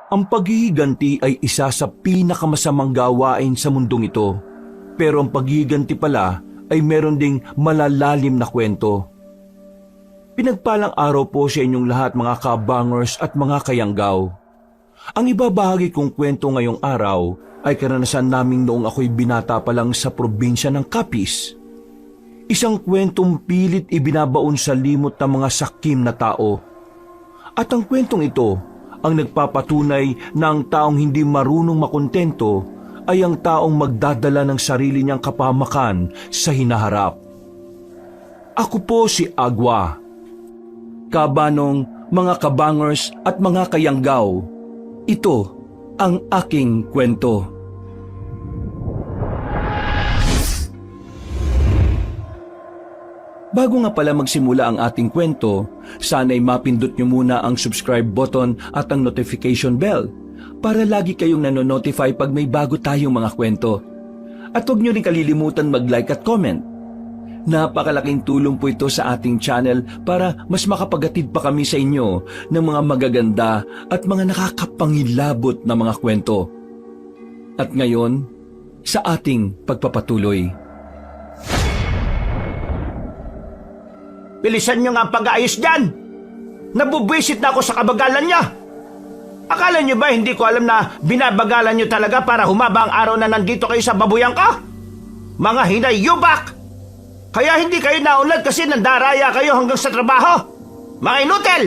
Ang paghihiganti ay isa sa pinakamasamang gawain sa mundong ito. Pero ang paghihiganti pala ay meron ding malalalim na kwento. Pinagpalang araw po sa inyong lahat mga kabangers at mga kayanggaw. Ang ibabahagi kong kwento ngayong araw ay karanasan naming noong ako'y binata pa lang sa probinsya ng Capiz. Isang kwentong pilit ibinabaon sa limot ng mga sakim na tao. At ang kwentong ito ang nagpapatunay na ang taong hindi marunong makontento ay ang taong magdadala ng sarili niyang kapahamakan sa hinaharap. Ako po si Agwa. Kabanong, mga kabangers at mga kayanggaw, ito ang aking kwento. Bago nga pala magsimula ang ating kwento, sana'y mapindot nyo muna ang subscribe button at ang notification bell para lagi kayong nanonotify pag may bago tayong mga kwento. At huwag nyo rin kalilimutan mag-like at comment. Napakalaking tulong po ito sa ating channel para mas makapagatid pa kami sa inyo ng mga magaganda at mga nakakapangilabot na mga kwento. At ngayon, sa ating pagpapatuloy. Bilisan nyo nga ang pag-aayos dyan! Nabubwisit na ako sa kabagalan niya! Akala nyo ba hindi ko alam na binabagalan nyo talaga para humaba ang araw na nandito kayo sa babuyan ko? Mga hinayubak! Kaya hindi kayo naunlad kasi nandaraya kayo hanggang sa trabaho! Mga inutil!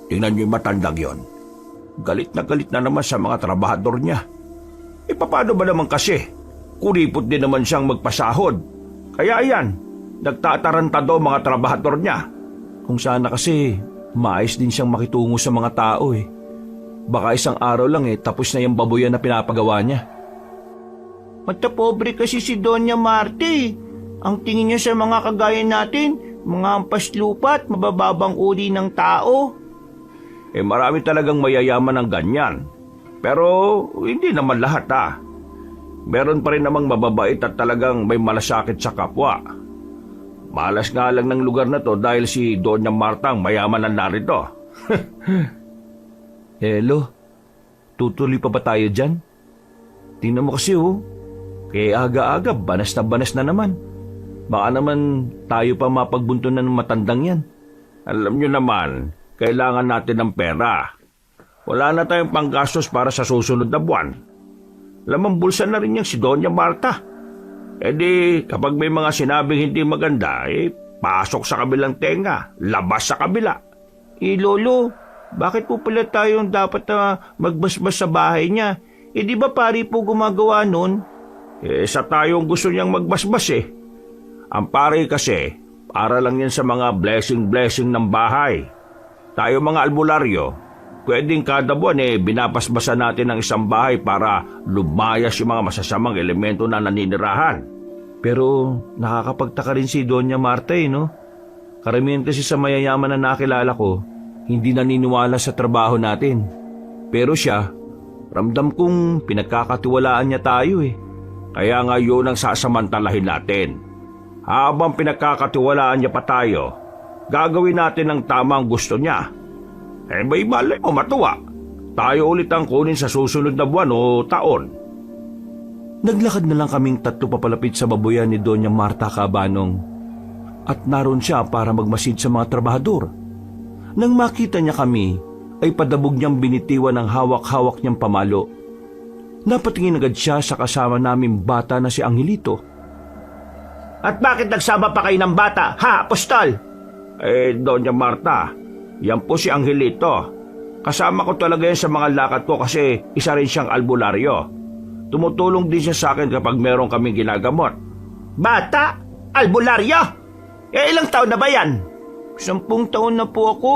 Tingnan nyo yung matandang yon. Galit na naman sa mga trabahador niya. E paano ba naman kasi? Kuripot din naman siyang magpasahod. Kaya ayan, nagtatarantado mga trabahador niya. Kung sana kasi, maayos din siyang makitungo sa mga tao eh. Baka isang araw lang tapos na yung baboyan na pinapagawa niya. Matapobre kasi si Doña Marte. Ang tingin niya sa mga kagaya natin, mga ampas lupa at mabababang uri ng tao. Marami talagang mayayaman ng ganyan. Pero hindi naman lahat Meron pa rin namang mababait at talagang may malasakit sa kapwa. Malas nga lang ng lugar na to dahil si Doña Marta ang mayaman na narito. Hello, tutuloy pa ba tayo dyan? Tingnan mo kasi kaya aga-aga banas na naman. Baka naman tayo pa mapagbuntunan ng matandang yan. Alam nyo naman, kailangan natin ng pera. Wala na tayong panggastos para sa susunod na buwan. Lamang bulsa na rin yung si Doña Marta. Kapag may mga sinabing hindi maganda, pasok sa kabilang tenga, labas sa kabila. Lolo, bakit po pala tayong dapat magbasbas sa bahay niya? Di ba pari po gumagawa nun? Sa tayong gusto niyang magbasbas Ang pari kasi, para lang yan sa mga blessing ng bahay. Tayo mga albularyo, pwedeng kada buwan binabasbasan natin ang isang bahay para lumayas yung mga masasamang elemento na naninirahan. Pero nakakapagtaka rin si Doña Marta no? Karamihan kasi sa mayayaman na nakilala ko, hindi naniniwala sa trabaho natin. Pero siya, ramdam kong pinagkakatiwalaan niya tayo Kaya nga yun ang sasamantalahin natin. Habang pinagkakatiwalaan niya pa tayo, gagawin natin ang tamang gusto niya. May malay mo matuwa. Tayo ulit ang kunin sa susunod na buwan o taon. Naglakad na lang kaming 3 papalapit sa babuyan ni Doña Marta Cabanong. At naroon siya para magmasid sa mga trabahador. Nang makita niya kami, ay padabog niyang binitiwan ng hawak-hawak niyang pamalo. Napatingin agad siya sa kasama naming bata na si Angelito. At bakit nagsama pa kayo ng bata, ha, Apostol? Doña Marta, yan po si Angelito. Kasama ko talaga yan sa mga lakad ko kasi isa rin siyang albularyo. Tumutulong din siya sa akin kapag meron kaming ginagamot. Bata? Albularyo? Ilang taon na ba yan? 10 taon na po ako.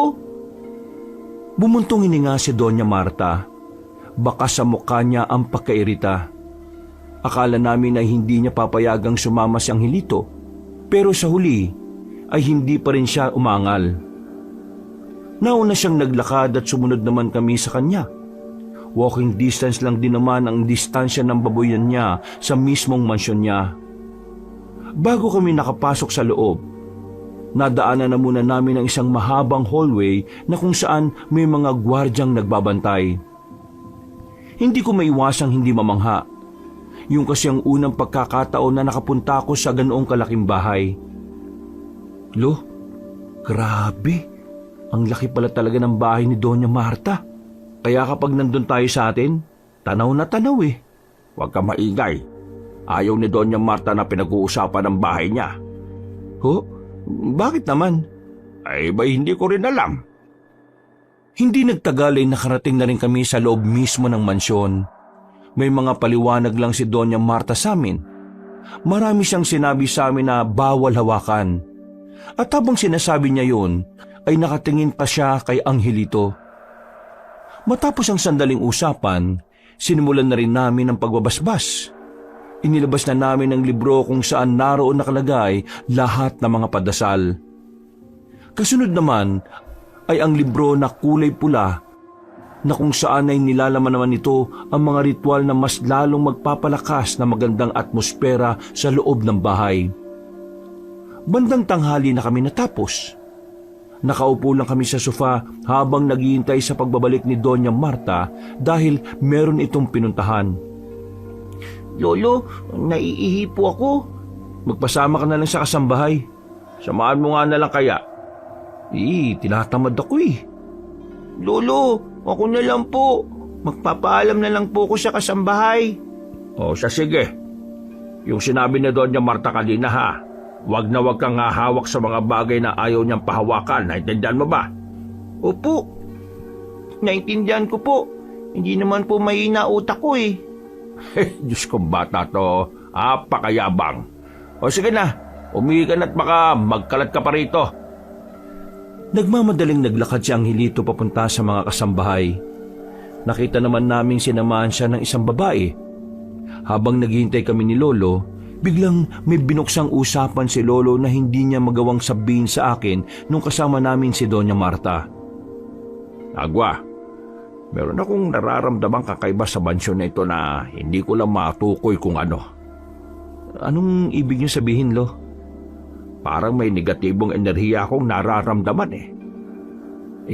Bumuntong hininga si Doña Marta. Baka sa mukha niya ang pagkairita. Akala namin ay hindi niya papayagang sumama si Angelito. Pero sa huli ay hindi pa rin siya umangal. Nauna siyang naglakad at sumunod naman kami sa kanya. Walking distance lang din naman ang distansya ng babuyan niya sa mismong mansyon niya. Bago kami nakapasok sa loob, nadaanan na muna namin ang isang mahabang hallway na kung saan may mga gwardyang nagbabantay. Hindi ko maiwasang hindi mamangha. Yung kasi ang unang pagkakataon na nakapunta ako sa ganoong kalaking bahay. Lo, grabe. Ang laki pala talaga ng bahay ni Doña Marta. Kaya kapag nandun tayo sa atin, tanaw na tanaw eh. Huwag ka maingay. Ayaw ni Doña Marta na pinag-uusapan ang bahay niya. Ho? Bakit naman? Ay, ba hindi ko rin alam. Hindi nagtagal ay nakarating na rin kami sa loob mismo ng mansyon. May mga paliwanag lang si Doña Marta sa amin. Marami siyang sinabi sa amin na bawal hawakan. At habang sinasabi niya yun, ay nakatingin pa siya kay Angelito. Matapos ang sandaling usapan, sinimulan na rin namin ang pagbabasbas. Inilabas na namin ang libro kung saan naroon nakalagay lahat ng mga padasal. Kasunod naman ay ang libro na kulay pula na kung saan ay nilalaman naman nito ang mga ritual na mas lalong magpapalakas na magandang atmosfera sa loob ng bahay. Bandang tanghali na kami natapos. Nakaupo lang kami sa sofa habang naghihintay sa pagbabalik ni Doña Marta dahil meron itong pinuntahan. Lolo, naiihi po ako. Magpasama ka na lang sa kasambahay. Samahan mo nga na lang kaya. Tinatamad ako eh. Lolo, ako na lang po. Magpapaalam na lang po ko sa kasambahay. O siya sige. Yung sinabi ni Doña Marta kanina ha. Wag na wag kang hahawak sa mga bagay na ayaw niyang pahawakan. Naintindihan mo ba? Opo. Naintindihan ko po. Hindi naman po mahina utak ko eh. Diyos kong bata to. Apakayabang. O sige na. Umihi ka na't baka magkalat ka pa rito. Nagmamadaling naglakad si Angelito papunta sa mga kasambahay. Nakita naman namin sinamahan siya ng isang babae. Habang naghihintay kami ni Lolo, biglang may binuksang usapan si Lolo na hindi niya magawang sabihin sa akin nung kasama namin si Doña Marta. Agwa, meron akong nararamdamang kakaiba sa mansyon na ito na hindi ko lang matukoy kung ano. Anong ibig niyo sabihin, Lo? Parang may negatibong enerhiya akong nararamdaman eh.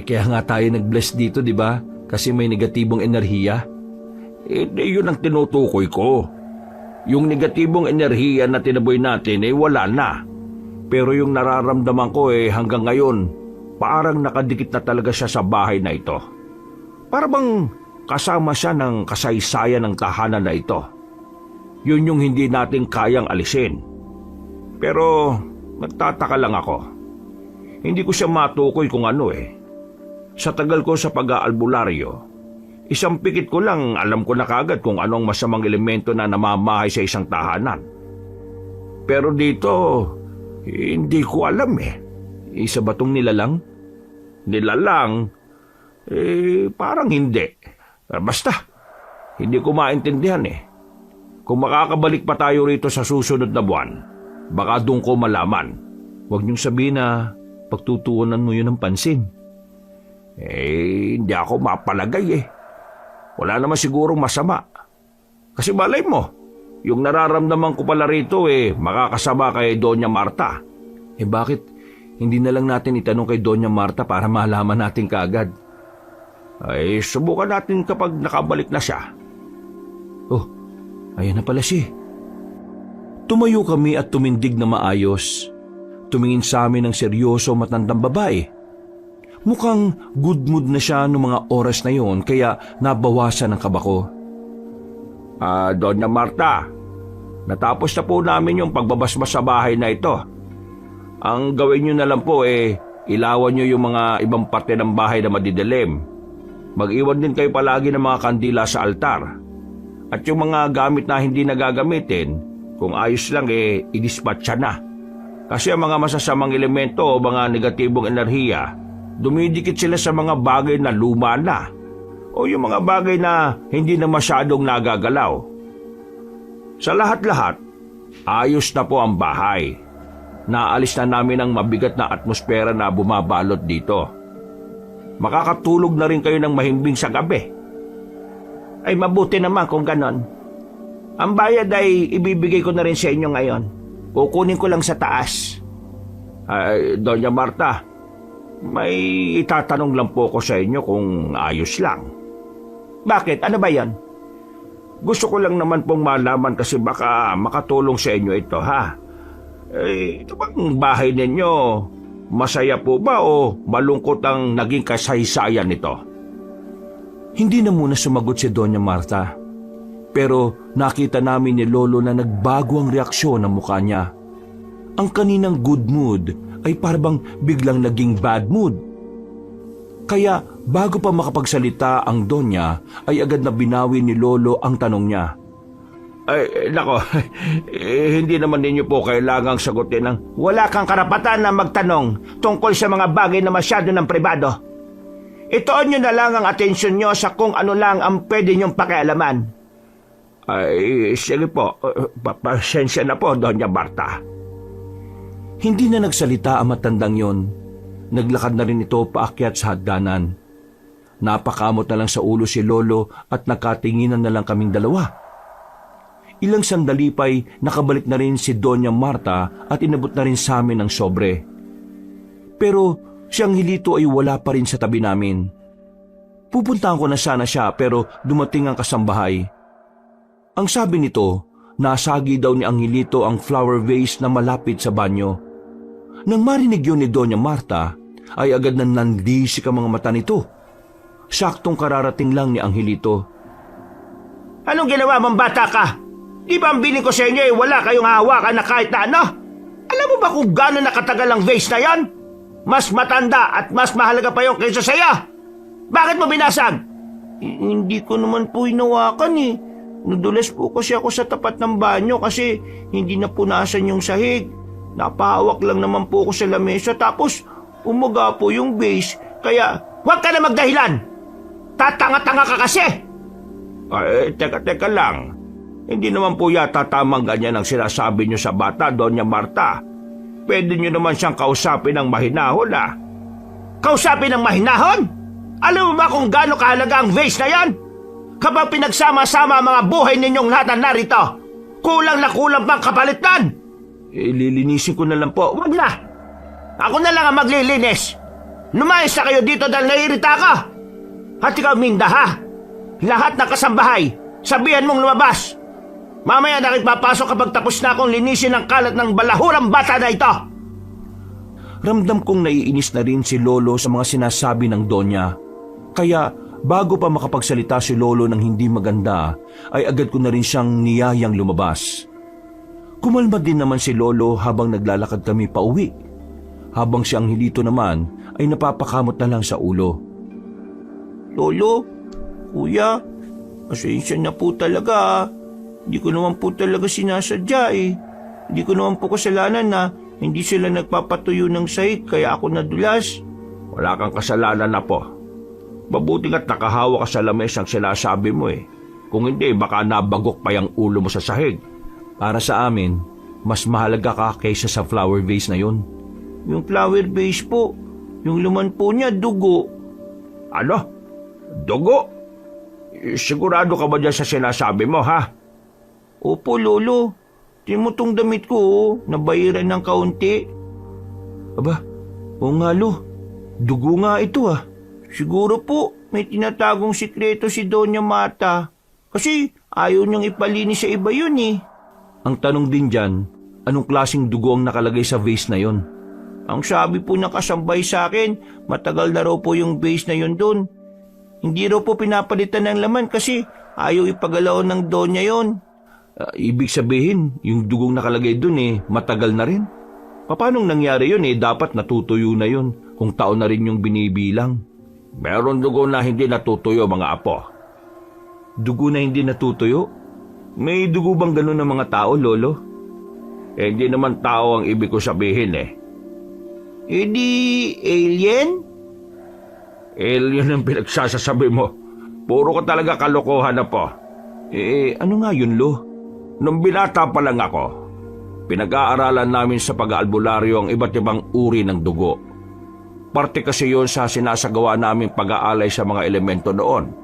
Kaya nga tayo nag-bless dito, di ba? Kasi may negatibong enerhiya. Yun ang tinutukoy ko. Yung negatibong enerhiya na tinaboy natin wala na. Pero yung nararamdaman ko hanggang ngayon, parang nakadikit na talaga siya sa bahay na ito. Para bang kasama siya ng kasaysayan ng tahanan na ito. Yun yung hindi natin kayang alisin. Pero nagtataka lang ako. Hindi ko siya matukoy kung ano Sa tagal ko sa pag-aalbularyo, isang pikit ko lang alam ko na kagad kung anong masamang elemento na namamahay sa isang tahanan. Pero dito, hindi ko alam Isa ba tong nilalang? Nilalang? Parang hindi. Basta, hindi ko maintindihan Kung makakabalik pa tayo rito sa susunod na buwan, baka doon ko malaman. Huwag niyong sabihin na pagtutuunan mo yun ng pansin. Hindi ako mapalagay Wala naman sigurong masama. Kasi malay mo, yung nararamdaman ko pala rito makakasama kay Doña Marta. Bakit hindi na lang natin itanong kay Doña Marta para malaman natin kaagad? Subukan natin kapag nakabalik na siya. Oh, ayan na pala siya. Tumayo kami at tumindig na maayos. Tumingin sa amin ng seryoso matandang babae. Mukhang good mood na siya noong mga oras na yon kaya nabawasan ang kaba ko. Doña Marta, natapos na po namin yung pagbabasbas sa bahay na ito. Ang gawin nyo na lang po ilawan nyo yung mga ibang parte ng bahay na madidilim. Mag-iwan din kayo palagi ng mga kandila sa altar. At yung mga gamit na hindi nagagamitin, kung ayos lang i-dispatcha na. Kasi ang mga masasamang elemento o mga negatibong enerhiya, dumidikit sila sa mga bagay na luma na o yung mga bagay na hindi na masyadong nagagalaw. Sa lahat-lahat, ayos na po ang bahay. Naalis na namin ang mabigat na atmosfera na bumabalot dito. Makakatulog na rin kayo ng mahimbing sa gabi. Ay mabuti naman kung ganon. Ang bayad ay ibibigay ko na rin sa inyo ngayon. Kukunin ko lang sa taas. Doña Marta, may itatanong lang po ko sa inyo kung ayos lang. Bakit? Ano ba yan? Gusto ko lang naman pong malaman kasi baka makatulong sa inyo ito, ha? Ito bang bahay ninyo, masaya po ba o malungkot ang naging kasaysayan nito? Hindi na muna sumagot si Doña Marta. Pero nakita namin ni Lolo na nagbago ang reaksyon ng mukha niya. Ang kaninang good mood ay parang biglang naging bad mood. Kaya bago pa makapagsalita ang Donya ay agad na binawi ni Lolo ang tanong niya. Nako, hindi naman ninyo po kailangang sagutin ng... Wala kang karapatan na magtanong tungkol sa mga bagay na masyado ng pribado. Itoon nyo na lang ang atensyon nyo sa kung ano lang ang pwede nyong pakialaman. Sige po, pasensya na po, Doña Marta. Hindi na nagsalita ang matandang yon. Naglakad na rin ito paakyat sa hagdanan. Napakamot na lang sa ulo si Lolo at nakatinginan na lang kaming dalawa. Ilang sandali pa'y nakabalik na rin si Doña Marta at inabot na rin sa amin ang sobre. Pero siyang Hilito ay wala pa rin sa tabi namin. Pupuntahan ko na sana siya pero dumating ang kasambahay. Ang sabi nito, nasagi daw ni Angelito ang flower vase na malapit sa banyo. Nang marinig yun ni Doña Marta, ay agad na nandisik ang mga mata nito. Saktong kararating lang ni Angelito. Anong ginawa mong bata ka? Di ba ang biling ko sa inyo ay wala kayong hahawakan na kahit na ano? Alam mo ba kung gano'n nakatagal ang vase na yan? Mas matanda at mas mahalaga pa yung kaysa saya. Bakit mo binasag? Hindi ko naman po hinawakan eh. Nadulas po kasi ako sa tapat ng banyo kasi hindi na punasan yung sahig. Napahawak lang naman po ako sa lamesa tapos umaga po yung vase. Kaya huwag ka na magdahilan. Tatanga-tanga ka kasi. Teka lang. Hindi naman po yata tamang ganyan ang sinasabi nyo sa bata, Doña Marta. Pwede nyo naman siyang kausapin ng mahinahon, ah. Kausapin ng mahinahon? Alam mo ba kung gaano kahalaga ang vase na yan? Kapag pinagsama-sama ang mga buhay ninyong lahat na narito, kulang na kulang pang kapalitan. Lilinisin ko na lang po. Huwag na! Ako na lang ang maglilinis. Lumayas na kayo dito dahil naiirita ka. At ikaw, Minda, ha? Lahat ng kasambahay, sabihan mong lumabas. Mamaya na papasok kapag tapos na akong linisin ang kalat ng balahurang bata na ito. Ramdam kong naiinis na rin si Lolo sa mga sinasabi ng Donya. Kaya bago pa makapagsalita si Lolo ng hindi maganda, ay agad ko na rin siyang niyayang lumabas. Kumalma din naman si Lolo habang naglalakad kami pauwi. Habang si Angelito naman ay napapakamot na lang sa ulo. Lolo, Kuya, pasensya na po talaga. Hindi ko naman po talaga sinasadya eh. Hindi ko naman po kasalanan na hindi sila nagpapatuyo ng sahig kaya ako nadulas. Wala kang kasalanan na po. Mabuting at nakahawa ka sa lamesang sinasabi mo eh. Kung hindi, baka nabagok pa yung ulo mo sa sahig. Para sa amin, mas mahalaga ka kaysa sa flower vase na yun. Yung flower vase po, yung laman po niya, dugo. Ano? Dugo? Sigurado ka ba dyan sa sinasabi mo, ha? Opo, Lolo. Tingnan mo tong damit ko, nabayaran ng kaunti. Aba, oo nga Lo. Dugo nga ito ah. Siguro po, may tinatagong sikreto si Doña Marta. Kasi ayaw niyang ipalinis sa iba yun eh. Ang tanong din dyan, anong klaseng dugo ang nakalagay sa vase na yon? Ang sabi po ng kasambay sa akin, matagal na raw po yung vase na yun doon. Hindi raw po pinapalitan ng laman kasi ayaw ipagalaw ng Donya yon. Ibig sabihin, yung dugong nakalagay dun matagal na rin. Paanong nangyari yun dapat natutuyo na yun kung taon na rin yung binibilang. Meron dugo na hindi natutuyo, mga apo. Dugo na hindi natutuyo? May dugo bang ganun ng mga tao, Lolo? Hindi naman tao ang ibig ko sabihin eh. Di alien? Alien ang pinagsasasabi mo. Puro ka talaga kalokohan na po. Ano nga yun, Lo? Nung binata pa lang ako, pinag-aaralan namin sa pag-aalbularyo ang iba't ibang uri ng dugo. Parte kasi yon sa sinasagawa naming pag-aalay sa mga elemento noon.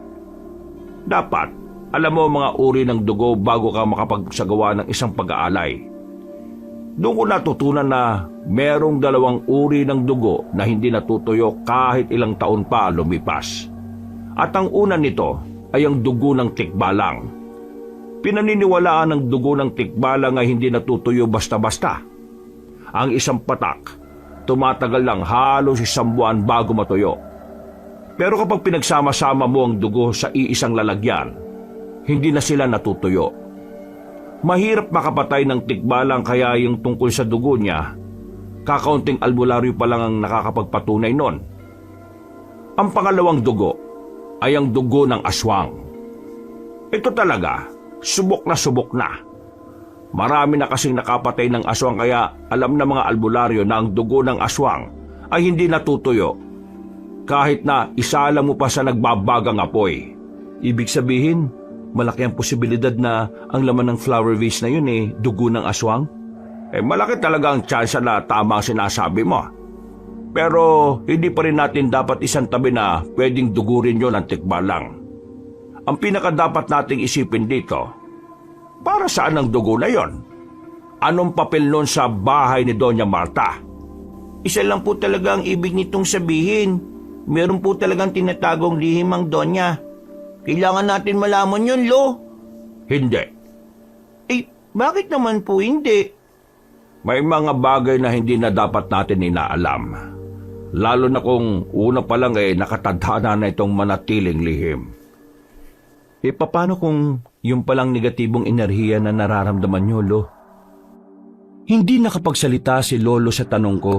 Dapat, alam mo mga uri ng dugo bago ka makapagsagawa ng isang pag-aalay. Doon ko natutunan na merong dalawang uri ng dugo na hindi natutuyo kahit ilang taon pa lumipas. At ang una nito ay ang dugo ng tikbalang. Pinaniniwalaan ng dugo ng tikbalang ay hindi natutuyo basta-basta. Ang isang patak, tumatagal lang halos 1 buwan bago matuyo. Pero kapag pinagsama-sama mo ang dugo sa iisang lalagyan, hindi na sila natutuyo. Mahirap makapatay ng tikbalang kaya yung tungkol sa dugo niya, kakaunting albularyo pa lang ang nakakapagpatunay nun. Ang pangalawang dugo ay ang dugo ng aswang. Ito talaga, subok na. Marami na kasing nakapatay ng aswang kaya alam na mga albularyo na ang dugo ng aswang ay hindi natutuyo. Kahit na isala mo pa sa nagbabagang apoy. Ibig sabihin, malaki ang posibilidad na ang laman ng flower vase na yun dugo ng aswang? Malaki talaga ang tsansa na tama ang sinasabi mo. Pero hindi pa rin natin dapat isantabi na pwedeng dugo rin yun ang tikbalang. Ang pinaka dapat nating isipin dito, para saan ang dugo na yon? Anong papel nun sa bahay ni Doña Marta? Isa lang po talaga ang ibig nitong sabihin. Meron po talagang tinatagong lihim ang Donya. Kailangan natin malaman yun, Lo. Hindi. Bakit naman po hindi? May mga bagay na hindi na dapat natin inaalam. Lalo na kung una pa lang nakatadhana na itong manatiling lihim. Paano kung yung palang negatibong enerhiya na nararamdaman nyo, Lo? Hindi nakapagsalita si Lolo sa tanong ko.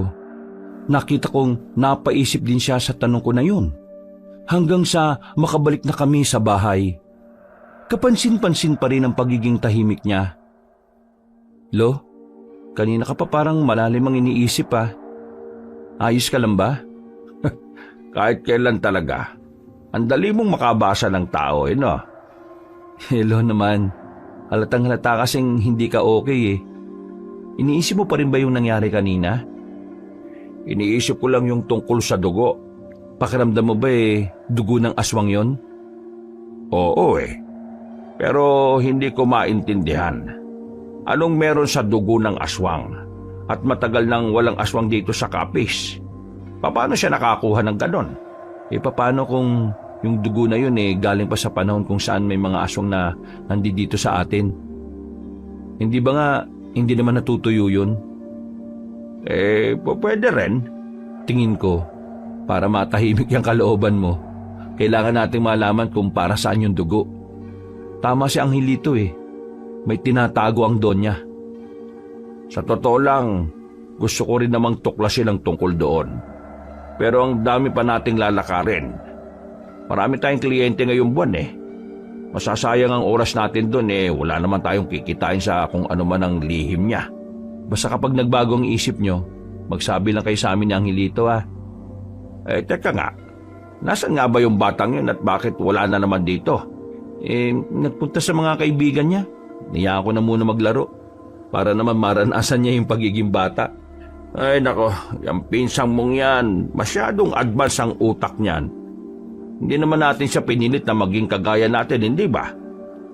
Nakita kong napaisip din siya sa tanong ko na yun. Hanggang sa makabalik na kami sa bahay. Kapansin-pansin pa rin ang pagiging tahimik niya. Lo, kanina ka pa parang malalim ang iniisip ah. Ayos ka lang ba? Kahit kailan talaga. Ang dali mong makabasa ng tao, no? Lo naman, halatang-halata kasing hindi ka okay. Iniisip mo pa rin ba yung nangyari kanina? Iniisip ko lang yung tungkol sa dugo. Pakiramdam mo ba dugo ng aswang yon? Oo Pero hindi ko maintindihan. Anong meron sa dugo ng aswang? At matagal nang walang aswang dito sa Capiz. Paano siya nakakuha ng ganon? Paano kung yung dugo na yun galing pa sa panahon kung saan may mga aswang na nandito sa atin? Hindi ba nga hindi naman natutuyo yun? Pwede rin. Tingin ko, para matahimik yung kalooban mo, kailangan nating malaman kung para saan yung dugo. Tama si Angelito May tinatago ang Donya. Sa totoo lang, gusto ko rin namang tuklasin ang tungkol doon. Pero ang dami pa nating lalakarin. Marami tayong kliyente ngayong buwan Masasayang ang oras natin doon wala naman tayong kikitain sa kung ano man ang lihim niya. Basta kapag nagbago ang isip nyo, magsabi lang kayo sa amin ni Angelito Teka nga. Nasaan nga ba yung batang yun at bakit wala na naman dito? Nagpunta sa mga kaibigan niya. Niya ako na muna maglaro para naman maranasan niya yung pagiging bata. Ay nako, yung pinsang mong yan, masyadong advance ang utak niyan. Hindi naman natin siya pinilit na maging kagaya natin, hindi ba?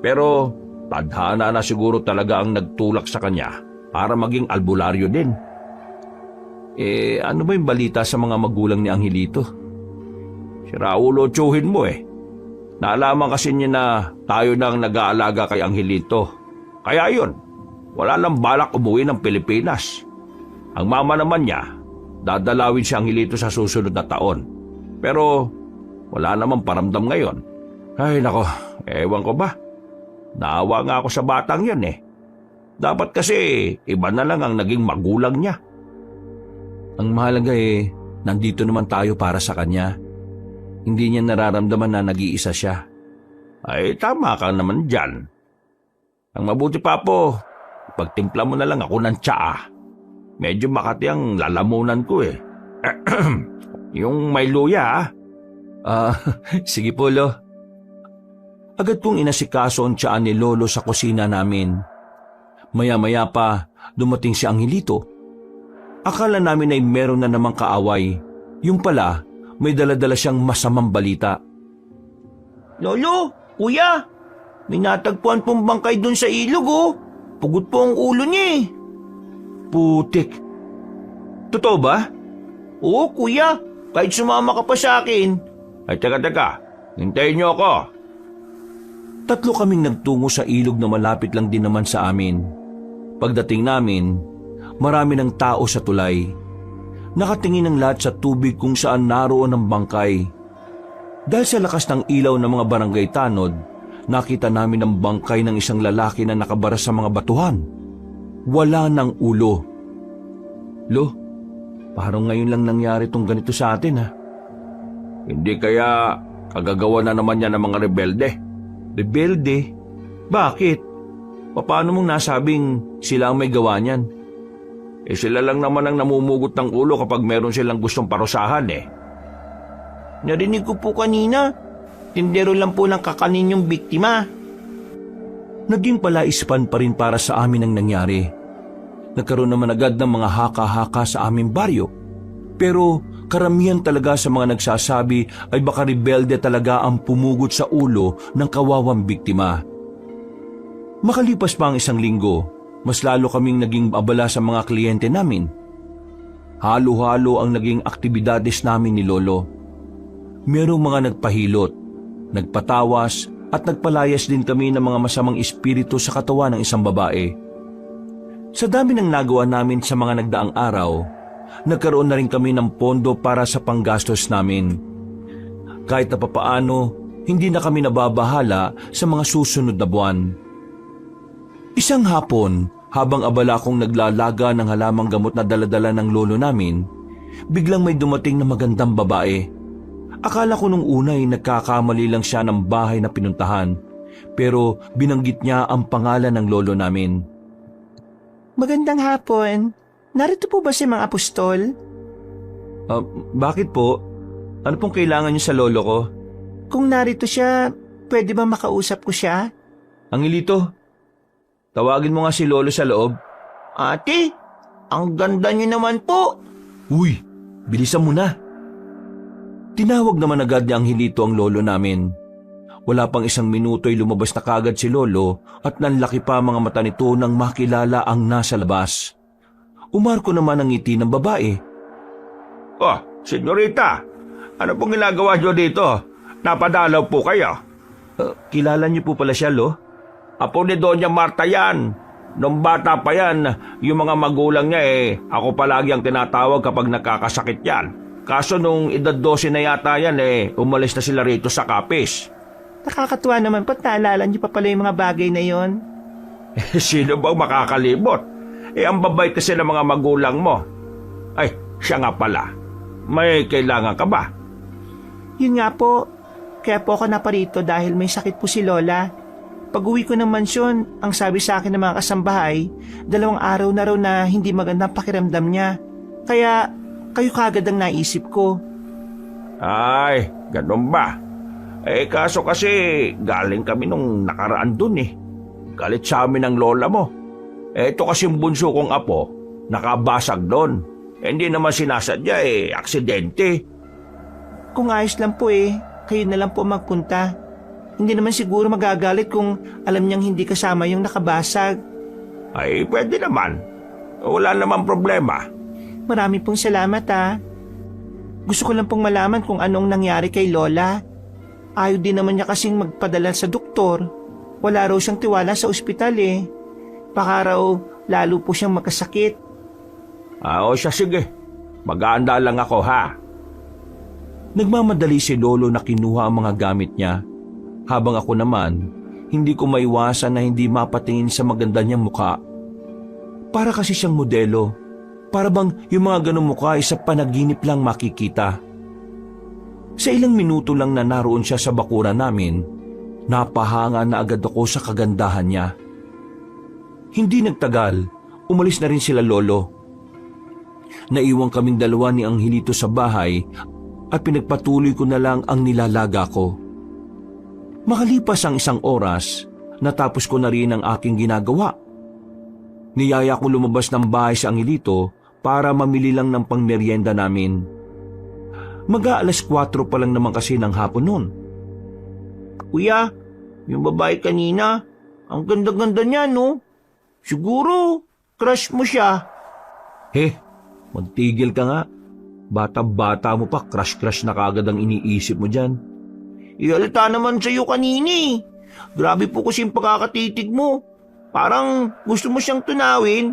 Pero tadhana na siguro talaga ang nagtulak sa kanya para maging albularyo din. Ano ba yung balita sa mga magulang ni Angelito? Si Raulo tsuhin mo Naalaman kasi niya na tayo nang nag-aalaga kay Angelito. Kaya yun, wala nang balak umuwi ng Pilipinas. Ang mama naman niya, dadalawin si Angelito sa susunod na taon. Pero wala namang paramdam ngayon. Ay nako, ewan ko ba? Naawa nga ako sa batang yun Dapat kasi iba na lang ang naging magulang niya. Ang mahalaga nandito naman tayo para sa kanya. Hindi niya nararamdaman na nag-iisa siya. Ay tama ka naman dyan. Ang mabuti pa po, pagtimpla mo na lang ako ng tsaa. Medyo makati ang lalamunan ko Yung may luya Sige po, Lo. Agad kong inasikaso ang tiyaan ni Lolo sa kusina namin. Maya-maya pa, dumating si Angelito. Akala namin ay meron na namang kaaway. Yung pala, may daladala siyang masamang balita. Lolo, kuya, may natagpuan pong bangkay dun sa ilog Pugot po ang ulo niya putik. Totoo ba? Oo, kuya. Kahit sumama ka pa sa akin. Ay, teka. Hintayin niyo ako. Tatlo kaming nagtungo sa ilog na malapit lang din naman sa amin. Pagdating namin, marami ng tao sa tulay. Nakatingin ang lahat sa tubig kung saan naroon ang bangkay. Dahil sa lakas ng ilaw ng mga barangay tanod, nakita namin ang bangkay ng isang lalaki na nakabara sa mga batuhan. Wala ng ulo. Lo, parang ngayon lang nangyari tong ganito sa atin ha. Hindi kaya kagagawa na naman yan ng mga rebelde? Rebelde? Bakit? Paano mong nasabing sila ang may gawa niyan? Eh sila lang naman ang namumugot ng ulo kapag meron silang gustong parusahan eh. Narinig ko po kanina. Tindero lang po ng kakanin yung biktima. Naging palaispan pa rin para sa amin ang nangyari. Nagkaroon naman agad ng mga haka-haka sa aming baryo. Pero karamihan talaga sa mga nagsasabi ay baka rebelde talaga ang pumugot sa ulo ng kawawang biktima. Makalipas pa ang isang linggo, mas lalo kaming naging abala sa mga kliyente namin. Halo-halo ang naging aktibidades namin ni Lolo. Merong mga nagpahilot, nagpatawas at nagpalayas din kami ng mga masamang espiritu sa katawan ng isang babae. Sa dami ng nagawa namin sa mga nagdaang araw, nagkaroon na rin kami ng pondo para sa panggastos namin. Kahit na papaano, hindi na kami nababahala sa mga susunod na buwan. Isang hapon, habang abala kong naglalaga ng halamang gamot na daladala ng lolo namin, biglang may dumating na magandang babae. Akala ko nung una ay nagkakamali lang siya ng bahay na pinuntahan, pero binanggit niya ang pangalan ng lolo namin. Magandang hapon. Narito po ba si mga apostol? Bakit po? Ano pong kailangan niyo sa lolo ko? Kung narito siya, pwede ba makausap ko siya? Angelito, tawagin mo nga si lolo sa loob. Ate, ang ganda niyo naman po. Uy, bilisan mo na. Tinawag naman agad ni Angelito ang lolo namin. Wala pang isang minuto ay lumabas na kagad si lolo at nanlaki pa mga mata nito nang makilala ang nasa labas. Umarko naman ang ngiti ng babae. Oh, senyorita, ano pong ginagawa niyo dito? Napadalaw po kayo. Kilala niyo po pala siya, lo? Apo ni Doña Marta yan. Nung bata pa yan, yung mga magulang niya ako palagi ang tinatawag kapag nakakasakit yan. Kaso nung edad 12 na yata yan umalis na sila rito sa Kapis. Nakakatuwa naman po, naalala niyo pa pala yung mga bagay na yon. Sino bang makakalimot? Ang babait kasi ng mga magulang mo. Ay, siya nga pala. May kailangan ka ba? Yun nga po, kaya po ako naparito dahil may sakit po si Lola. Pag-uwi ko ng mansyon, ang sabi sa akin ng mga kasambahay, 2 araw na raw na hindi magandang pakiramdam niya. Kaya kayo kagad ang naisip ko. Ay, ganun ba? Kaso kasi galing kami nung nakaraan dun Galit sa amin ang lola mo. Ito kasi yung bunso kong apo, nakabasag doon. Hindi naman sinasadya aksidente. Kung ayos lang po kayo na lang po magpunta. Hindi naman siguro magagalit kung alam niyang hindi kasama yung nakabasag. Ay, pwede naman. Wala namang problema. Marami pong salamat Gusto ko lang pong malaman kung anong nangyari kay Lola. Ayaw din naman niya kasing magpadala sa doktor. Wala raw siyang tiwala sa ospital Baka raw lalo po siyang magkasakit. O siya, sige. Mag-aanda lang ako ha. Nagmamadali si lolo na kinuha ang mga gamit niya. Habang ako naman, hindi ko maiwasan na hindi mapatingin sa maganda niyang mukha. Para kasi siyang modelo. Para bang yung mga ganong mukha ay sa panaginip lang makikita. Sa ilang minuto lang na naroon siya sa bakuran namin, napahanga na agad ako sa kagandahan niya. Hindi nagtagal, umalis na rin sila lolo. Naiwan kaming dalawa ni Angelito sa bahay at pinagpatuloy ko na lang ang nilalaga ko. Makalipas ang 1 oras, natapos ko na rin ang aking ginagawa. Niyaya ko lumabas ng bahay sa Angelito para mamili lang ng pangmeryenda namin. Mag-aalas 4 pa lang naman kasi ng hapon noon. Kuya, yung babae kanina, ang ganda-ganda niya, no? Siguro, crush mo siya. Magtigil ka nga. Bata-bata mo pa, crush-crush na kagad ang iniisip mo dyan. Ihalata naman sa'yo kanini. Grabe po kasi yung pagkakatitig mo. Parang gusto mo siyang tunawin.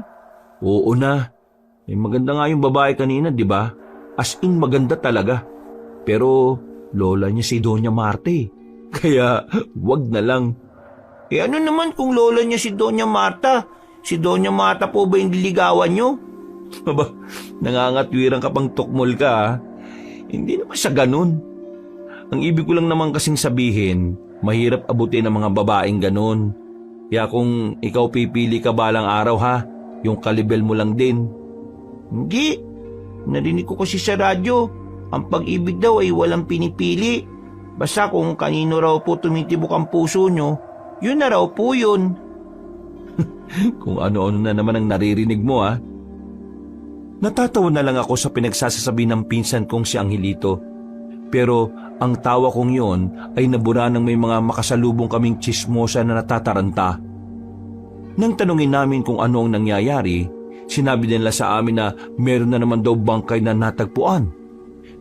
Oo na. Maganda nga yung babae kanina, di ba? As in maganda talaga. Pero lola niya si Doña Marte. Kaya wag na lang. Ano naman kung lola niya si Doña Marta? Si Doña Marta po ba yung diligawan niyo? Aba, nangangatwiran ka pang tukmol ka ha? Hindi naman sa ganun. Ang ibig ko lang naman kasing sabihin, mahirap abutin ang mga babaeng ganun. Kaya kung ikaw pipili ka balang araw ha, yung kalibel mo lang din. Hindi. Narinig ko kasi sa radyo, ang pag-ibig daw ay walang pinipili. Basta kung kanino raw po tumitibok ang puso nyo, yun na raw po yun. Kung ano-ano na naman ang naririnig mo ha. Natatawa na lang ako sa pinagsasasabi ng pinsan kong si Angelito. Pero ang tawa kong yon ay nabura ng may mga makasalubong kaming tsismosa na natataranta. Nang tanungin namin kung ano ang nangyayari, sinabi nila sa amin na meron na naman daw bangkay na natagpuan.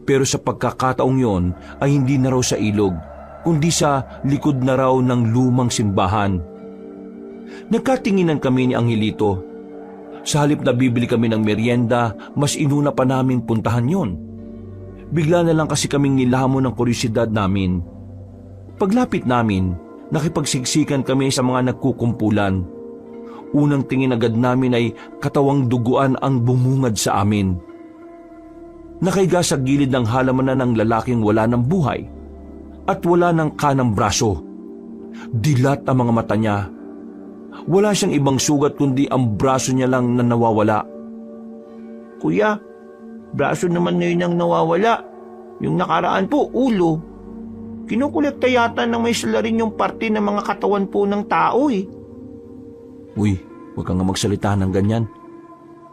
Pero sa pagkakataong yon ay hindi na raw sa ilog, kundi sa likod na raw ng lumang simbahan. Nagkatinginan kami ni Angelito. Sa halip na bibili kami ng merienda, mas inuna pa namin puntahan yon. Bigla na lang kasi kaming nilamon ng kuryosidad namin. Paglapit namin, nakipagsiksikan kami sa mga nagkukumpulan. Unang tingin agad namin ay katawang duguan ang bumungad sa amin. Nakaiga sa gilid ng halamanan ng lalaking wala ng buhay at wala ng kanang braso. Dilat ang mga mata niya. Wala siyang ibang sugat kundi ang braso niya lang na nawawala. Kuya, braso naman na yun ang nawawala. Yung nakaraan po, ulo. Kinukulekta yata ng may salarin yung parte ng mga katawan po ng tao eh. Uy, huwag kang nga magsalita ng ganyan.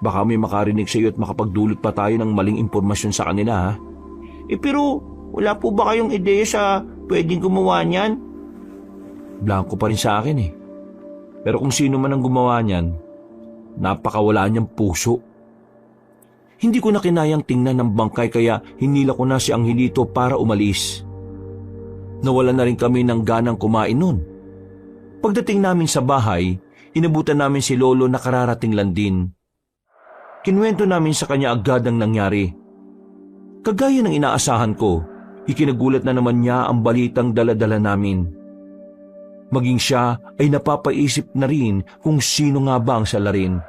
Baka may makarinig sa iyo at makapagdulot pa tayo ng maling impormasyon sa kanila ha. Pero wala po ba kayong ideya sa pwedeng gumawa niyan? Blanco pa rin sa akin eh. Pero kung sino man ang gumawa niyan, napakawala niyang puso. Hindi ko na kinayang tingnan ng bangkay kaya hinila ko na si Angelito para umalis. Nawala na rin kami ng ganang kumain nun. Pagdating namin sa bahay, inabutan namin si Lolo na kararating lang din. Kinuwento namin sa kanya agad ang nangyari. Kagaya ng inaasahan ko, ikinagulat na naman niya ang balitang dala-dala namin. Maging siya ay napapaisip na rin kung sino nga ba ang salarin.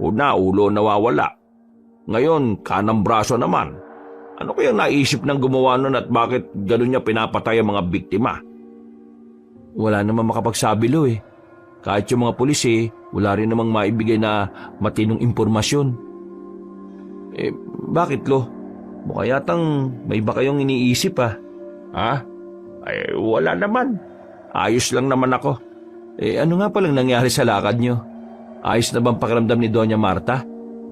Una, ulo nawawala. Ngayon, kanang braso naman. Ano kayang naisip ng gumawa nun at bakit gano'n niya pinapatay ang mga biktima? Wala namang makapagsabi lo eh. Kahit yung mga pulis wala rin namang maibigay na matinong impormasyon. Bakit lo? Mukha yatang may iba kayong iniisip ah. Ha? Ay, wala naman. Ayos lang naman ako. Ano nga palang nangyari sa lakad nyo? Ayos na bang pakiramdam ni Doña Marta?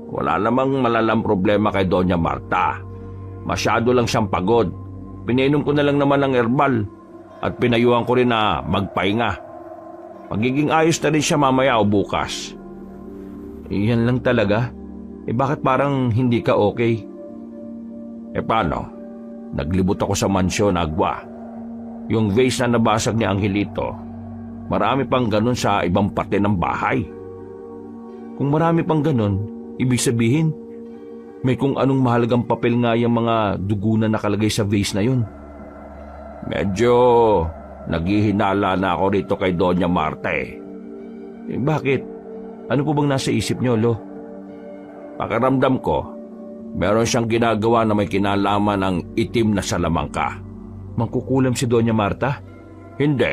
Wala namang malalang problema kay Doña Marta. Masyado lang siyang pagod. Pinainom ko na lang naman ng herbal at pinayuhan ko rin na magpahinga. Magiging ayos na rin siya mamaya o bukas. Yan lang talaga? Bakit parang hindi ka okay? Paano? Naglibot ako sa mansyon, Agwa. Yung vase na nabasag ni Angelito, marami pang ganun sa ibang parte ng bahay. Kung marami pang ganun, ibig sabihin, may kung anong mahalagang papel nga yung mga dugo na nakalagay sa vase na yun. Medyo naghihinala na ako rito kay Doña Marta Bakit? Ano po bang nasa isip niyo, Lo? Pakiramdam ko, meron siyang ginagawa na may kinalaman ng itim na salamangka. Mangkukulam si Doña Marta? Hindi.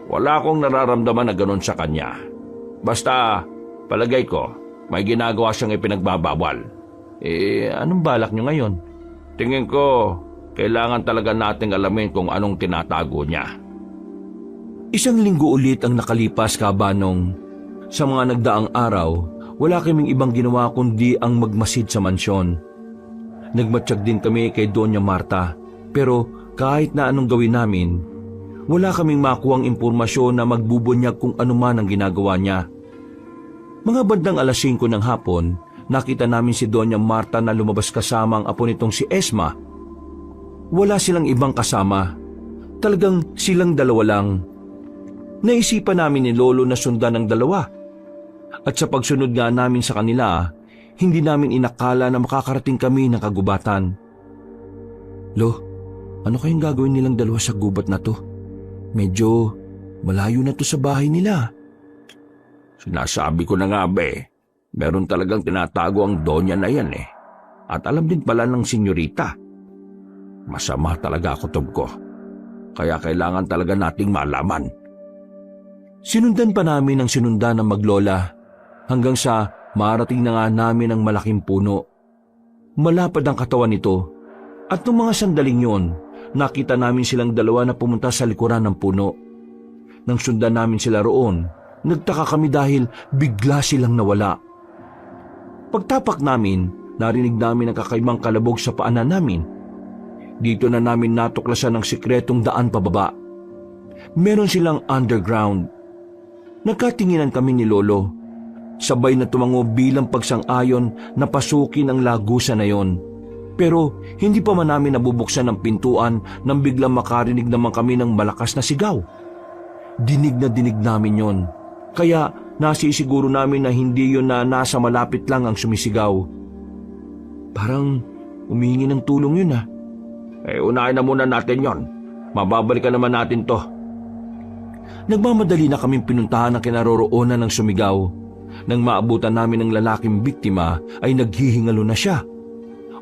Wala akong nararamdaman na ganun sa kanya. Basta, palagay ko, may ginagawa siyang ipinagbabawal. Anong balak niyo ngayon? Tingin ko, kailangan talaga nating alamin kung anong tinatago niya. Isang linggo ulit ang nakalipas, Kabanong. Sa mga nagdaang araw, wala kaming ibang ginawa kundi ang magmasid sa mansyon. Nagmatsyag din kami kay Doña Marta, pero kahit na anong gawin namin, wala kaming makuhang impormasyon na magbubunyag kung ano man ang ginagawa niya. Mga bandang 5:00 ng hapon, nakita namin si Doña Marta na lumabas kasama ang apo nitong si Esma. Wala silang ibang kasama. Talagang silang dalawa lang. Naisipan namin ni Lolo na sundan ng dalawa. At sa pagsunod nga namin sa kanila, hindi namin inakala na makakarating kami ng kagubatan. Lo, ano kayang gagawin nilang dalawa sa gubat na to? Medyo malayo na to sa bahay nila. Sinasabi ko na nga be, meron talagang tinatago ang donya na yan eh. At alam din pala ng senyorita. Masama talaga kutob ko. Kaya kailangan talaga nating malaman. Sinundan pa namin ang sinundan ng maglola hanggang sa marating na nga namin ang malaking puno. Malapad ang katawan nito at nung mga sandaling yon, nakita namin silang dalawa na pumunta sa likuran ng puno. Nang sundan namin sila roon, nagtaka kami dahil bigla silang nawala. Pagtapak namin, narinig namin ang kakaibang kalabog sa paanan namin. Dito na namin natuklasan ang sikretong daan pababa. Meron silang underground. Nagkatinginan kami ni Lolo. Sabay na tumango bilang pagsang-ayon na pasukin ang lagusan na yon. Pero hindi pa man namin nabubuksan ang pintuan nang biglang makarinig naman kami ng malakas na sigaw. Dinig na dinig namin yon. Kaya nasisiguro namin na hindi yon na nasa malapit lang ang sumisigaw. Parang humihingi ng tulong yun . Unahin na muna natin yon. Mababalikan naman natin to. Nagmamadali na kaming pinuntahan ang kinaroroonan ng sumigaw. Nang maabutan namin ng lalaking biktima ay naghihingalo na siya.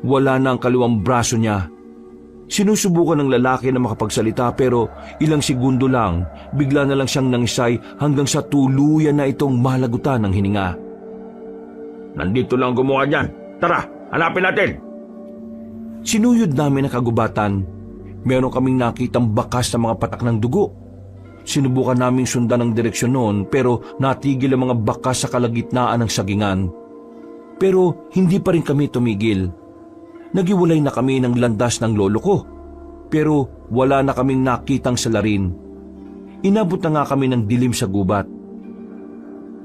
Wala na ang kaliwang braso niya. Sinusubukan ng lalaki na makapagsalita pero ilang segundo lang, bigla na lang siyang nangisay hanggang sa tuluyan na itong malagutan ng hininga. Nandito lang gumawa niyan. Tara, hanapin natin. Sinuyod namin ang kagubatan. Meron kaming nakitang bakas na mga patak ng dugo. Sinubukan naming sundan ang direksyon noon pero natigil ang mga bakas sa kalagitnaan ng sagingan. Pero hindi pa rin kami tumigil. Nagiwalay na kami ng landas ng lolo ko. Pero wala na kaming nakitang salarin. Inabot na nga kami ng dilim sa gubat.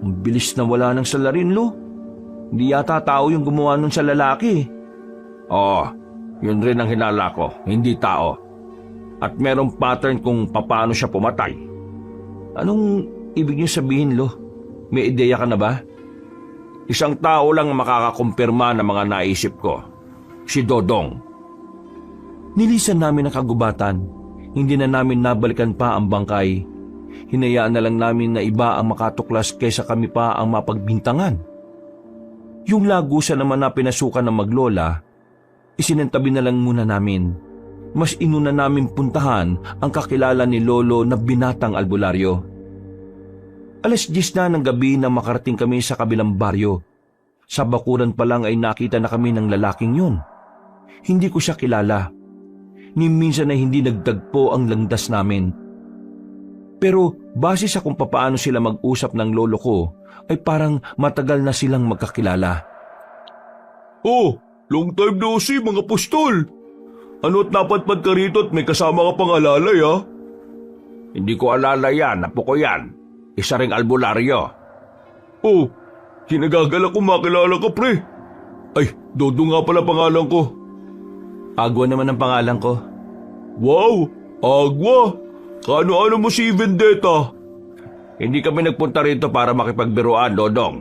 Ang bilis na wala ng salarin, Lo. Hindi yata tao yung gumawa nun sa lalaki. Oo, yun rin ang hinala ko, hindi tao. At merong pattern kung paano siya pumatay. Anong ibig niyo sabihin, Lo? May ideya ka na ba? Isang tao lang ang makakakumpirma ng mga naisip ko. Si Dodong. Nilisan namin ang kagubatan. Hindi na namin nabalikan pa ang bangkay. Hinayaan na lang namin na iba ang makatuklas kaysa kami pa ang mapagbintangan. Yung lagusan naman na pinasukan ng maglola, isinantabi na lang muna namin. Mas inuna namin puntahan ang kakilala ni Lolo na binatang albularyo. 10:00 na ng gabi na makarating kami sa kabilang baryo. Sa bakuran pa lang ay nakita na kami ng lalaking yun. Hindi ko siya kilala. Ni minsan ay hindi nagtagpo ang landas namin. Pero base sa kung papaano sila mag-usap ng lolo ko, ay parang matagal na silang magkakilala. Oh, long time no see mga pustol. Ano't napadpad ka rito at may kasama ka pang alalay ha? Hindi ko alalay yan, apo ko yan. Isa ring albularyo. Oh, kinagagala ko makilala ka pre. Ay, Dodo nga pala pangalan ko. Agwa naman ang pangalan ko. Wow, Agwa. Kaano-ano mo si Vendetta? Hindi kami nagpunta rito para makipagbiruan, Dodong.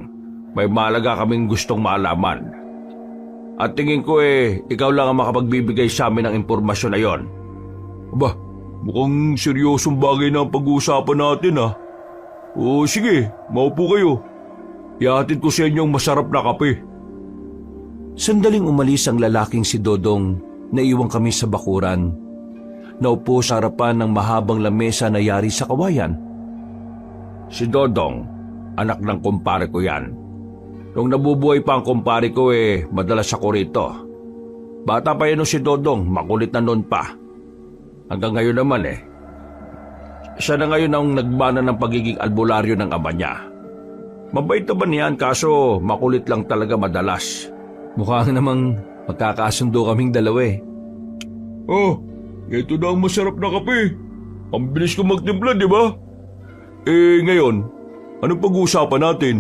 May malaga kaming gustong malaman. At tingin ko ikaw lang ang makapagbibigay sa amin ng impormasyon na yon. Aba, mukhang seryosong bagay na ang pag-uusapan natin ha. O sige, maupo kayo. Ihatid ko sa inyo ang masarap na kape. Sandaling umalis ang lalaking si Dodong. Naiwang kami sa bakuran. Naupo sa harapan ng mahabang lamesa na yari sa kawayan. Si Dodong, anak ng kumpare ko yan. Nung nabubuhay pa ang kumpare ko madalas ako rito. Bata pa yan si Dodong, makulit na noon pa. Hanggang ngayon naman Siya na ngayon ang nagbana ng pagiging albularyo ng ama niya. Mabait naman yan kaso makulit lang talaga madalas. Mukhang namang magkakasundo kaming dalawa Oh, ito na ang masarap na kape. Ang bilis ko magtimpla, di ba? Ngayon, anong pag-uusapan natin?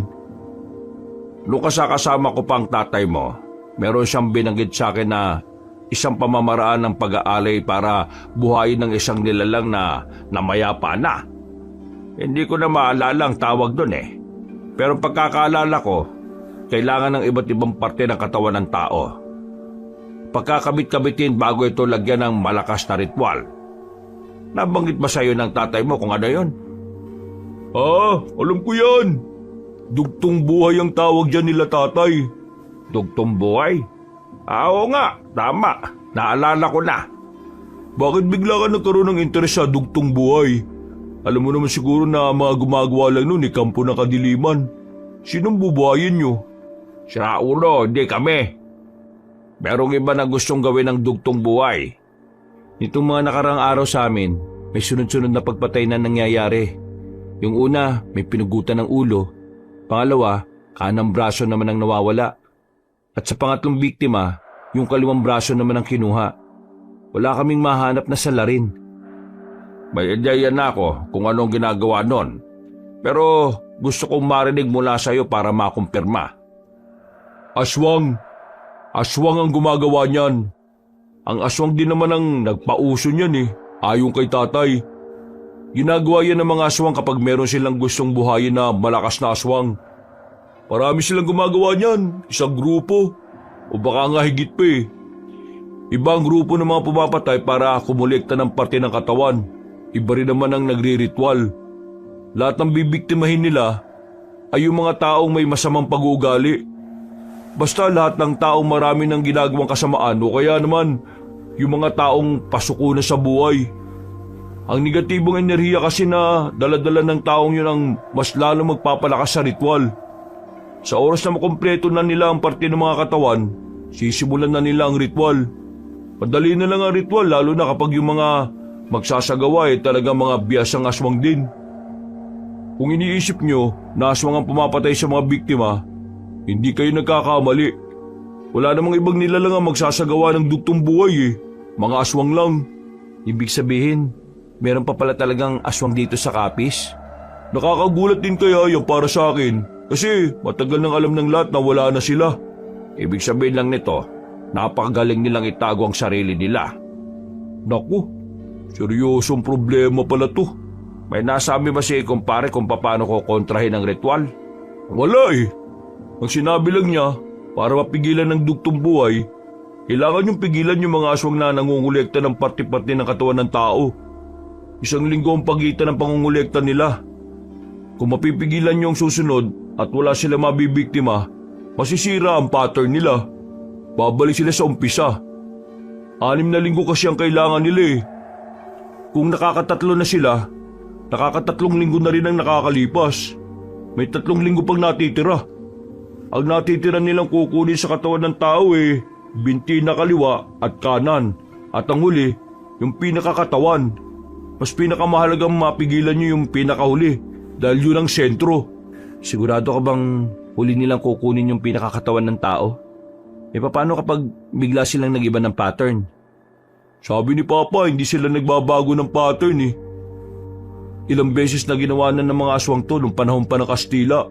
Nung kasama ko pang tatay mo, meron siyang binanggit sa akin na isang pamamaraan ng pag-aalay para buhayin ng isang nilalang na namayapa na. Hindi ko na maalala ang tawag doon eh. Pero pagkakaalala ko, kailangan ng iba't ibang parte ng katawan ng tao. Pagkakabit-kabitin bago ito lagyan ng malakas na ritual. Nabanggit ba sa'yo ng tatay mo kung ano yon? Alam ko yan. Dugtong buhay ang tawag dyan nila tatay. Dugtong buhay? Oo nga, tama. Naalala ko na. Bakit bigla ka nagkaroon ng interes sa dugtong buhay? Alam mo naman siguro na mga gumagawa lang nun kampo ng kadiliman. Sinong bubuhayin nyo? Sira ulo, hindi kami. Merong iba na gustong gawin ng dugtong buhay. Nitong mga nakarang araw sa amin, may sunod-sunod na pagpatay na nangyayari. Yung una, may pinugutan ng ulo. Pangalawa, kanang braso naman ang nawawala. At sa pangatlong biktima, yung kaliwang braso naman ang kinuha. Wala kaming mahanap na salarin. May ideya na ako kung anong ginagawa nun. Pero gusto kong marinig mula sa'yo para makumpirma. Aswang! Aswang ang gumagawa niyan. Ang aswang din naman ang nagpauso niyan ayon kay tatay. Ginagawa yan ng mga aswang kapag meron silang gustong buhayin na malakas na aswang. Marami silang gumagawa niyan, isang grupo. O baka nga higit pa Ibang grupo ng mga pumapatay para kumulekta ng parte ng katawan. Iba rin naman ang nagre-ritual. Lahat ng bibiktimahin nila ay yung mga taong may masamang pag-uugali. Basta lahat ng taong marami ng ginagawang kasamaan o kaya naman yung mga taong pasuko na sa buhay. Ang negatibong enerhiya kasi na daladala ng taong yun ang mas lalo magpapalakas sa ritual. Sa oras na makumpleto na nila ang parte ng mga katawan, sisimulan na nila ang ritual. Madali na lang ang ritual lalo na kapag yung mga magsasagawa talagang mga biyasang aswang din. Kung iniisip nyo na aswang ang pumapatay sa mga biktima, hindi kayo nagkakamali. Wala namang ibang nilalang ang magsasagawa ng dugtong buhay Mga aswang lang. Ibig sabihin, meron pa pala talagang aswang dito sa Capiz? Nakakagulat din kaya yan para sa akin. Kasi matagal nang alam ng lahat na wala na sila. Ibig sabihin lang nito, napakagaling nilang itago ang sarili nila. Naku, seryosong problema pala to. May nasabi ba si kumpare kung paano ko kontrahin ang ritual? Wala Ang sinabi lang niya, para mapigilan ng dugtong buhay, kailangan yung pigilan yung mga aswang na nangungulekta ng parte-parte ng katawan ng tao. 1 linggo ang pagitan ng pangungulekta nila. Kung mapipigilan niyo ang susunod at wala sila mabibiktima, masisira ang pattern nila. Babalik sila sa umpisa. 6 na linggo kasi ang kailangan nila Kung nakakatatlo na sila, nakakatatlong linggo na rin ang nakakalipas. May 3 linggo pang natitira. Ang natitira nilang kukunin sa katawan ng tao binti na kaliwa at kanan. At ang huli, yung pinakakatawan. Mas pinakamahalagang mapigilan nyo yung pinakahuli dahil yun ang sentro. Sigurado ka bang huli nilang kukunin yung pinakakatawan ng tao? Paano kapag bigla silang nag-iba ng pattern? Sabi ni Papa, hindi sila nagbabago ng pattern Ilang beses na ginawa na ng mga aswang to nung panahon pa ng Kastila.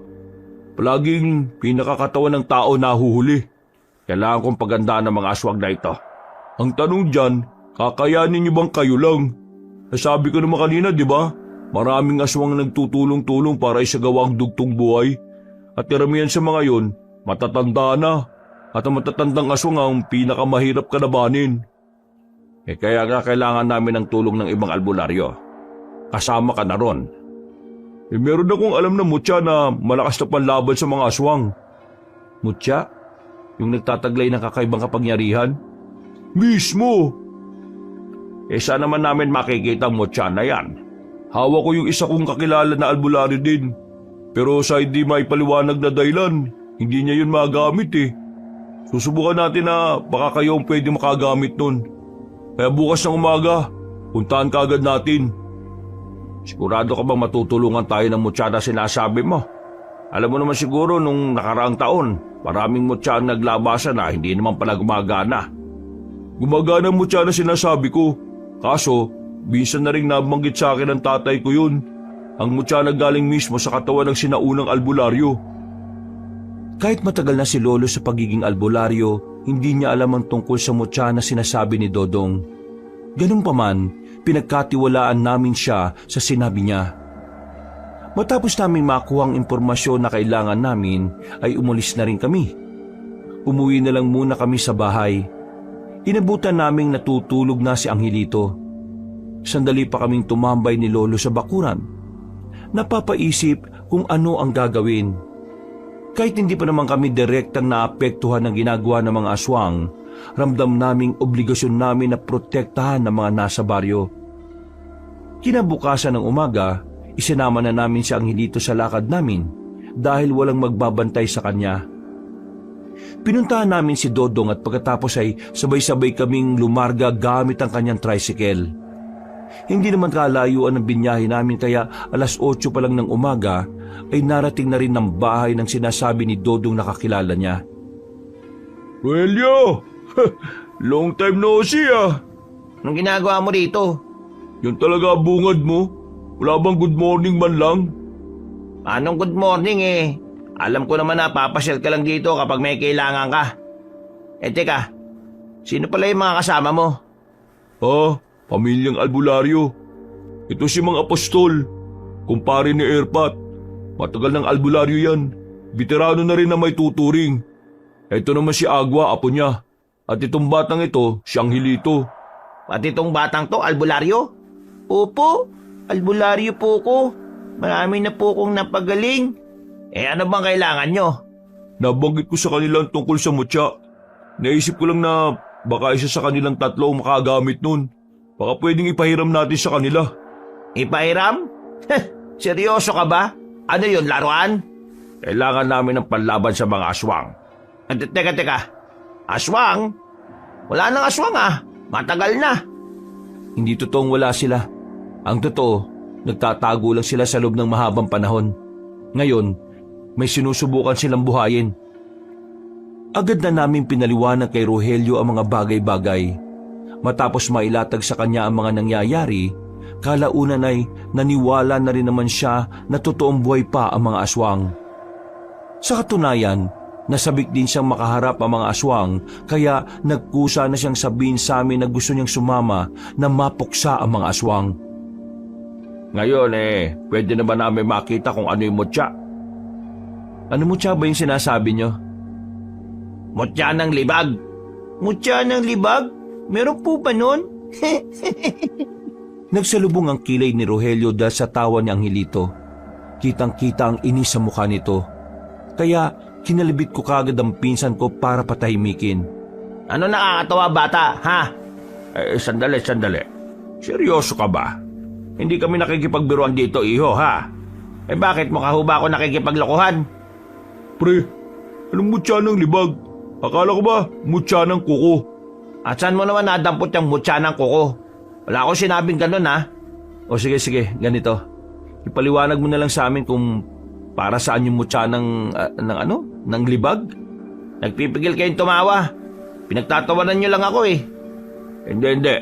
Palaging pinakakatawan ng tao nahuhuli. Kailangan kong pagandaan ng mga aswang na ito. Ang tanong dyan, kakayanin niyo bang kayo lang? Nasabi ko naman kanina, di ba? Maraming aswang nagtutulong-tulong para isagawa ang dugtong buhay. At karamihan sa mga yon, matatanda na. At ang matatandang aswang ang pinakamahirap kalabanin. Kaya nga kailangan namin ng tulong ng ibang albularyo. Kasama ka na ron. Meron akong alam na mutya na malakas na panlaban sa mga aswang. Mutya? Yung nagtataglay ng kakaibang kapangyarihan? Mismo! Saan naman namin makikita ang mutya na yan? Hawak ko yung isa kong kakilala na albularyo din. Pero sa hindi maipaliwanag na dahilan, hindi niya yun magamit Susubukan natin na baka kayo ang pwede makagamit nun. Kaya bukas ng umaga, puntahan ka agad natin. Sigurado ka bang matutulungan tayo ng mutya na sinasabi mo? Alam mo naman siguro nung nakaraang taon, maraming mutya ang naglabasan na hindi naman pala gumagana. Gumagana ang mutya na sinasabi ko. Kaso, minsan na rin nabanggit sa akin ng tatay ko yun. Ang mutya na galing mismo sa katawan ng sinaunang albularyo. Kahit matagal na si Lolo sa pagiging albularyo, hindi niya alam ang tungkol sa mutya na sinasabi ni Dodong. Ganun pa man, pinagkatiwalaan namin siya sa sinabi niya. Matapos naming makuha ang impormasyon na kailangan namin, ay umulis na rin kami. Umuwi na lang muna kami sa bahay. Inabutan naming natutulog na si Angelito. Sandali pa kaming tumambay ni Lolo sa bakuran. Napapaisip kung ano ang gagawin. Kahit hindi pa naman kami direktang naapektuhan ng ginagawa ng mga aswang, ramdam naming obligasyon namin na protektahan ng mga nasa baryo. Kinabukasan ng umaga, isinama na namin si Angelito sa lakad namin dahil walang magbabantay sa kanya. Pinuntahan namin si Dodong at pagkatapos ay sabay-sabay kaming lumarga gamit ang kanyang tricycle. Hindi naman kalayuan ang binyahe namin kaya 8:00 pa lang ng umaga ay narating na rin ng bahay ng sinasabi ni Dodong na kakilala niya. Rogelio! Long time no see ah! Anong ginagawa mo rito? Yan talaga bungad mo? Wala bang good morning man lang? Anong good morning eh? Alam ko naman na papasyal ka lang dito kapag may kailangan ka. Teka, sino pala yung mga kasama mo? Pamilyang albularyo. Ito si Mang Apostol, kumpare ni Erpat. Matagal ng albularyo yan. Veterano na rin na may tuturing. Ito naman si Agua, apo niya. At itong batang ito, si Angelito. Pati itong batang to, albularyo? Opo, albularyo po ko. Marami na po kong napagaling. Ano bang kailangan nyo? Nabanggit ko sa kanilang tungkol sa mutya. Naisip ko lang na baka isa sa kanilang 3 ang makagamit nun. Baka pwedeng ipahiram natin sa kanila. Ipahiram? Seryoso ka ba? Ano yun, laruan? Kailangan namin ng panlaban sa mga aswang. Teka. Aswang? Wala nang aswang ah. Matagal na. Hindi totoong wala sila. Ang totoo, nagtatago lang sila sa loob ng mahabang panahon. Ngayon, may sinusubukan silang buhayin. Agad na naming pinaliwanag kay Rogelio ang mga bagay-bagay. Matapos mailatag sa kanya ang mga nangyayari, kalaunan ay naniwala na rin naman siya na totoong buhay pa ang mga aswang. Sa katunayan, nasabik din siyang makaharap ang mga aswang kaya nagkusa na siyang sabihin sa amin na gusto niyang sumama na mapuksa ang mga aswang. Ngayon pwede na ba namin makita kung ano yung mutya? Ano mutya ba yung sinasabi niyo? Mutya ng libag. Mutya ng libag? Meron po ba nun? Nagsalubong ang kilay ni Rogelio dahil sa tawa ni Angelito. Kitang-kita ang inis sa mukha nito. Kaya kinalibit ko kagad ang pinsan ko para patahimikin. Ano nakakatawa bata, ha? Sandali. Seryoso ka ba? Hindi kami nakikipagbiruan dito, iho, ha? Bakit mo kahuba ako nakikipaglokohan? Pre, anong mutya ng libag? Akala ko ba mutya ng kuko? At saan mo naman nadampot yung mutya ng kuko? Wala akong sinabing ganun ha. O sige, ganito. Ipaliwanag mo na lang sa amin kung para saan yung mutya ng libag? Nagpipigil kayong tumawa. Pinagtatawanan nyo lang ako eh. Hindi.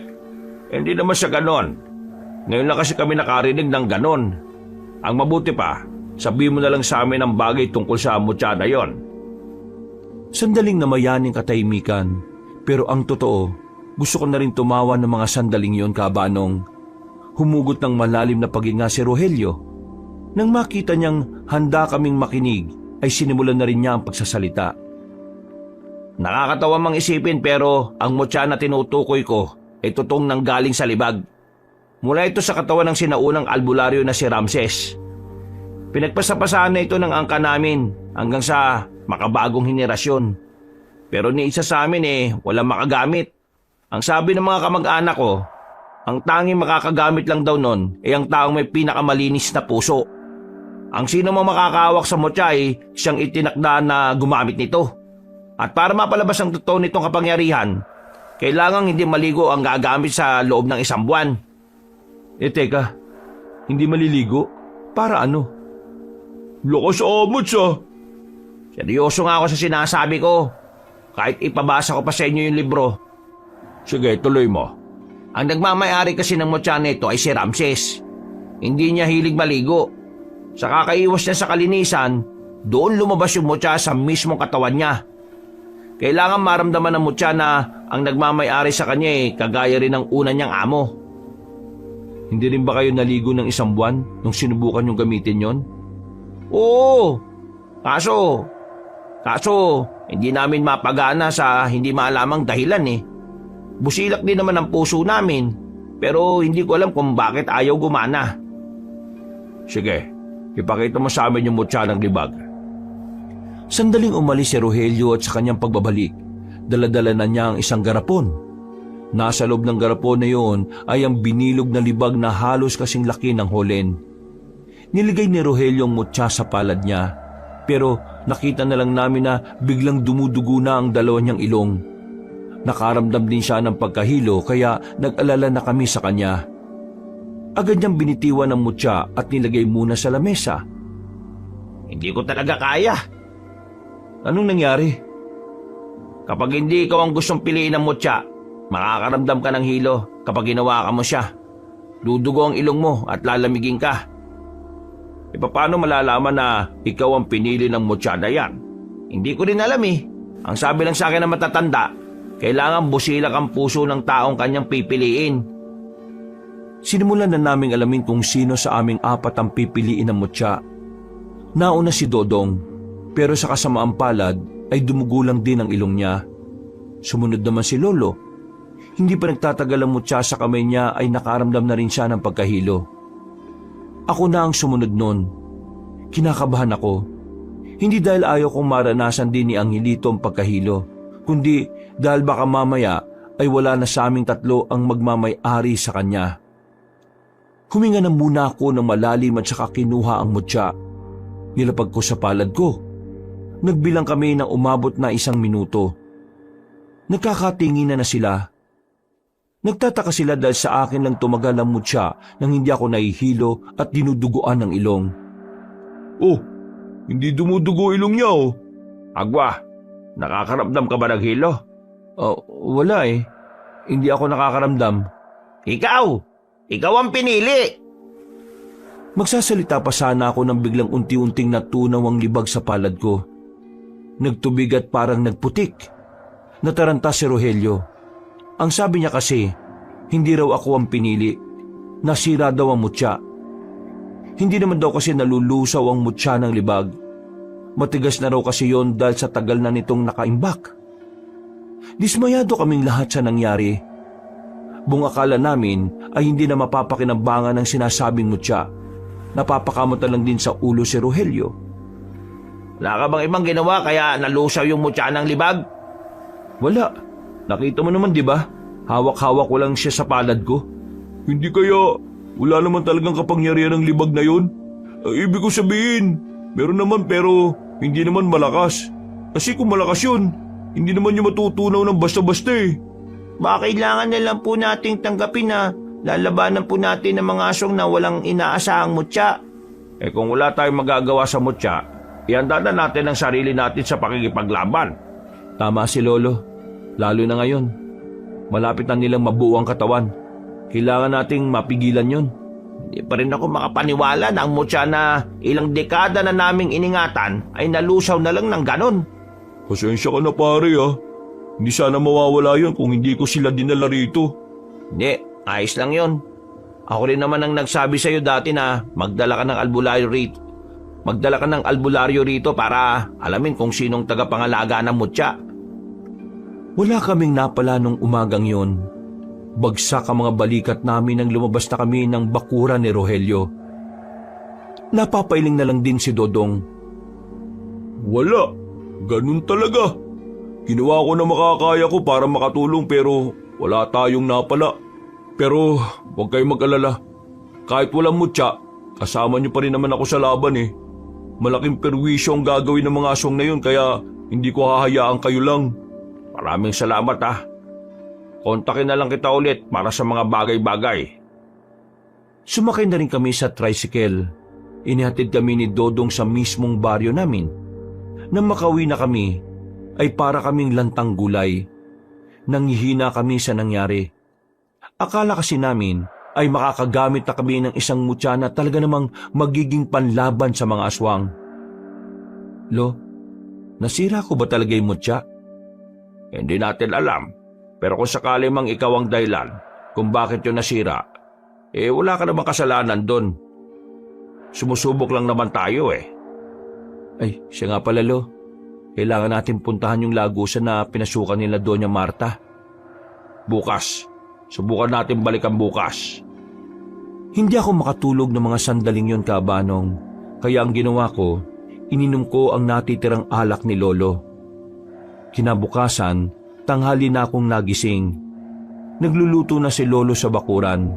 Hindi naman siya ganon. Ngayon lang kasi kami nakarinig ng ganon. Ang mabuti pa, sabihin mo na lang sa amin ang bagay tungkol sa mutya na yon. Sandaling namayaning katahimikan. Pero ang totoo, gusto ko na rin tumawa ng mga sandaling yon, Kabanong. Humugot ng malalim na paghinga si Rogelio. Nang makita niyang handa kaming makinig, ay sinimulan na rin niya ang pagsasalita. Nakakatawa mang isipin pero ang mutya na tinutukoy ko ay totoong nanggaling sa libag. Mula ito sa katawan ng sinaunang albularyo na si Ramses. Pinagpasapasahan na ito ng angka namin hanggang sa makabagong henerasyon. Pero ni isa sa amin walang makagamit. Ang sabi ng mga kamag-anak ko, ang tanging makakagamit lang daw nun ay ang taong may pinakamalinis na puso. Ang sino mang makakawak sa mutya ay siyang itinakda na gumamit nito. At para mapalabas ang totoo nitong kapangyarihan, kailangang hindi maligo ang gagamit sa loob ng 1 buwan. Teka, hindi maliligo? Para ano? Lakas amots ah. Seryoso nga ako sa sinasabi ko. Kahit ipabasa ko pa sa inyo yung libro. Sige, tuloy mo. Ang nagmamayari kasi ng mutya nito ay si Ramses. Hindi niya hilig maligo. Sa kakaiwas niya sa kalinisan, Doon lumabas yung mutya sa mismong katawan niya. Kailangan maramdaman ng mutya na ang nagmamay-ari sa kanya kagaya rin ng una niyang amo. Hindi rin ba kayo naligo ng isang buwan nung sinubukan yung gamitin yon? Oo, kaso hindi namin mapagana sa hindi maalamang dahilan Busilak din naman ang puso namin, pero hindi ko alam kung bakit ayaw gumana. Sige, ipakita mo sa amin yung mutya ng libag. Sandaling umalis si Rogelio at sa kanyang pagbabalik, daladala na niya ang isang garapon. Nasa loob ng garapon na yun ay ang binilog na libag na halos kasing laki ng holen. Niligay ni Rogelio ang mutya sa palad niya, pero nakita na lang namin na biglang dumudugo na ang dalawa niyang ilong. Nakaramdam din siya ng pagkahilo kaya nag-alala na kami sa kanya. Agad niyang binitiwan ang mutya at nilagay muna sa lamesa. Hindi ko talaga kaya. Anong nangyari? Kapag hindi ikaw ang gustong piliin ng mutya, makakaramdam ka ng hilo kapag ginawa ka mo siya. Dudugo ang ilong mo at lalamigin ka. E paano malalaman na ikaw ang pinili ng mutya na yan? Hindi ko rin alam Ang sabi lang sa akin ng matatanda, kailangan busilak ang puso ng taong kanyang pipiliin. Sinimulan na naming alamin kung sino sa aming apat ang pipiliin ng mutya. Nauna si Dodong, pero sa kasamaang palad ay dumugulang din ang ilong niya. Sumunod naman si Lolo. Hindi pa nagtatagal ang mutya sa kamay niya ay nakaramdam na rin siya ng pagkahilo. Ako na ang sumunod nun. Kinakabahan ako. Hindi dahil ayaw kong maranasan din ni Angelito ang pagkahilo, kundi dahil baka mamaya ay wala na sa aming tatlo ang magmamay-ari sa kanya. Huminga na muna ako ng malalim at saka kinuha ang mutya. Nilapag ko sa palad ko. Nagbilang kami ng umabot na 1 minuto. Nagkakatingin na sila. Nagtataka sila dahil sa akin lang tumagal ang mutya nang hindi ako nahihilo at dinuduguan ng ilong. Oh, hindi dumudugo ilong niya Agwa, nakakaramdam ka ba ng hilo? Wala Hindi ako nakakaramdam. Ikaw ang pinili. Magsasalita pa sana ako nang biglang unti-unting natunaw ang libag sa palad ko. Nagtubig at parang nagputik. Nataranta si Rogelio. Ang sabi niya kasi, hindi raw ako ang pinili. Nasira daw ang mutya. Hindi naman daw kasi nalulusaw ang mutya ng libag. Matigas na raw kasi yon dahil sa tagal na nitong nakaimbak. Dismayado kaming lahat sa nangyari. Buong akala namin ay hindi na mapapakinabangan ang sinasabing mutya. Napapakamot na lang din sa ulo si Rogelio. Wala ka bang ibang ginawa kaya nalusaw yung mutya ng libag? Wala. Nakita mo naman, di ba? Hawak-hawak ko lang siya sa palad ko. Hindi kaya wala naman talagang kapangyarihan ng libag na yun? Ibig ko sabihin, meron naman pero hindi naman malakas. Kasi kung malakas yun, hindi naman yung matutunaw ng basta-basta Baka kailangan na lang po nating tanggapin na lalabanan po natin ng mga asong na walang inaasahang mutya. Kung wala tayong magagawa sa mutya, ihanda na natin ang sarili natin sa pakikipaglaban. Tama si Lolo. Lalo na ngayon. Malapit na nilang mabuo ang katawan. Kailangan nating mapigilan yon. Hindi pa rin ako makapaniwala na ang mutya na ilang dekada na naming iningatan ay nalusaw na lang ng ganon. Pasensya ka na pare Hindi sana mawawala yon kung hindi ko sila dinala rito. Hindi, ayos lang yon. Ako rin naman ang nagsabi sa'yo dati na magdala ka ng albularyo rito para alamin kung sinong tagapangalaga ng mutya. Wala kaming napala nung umagang yon. Bagsak ang mga balikat namin nang lumabas na kami ng bakuran ni Rogelio. Napapailing na lang din si Dodong. Wala, ganun talaga. Ginawa ko na makakaya ko para makatulong pero wala tayong napala. Pero huwag kayong mag-alala. Kahit walang mutya, kasama niyo pa rin naman ako sa laban Malaking perwisyo ang gagawin ng mga asong na yun kaya hindi ko hahayaan kayo lang. Maraming salamat Kontakin na lang kita ulit para sa mga bagay-bagay. Sumakay na rin kami sa tricycle. Inihatid kami ni Dodong sa mismong baryo namin. Nang makauwi na kami, ay para kaming lantang gulay. Nanghihina kami sa nangyari. Akala kasi namin ay makakagamit na kami ng isang mutya na talaga namang magiging panlaban sa mga aswang. Lo, nasira ko ba talaga yung mutya? Hindi natin alam. Pero kung sakali mang ikaw ang dahilan kung bakit yun nasira, wala ka namang kasalanan doon. Sumusubok lang naman tayo eh. Ay, siya nga pala, Lo. Kailangan natin puntahan yung lagusan na pinasukan nila Doña Marta. Bukas. Subukan natin balikan bukas. Hindi ako makatulog ng mga sandaling yon, Kabanong. Kaya ang ginawa ko, ininom ko ang natitirang alak ni Lolo. Kinabukasan, tanghali na akong nagising. Nagluluto na si Lolo sa bakuran,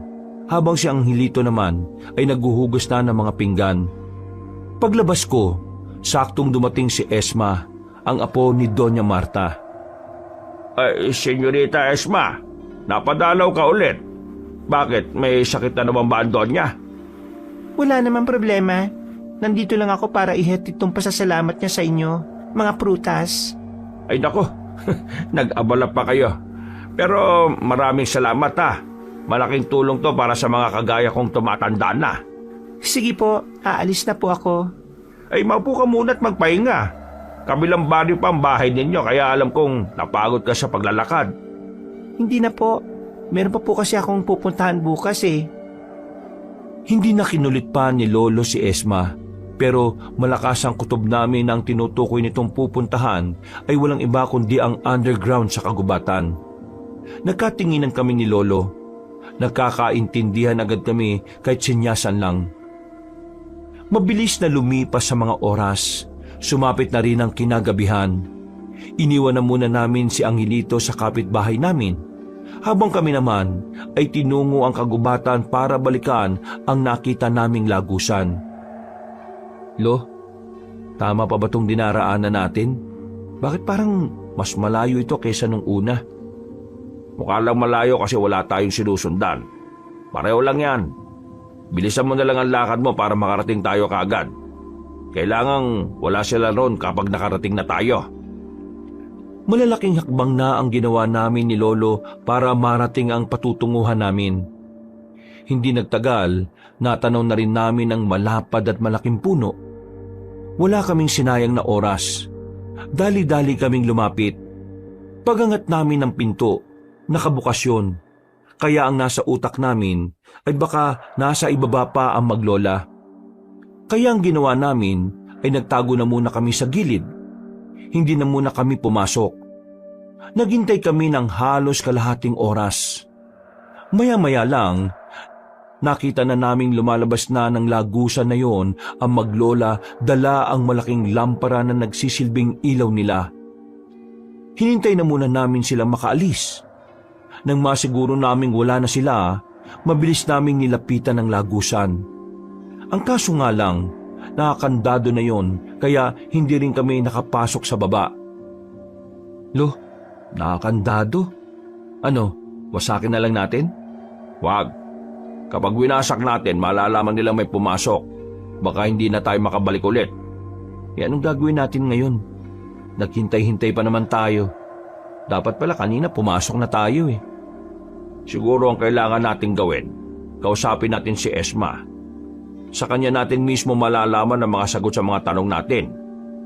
habang si Angelito naman ay naghuhugas na ng mga pinggan. Paglabas ko, saktong dumating si Esma, ang apo ni Doña Marta. Ay, Senyorita Esma, napadalaw ka ulit. Bakit? May sakit na naman ba ang Donya? Wala namang problema. Nandito lang ako para ihatid itong pasasalamat niya sa inyo, mga prutas. Ay nako, nag-abala pa kayo. Pero maraming salamat ha. Malaking tulong to para sa mga kagaya kong tumatanda na. Sige po, aalis na po ako. Ay maupo ka muna at magpahinga. Kabilang baryo pa ang bahay ninyo kaya alam kong napagod ka sa paglalakad. Hindi na po. Meron pa po kasi akong pupuntahan bukas eh. Hindi na kinulit pa ni Lolo si Esma, pero malakas ang kutob namin ang tinutukoy nitong pupuntahan ay walang iba kundi ang underground sa kagubatan. Nagkatinginan kami ni Lolo. Nagkakaintindihan agad kami kahit sinyasan lang. Mabilis na lumipas sa mga oras. Sumapit na rin ang kinagabihan. Iniwan na muna namin si Angelito sa kapitbahay namin, habang kami naman ay tinungo ang kagubatan para balikan ang nakita naming lagusan. Lo, tama pa ba itong dinaraanan natin? Bakit parang mas malayo ito kaysa nung una? Mukha lang malayo kasi wala tayong sinusundan. Pareho lang yan. Bilisan mo na lang ang lakad mo para makarating tayo kaagad. Kailangang wala sila ron kapag nakarating na tayo. Malalaking hakbang na ang ginawa namin ni Lolo para marating ang patutunguhan namin. Hindi nagtagal, natanaw na rin namin ang malapad at malaking puno. Wala kaming sinayang na oras. Dali-dali kaming lumapit. Pagangat namin ng pinto, nakabukas yun. Kaya ang nasa utak namin ay baka nasa ibaba pa ang maglola. Kaya ang ginawa namin ay nagtago na muna kami sa gilid. Hindi na muna kami pumasok. Naghintay kami ng halos kalahating oras. Maya-maya lang, nakita na naming lumalabas na ng lagusan na yon ang maglola, dala ang malaking lampara na nagsisilbing ilaw nila. Hinintay na muna namin sila makaalis. Nang masiguro naming wala na sila, mabilis naming nilapitan ng lagusan. Ang kaso nga lang, nakakandado na yon kaya hindi rin kami nakapasok sa baba. Lo, nakakandado? Ano, wasakin na lang natin? Wag. Kapag winasak natin, malalaman nilang may pumasok. Baka hindi na tayo makabalik ulit. E anong gagawin natin ngayon? Naghintay-hintay pa naman tayo. Dapat pala kanina pumasok na tayo eh. Siguro ang kailangan natin gawin, kausapin natin si Esma. Sa kanya natin mismo malalaman ang mga sagot sa mga tanong natin.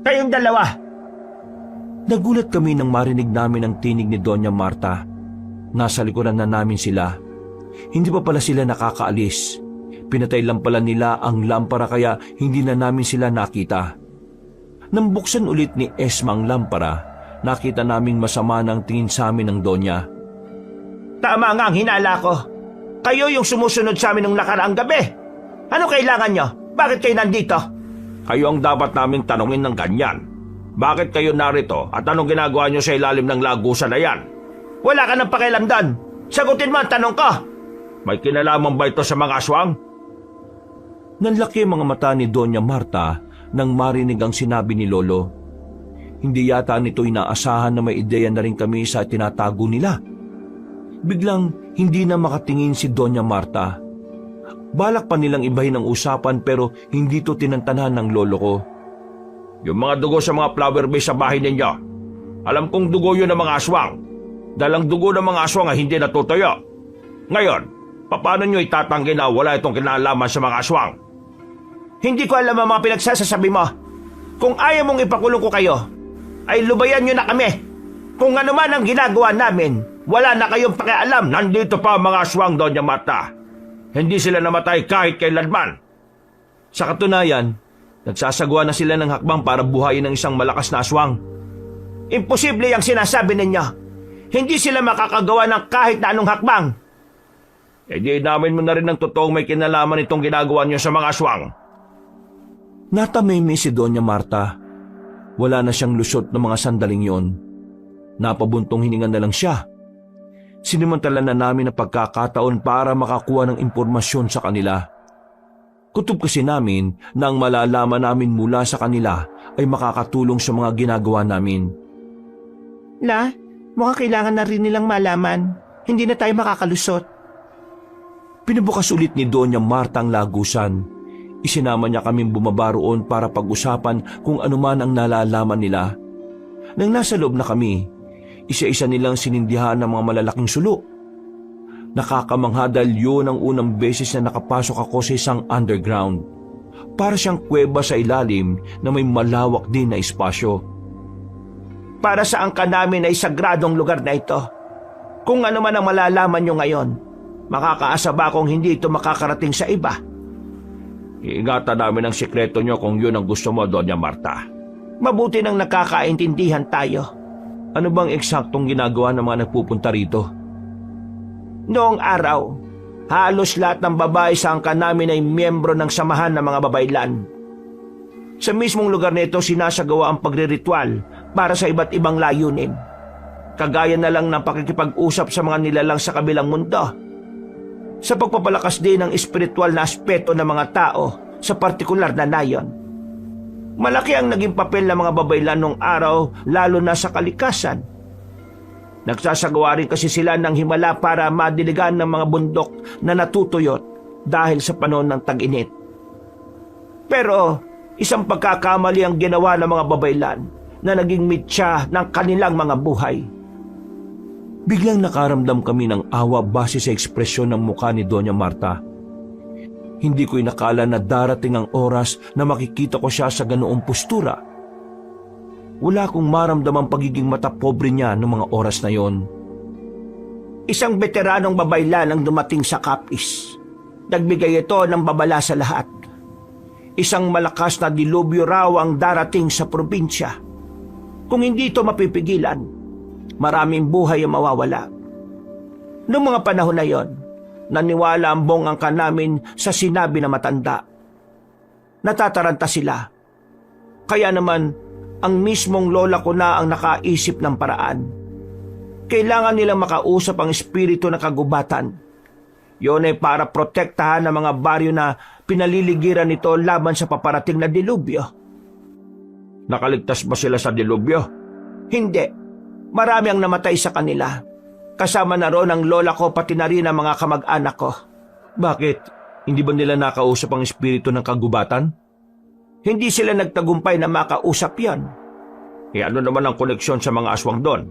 Kayong dalawa! Nagulat kami nang marinig namin ang tinig ni Doña Marta. Nasa likuran na namin sila. Hindi pa pala sila nakakaalis. Pinatay lang pala nila ang lampara kaya hindi na namin sila nakita. Nang buksan ulit ni Esma ang lampara, nakita naming masama ng tingin sa amin ng Donya. Tama nga ang hinala ko. Kayo yung sumusunod sa amin nung nakaraang gabi. Ano kailangan nyo? Bakit kayo nandito? Kayo ang dapat naming tanungin ng ganyan. Bakit kayo narito at anong ginagawa nyo sa ilalim ng lagusan na yan? Wala ka ng pakialam doon. Sagutin mo ang tanong ko. May kinalaman ba ito sa mga aswang? Nanlaki ang mga mata ni Doña Marta nang marinig ang sinabi ni Lolo. Hindi yata nito inaasahan na may ideya na rin kami sa tinatago nila. Biglang hindi na makatingin si Doña Marta. Balak pa nilang ibahin ang usapan pero hindi to tinantanan ng lolo ko. Yung mga dugo sa mga flower base sa bahay ninyo, alam kong dugo yun ng mga aswang. Dahil ang dugo ng mga aswang ay hindi natutuyo. Ngayon, paano nyo itatanggi na wala itong kinalaman sa mga aswang? Hindi ko alam ang mga pinagsasasabi mo. Kung ayaw mong ipakulong ko kayo, ay lubayan nyo na kami. Kung ano man ang ginagawa namin, wala na kayong pakialam. Nandito pa ang mga aswang, Doña Marta. Hindi sila namatay kahit kailanman. Sa katunayan, nagsasagawa na sila ng hakbang para buhayin ng isang malakas na aswang. Imposible ang sinasabi ninyo. Hindi sila makakagawa ng kahit na anong hakbang. E di namin mo na rin ng totoong may kinalaman itong ginagawa niyo sa mga aswang. Natamimi si Doña Marta. Wala na siyang lusot ng mga sandaling yon. Napabuntong hininga na lang siya. Sinimantala na namin ang pagkakataon para makakuha ng impormasyon sa kanila. Kutob kasi namin na ang malalaman namin mula sa kanila ay makakatulong sa mga ginagawa namin. La, mukhang kailangan na rin nilang malaman. Hindi na tayo makakalusot. Pinubukas ulit ni Doña Marta ang lagusan. Isinama niya kaming bumaba roon para pag-usapan kung ano man ang nalalaman nila. Nang nasa loob na kami, isa-isa nilang sinindihan ng mga malalaking sulo. Nakakamangha dahil yun ang unang beses na nakapasok ako sa isang underground. Para siyang kuweba sa ilalim na may malawak din na espasyo. Para saan ka namin ay sagradong lugar na ito? Kung ano man ang malalaman nyo ngayon, makakaasa ba kung hindi ito makakarating sa iba? Iingatan namin ang sikreto niyo kung yun ang gusto mo, Doña Marta. Mabuti nang nakakaintindihan tayo. Ano bang eksaktong ginagawa ng mga nagpupunta rito? Noong araw, halos lahat ng babae sa angkan namin ay miyembro ng samahan ng mga babaylan. Sa mismong lugar na ito sinasagawa ang pagriritual para sa iba't ibang layunin. Kagaya na lang ng pakikipag-usap sa mga nilalang sa kabilang mundo. Sa pagpapalakas din ng espiritual na aspeto ng mga tao sa partikular na nayon. Malaki ang naging papel ng mga babaylan noong araw, lalo na sa kalikasan. Nagsasagawa rin kasi sila ng himala para madiligan ng mga bundok na natutuyot dahil sa panahon ng tag-init. Pero isang pagkakamali ang ginawa ng mga babaylan na naging mitya ng kanilang mga buhay. Biglang nakaramdam kami ng awa base sa ekspresyon ng mukha ni Doña Marta. Hindi ko inakala na darating ang oras na makikita ko siya sa ganoong postura. Wala akong maramdamang pagiging matapobre niya noong mga oras na yon. Isang veteranong babaylan ang dumating sa Capiz. Nagbigay ito ng babala sa lahat. Isang malakas na dilubyo raw ang darating sa probinsya. Kung hindi ito mapipigilan, maraming buhay ang mawawala. Noong mga panahon na yon, naniwala ang buong angkan namin sa sinabi na matanda. Natataranta sila. Kaya naman, ang mismong lola ko na ang nakaisip ng paraan. Kailangan nilang makausap ang espiritu ng kagubatan. Yun ay para protektahan ang mga baryo na pinaliligiran nito laban sa paparating na dilubyo. Nakaligtas ba sila sa dilubyo? Hindi. Marami ang namatay sa kanila. Kasama na roon ang lola ko pati na rin ang mga kamag-anak ko. Bakit? Hindi ba nila nakausap ang espiritu ng kagubatan? Hindi sila nagtagumpay na makausap yan. E ano naman ang koneksyon sa mga aswang doon?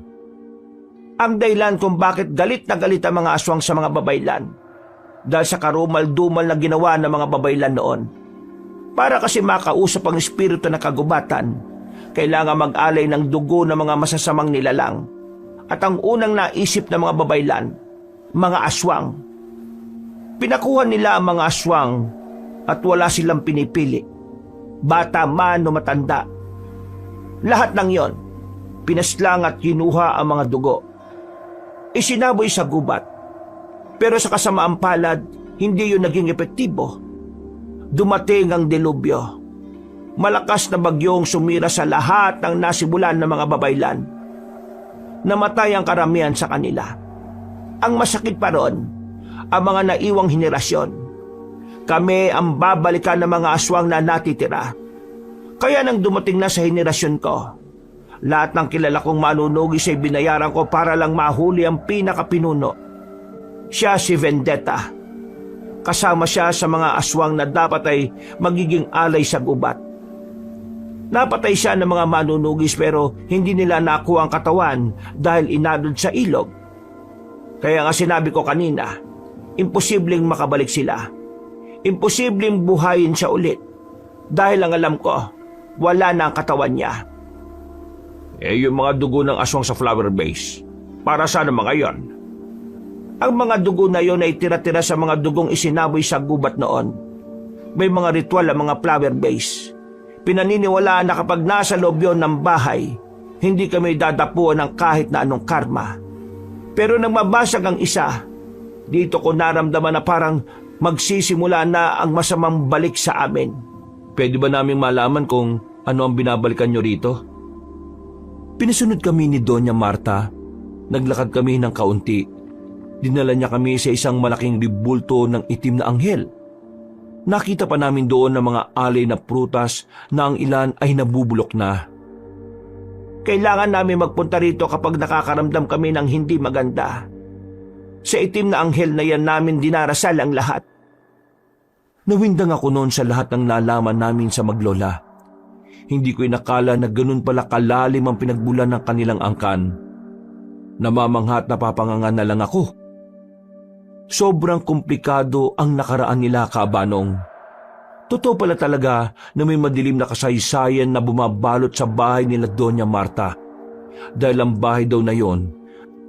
Ang dahilan kung bakit galit na galit ang mga aswang sa mga babaylan. Dahil sa karumal-dumal na ginawa ng mga babaylan noon. Para kasi makausap ang espiritu ng kagubatan, kailangan mag-alay ng dugo ng mga masasamang nilalang. At ang unang naisip ng mga babaylan, mga aswang. Pinakuha nila ang mga aswang at wala silang pinipili. Bata man o matanda. Lahat ng yon, pinaslang at kinuha ang mga dugo. Isinaboy sa gubat. Pero sa kasamaang palad, hindi yun naging epektibo. Dumating ang dilubyo. Malakas na bagyong sumira sa lahat ng nasibulan ng mga babaylan. Namatay ang karamihan sa kanila. Ang masakit pa ron, ang mga naiwang henerasyon. Kami ang babalikan ng mga aswang na natitira. Kaya nang dumating na sa henerasyon ko, lahat ng kilala kong manunugis ay binayaran ko para lang mahuli ang pinakapinuno. Siya si Vendetta. Kasama siya sa mga aswang na dapat ay magiging alay sa gubat. Napatay siya ng mga manunugis pero hindi nila nakuha ang katawan dahil inadod sa ilog. Kaya nga sinabi ko kanina, imposibleng makabalik sila. Imposibleng buhayin siya ulit. Dahil ang alam ko, wala na ang katawan niya. Yung mga dugo ng aswang sa flower base, para saan ang mga yon? Ang mga dugo na yon ay tira-tira sa mga dugong isinaboy sa gubat noon. May mga ritual ang mga flower base. Pinaniniwalaan na kapag nasa loob yon ng bahay, hindi kami dadapuan ng kahit na anong karma. Pero nang mabasag ang isa, dito ko naramdaman na parang magsisimula na ang masamang balik sa amin. Pwede ba naming malaman kung ano ang binabalikan nyo rito? Pinasunod kami ni Doña Marta. Naglakad kami ng kaunti. Dinala niya kami sa isang malaking ribulto ng itim na anghel. Nakita pa namin doon ng mga alay na prutas na ang ilan ay nabubulok na. Kailangan namin magpunta rito kapag nakakaramdam kami ng hindi maganda. Sa itim na anghel na yan namin dinarasal ang lahat. Nawindang ako noon sa lahat ng nalaman namin sa maglola. Hindi ko inakala na ganun pala kalalim ang pinagbulan ng kanilang angkan. Namamangha at napapanganga na lang ako. Sobrang komplikado ang nakaraan nila, Kabanong. Totoo pala talaga na may madilim na kasaysayan na bumabalot sa bahay nila Doña Marta. Dahil ang bahay daw na yon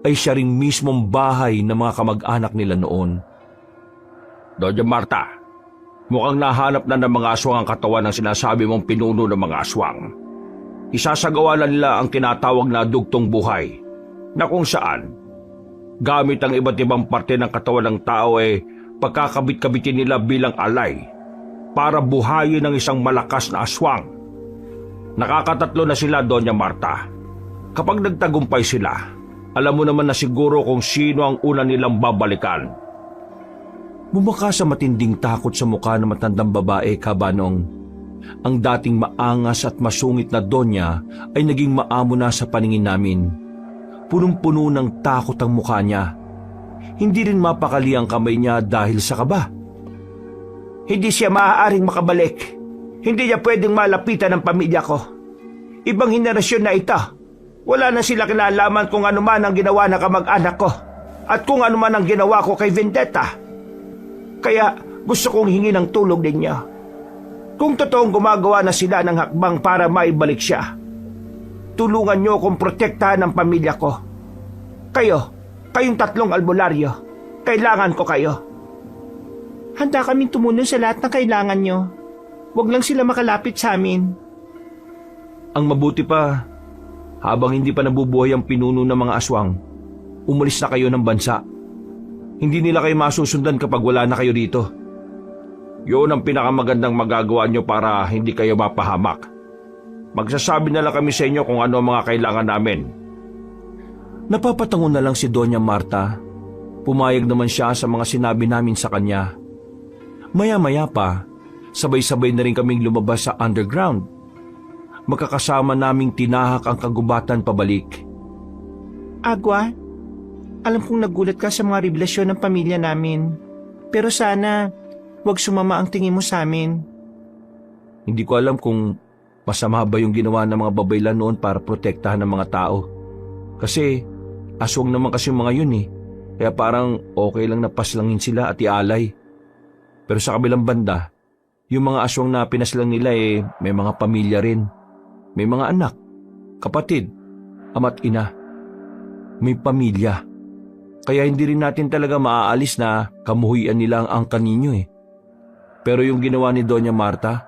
ay siya ring mismong bahay ng mga kamag-anak nila noon. Doña Marta, mukhang nahanap na ng mga aswang ang katawan ng sinasabi mong pinuno ng mga aswang. Isasagawa na nila ang tinatawag na dugtong buhay, na kung saan, gamit ang iba't ibang parte ng katawan ng tao pagkakabit-kabitin nila bilang alay para buhayin ng isang malakas na aswang. Nakakatatlo na sila, Doña Marta. Kapag nagtagumpay sila, alam mo naman na siguro kung sino ang una nilang babalikan. Bumaka sa matinding takot sa mukha ng matandang babae, Kabanong. Ang dating maangas at masungit na Donya ay naging maamo na sa paningin namin. Punong-puno ng takot ang mukha niya. Hindi rin mapakali ang kamay niya dahil sa kaba. Hindi siya maaaring makabalik. Hindi niya pwedeng malapitan ng pamilya ko. Ibang henerasyon na ito. Wala na sila kinalaman kung ano man ang ginawa ng kamag-anak ko at kung ano man ang ginawa ko kay Vendetta. Kaya gusto kong hingi ng tulong ninyo. Kung totoong gumagawa na sila ng hakbang para maibalik siya, tulungan niyo akong protektahan ang pamilya ko. Kayong tatlong albularyo, kailangan ko kayo. Handa kaming tumulong sa lahat ng kailangan niyo. Huwag lang sila makalapit sa amin. Ang mabuti pa, habang hindi pa nabubuhay ang pinuno ng mga aswang, umalis na kayo ng bansa. Hindi nila kayo masusundan kapag wala na kayo dito. Yun ang pinakamagandang magagawa nyo para hindi kayo mapahamak. Magsasabi na lang kami sa inyo kung ano ang mga kailangan namin. Napapatango na lang si Doña Marta. Pumayag naman siya sa mga sinabi namin sa kanya. Maya-maya pa, sabay-sabay na rin kaming lumabas sa underground. Magkakasama naming tinahak ang kagubatan pabalik. Agwa, alam kong nagulat ka sa mga revelasyon ng pamilya namin. Pero sana, huwag sumama ang tingin mo sa amin. Hindi ko alam kung masama ba yung ginawa ng mga babaylan noon para protektahan ng mga tao. Kasi aswang naman kasi yung mga yun eh. Kaya parang okay lang na paslangin sila at ialay. Pero sa kabilang banda, yung mga aswang na pinaslang nila may mga pamilya rin. May mga anak, kapatid, ama't ina. May pamilya. Kaya hindi rin natin talaga maaalis na kamuhian nila ang angkan ninyo eh. Pero yung ginawa ni Doña Marta,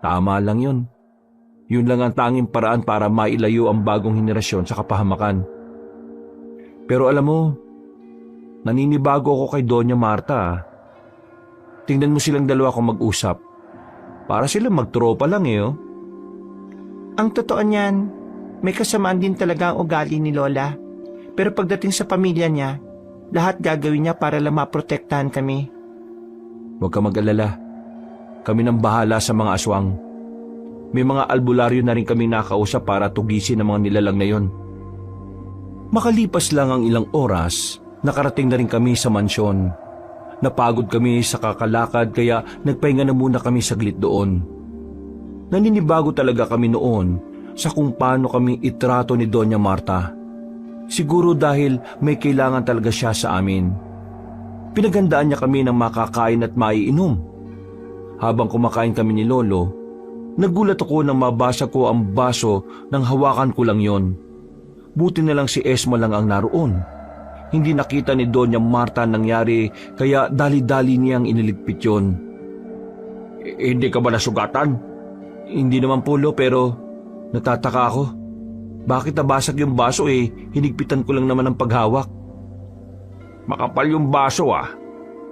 tama lang yun. Yun lang ang tanging paraan para mailayo ang bagong henerasyon sa kapahamakan. Pero alam mo, naninibago ako kay Doña Marta. Tingnan mo silang dalawa kung mag-usap. Para silang magtropa lang oh. Ang totoo niyan, may kasamaan din talaga ang ugali ni Lola. Pero pagdating sa pamilya niya, lahat gagawin niya para lang maprotektahan kami. Huwag ka mag-alala. Kami nang bahala sa mga aswang. May mga albularyo na rin kami nakausap para tugisin ang mga nilalang na yon. Makalipas lang ang ilang oras, nakarating na rin kami sa mansyon. Napagod kami sa kakalakad kaya nagpahinga na muna kami saglit doon. Naninibago talaga kami noon sa kung paano kami itrato ni Doña Marta. Siguro dahil may kailangan talaga siya sa amin. Pinaghandaan niya kami ng makakain at maiinom. Habang kumakain kami ni Lolo, Nagulat ako nang mabasa ko ang baso nang hawakan ko lang yon. Buti na lang si Esma lang ang naroon. Hindi nakita ni Doña Marta ang nangyari kaya dali-dali niyang iniligpit yon. Hindi ka ba nasugatan? Hindi naman po, Lo, pero natataka ako. Bakit nabasag yung baso hinigpitan ko lang naman ang paghawak. Makapal yung baso ah.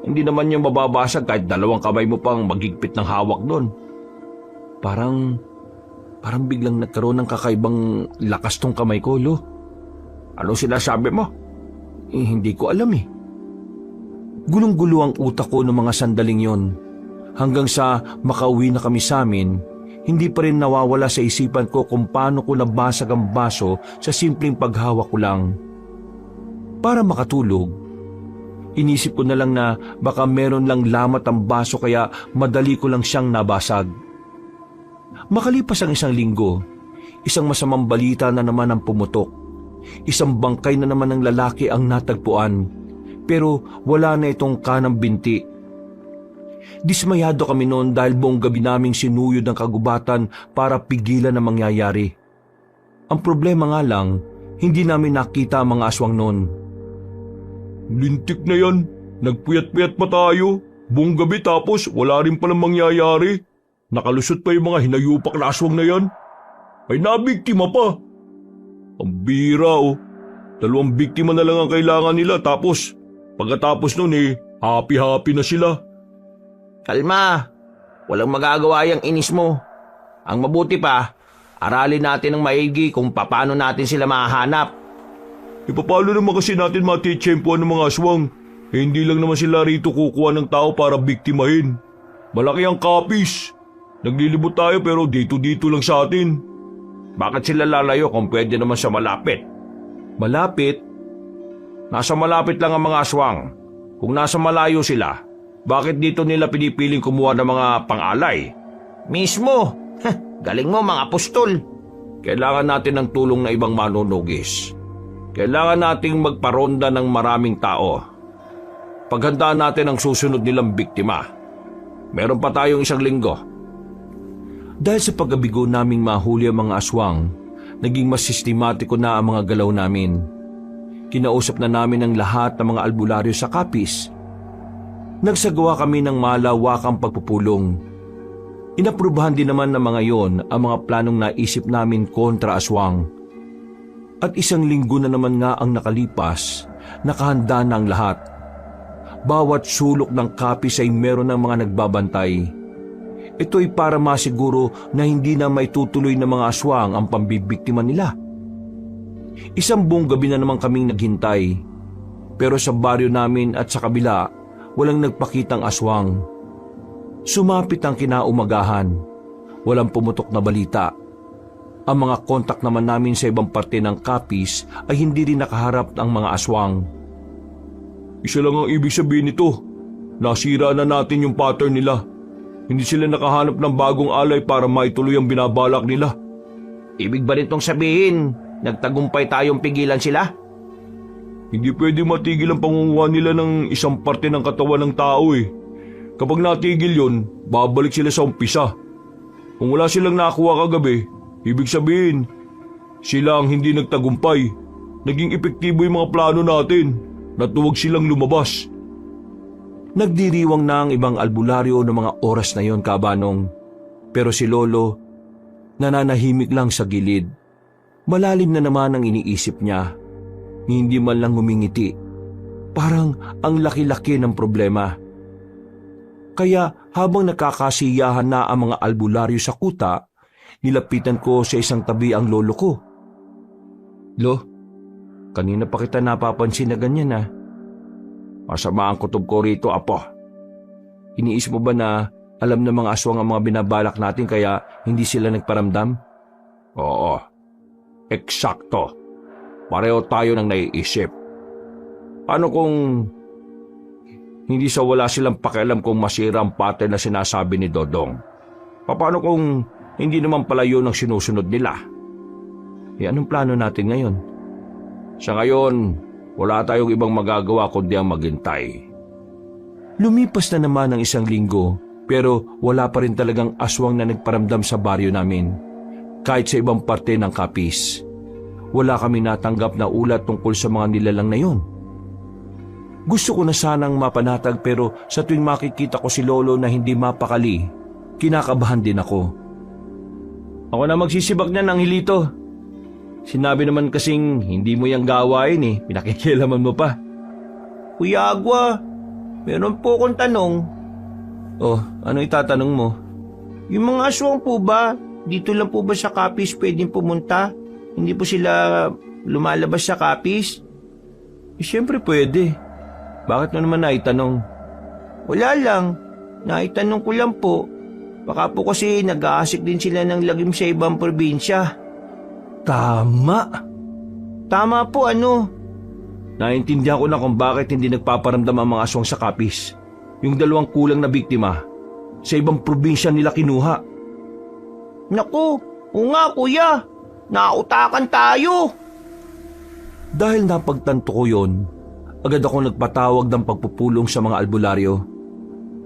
Hindi naman yung mababasag kahit 2 kamay mo pang maghigpit ng hawak doon. Parang biglang nagkaroon ng kakaibang lakas tong kamay ko, Lo. Ano sinasabi mo? Hindi ko alam eh. Gulong-gulo ang utak ko ng mga sandaling yon. Hanggang sa makauwi na kami sa amin, hindi pa rin nawawala sa isipan ko kung paano ko nabasag ang baso sa simpleng paghawak ko lang. Para makatulog, inisip ko na lang na baka meron lang lamat ang baso kaya madali ko lang siyang nabasag. Makalipas ang 1 linggo, isang masamang balita na naman ang pumutok. Isang bangkay na naman ng lalaki ang natagpuan, pero wala na itong kanang binti. Dismayado kami noon dahil buong gabi naming sinuyod ng kagubatan para pigilan ang mangyayari. Ang problema nga lang, hindi namin nakita ang mga aswang noon. Lintik na yan. Nagpuyat-puyat pa tayo. Buong gabi tapos wala rin palang mangyayari. Nakalusot pa yung mga hinayupak na aswang na yan. Ay nabiktima pa. Ang bira oh. 2 biktima na lang ang kailangan nila tapos pagkatapos nun happy-happy na sila. Kalma. Walang magagawa yung inis mo. Ang mabuti pa, aralin natin ng maigi kung paano natin sila mahahanap. Paano naman kasi natin matitsyempoan ng mga aswang? Hindi lang naman sila rito kukuha ng tao para biktimahin. Malaki ang kapis. Naglilibot tayo pero dito-dito lang sa atin. Bakit sila lalayo kung pwede naman sa malapit? Malapit? Nasa malapit lang ang mga aswang. Kung nasa malayo sila, bakit dito nila pinipiling kumuha ng mga pang-alay? Mismo. Galing mo mga apostol. Kailangan natin ng tulong na ibang manunugis. Kailangan nating magparonda ng maraming tao. Paghandaan natin ang susunod nilang biktima. Meron pa tayong 1 linggo. Dahil sa pag-abigo naming mahuli ang mga aswang, naging mas sistematiko na ang mga galaw namin. Kinausap na namin ang lahat ng mga albularyo sa kapis. Nagsagawa kami ng malawakang pagpupulong. Inaprubahan din naman ng mga yon ang mga planong naisip namin kontra aswang. At 1 linggo na naman nga ang nakalipas, nakahanda na ang lahat. Bawat sulok ng kapis ay meron ng mga nagbabantay. Ito'y para masiguro na hindi na maitutuloy ng mga aswang ang pambibiktima nila. 1 buong gabi na naman kaming naghintay. Pero sa baryo namin at sa kabila, walang nagpakitang aswang. Sumapit ang kinaumagahan. Walang pumutok na balita. Ang mga kontak naman namin sa ibang parte ng kapis ay hindi rin nakaharap ng mga aswang. Isa lang ang ibig sabihin nito. Nasira na natin yung pattern nila. Hindi sila nakahanap ng bagong alay para maituloy ang binabalak nila. Ibig ba nitong sabihin, nagtagumpay tayong pigilan sila? Hindi pwede matigil ang pangunguha nila ng isang parte ng katawan ng tao Kapag natigil yon, babalik sila sa umpisa. Kung wala silang nakuha kagabi, ibig sabihin, sila ang hindi nagtagumpay. Naging epektibo yung mga plano natin. Natuwag silang lumabas. Nagdiriwang na ang ibang albularyo ng mga oras na yon, Kabanong. Pero si Lolo, nananahimik lang sa gilid. Malalim na naman ang iniisip niya. Hindi man lang humingiti. Parang ang laki-laki ng problema. Kaya habang nakakasiyahan na ang mga albularyo sa kuta, nilapitan ko sa isang tabi ang lolo ko. Lo, kanina pa kita napapansin na ganyan Masama ang kutob ko rito, Apo. Iniisip mo ba na alam ng mga aswang ang mga binabalak natin kaya hindi sila nagparamdam? Oo. Eksakto. Pareho tayo ng naiisip. Paano kung hindi sa wala silang pakialam kung masira ang pattern na sinasabi ni Dodong? Paano kung hindi naman pala yun ang sinusunod nila? Anong plano natin ngayon? Sa ngayon, wala tayong ibang magagawa kundi ang maghintay. Lumipas na naman ang 1 linggo Pero wala pa rin talagang aswang na nagparamdam sa baryo namin. Kahit sa ibang parte ng Capiz. Wala kami natanggap na ulat tungkol sa mga nilalang na yon. Gusto ko na sanang mapanatag pero sa tuwing makikita ko si Lolo na hindi mapakali, kinakabahan din ako. Ako na magsisibak niya ng hilito. Sinabi naman kasing hindi mo yung gawain pinakikialaman mo pa. Kuya Agwa, meron po akong tanong. Oh, ano itatanong mo? Yung mga aswang po ba, dito lang po ba sa Capiz pwedeng pumunta? Hindi po sila lumalabas sa Capiz? Siyempre pwede. Bakit mo naman naitanong? Wala lang. Naitanong ko lang po. Baka po kasi nag-aasik din sila ng lagim sa ibang probinsya. Tama. Tama po Naintindihan ko na kung bakit hindi nagpaparamdam ang mga aswang sa Capiz. Yung 2 kulang na biktima, sa ibang probinsya nila kinuha. Naku, oo nga kuya. Nautakan tayo. Dahil napagtanto ko yon, agad ako nagpatawag ng pagpupulong sa mga albularyo.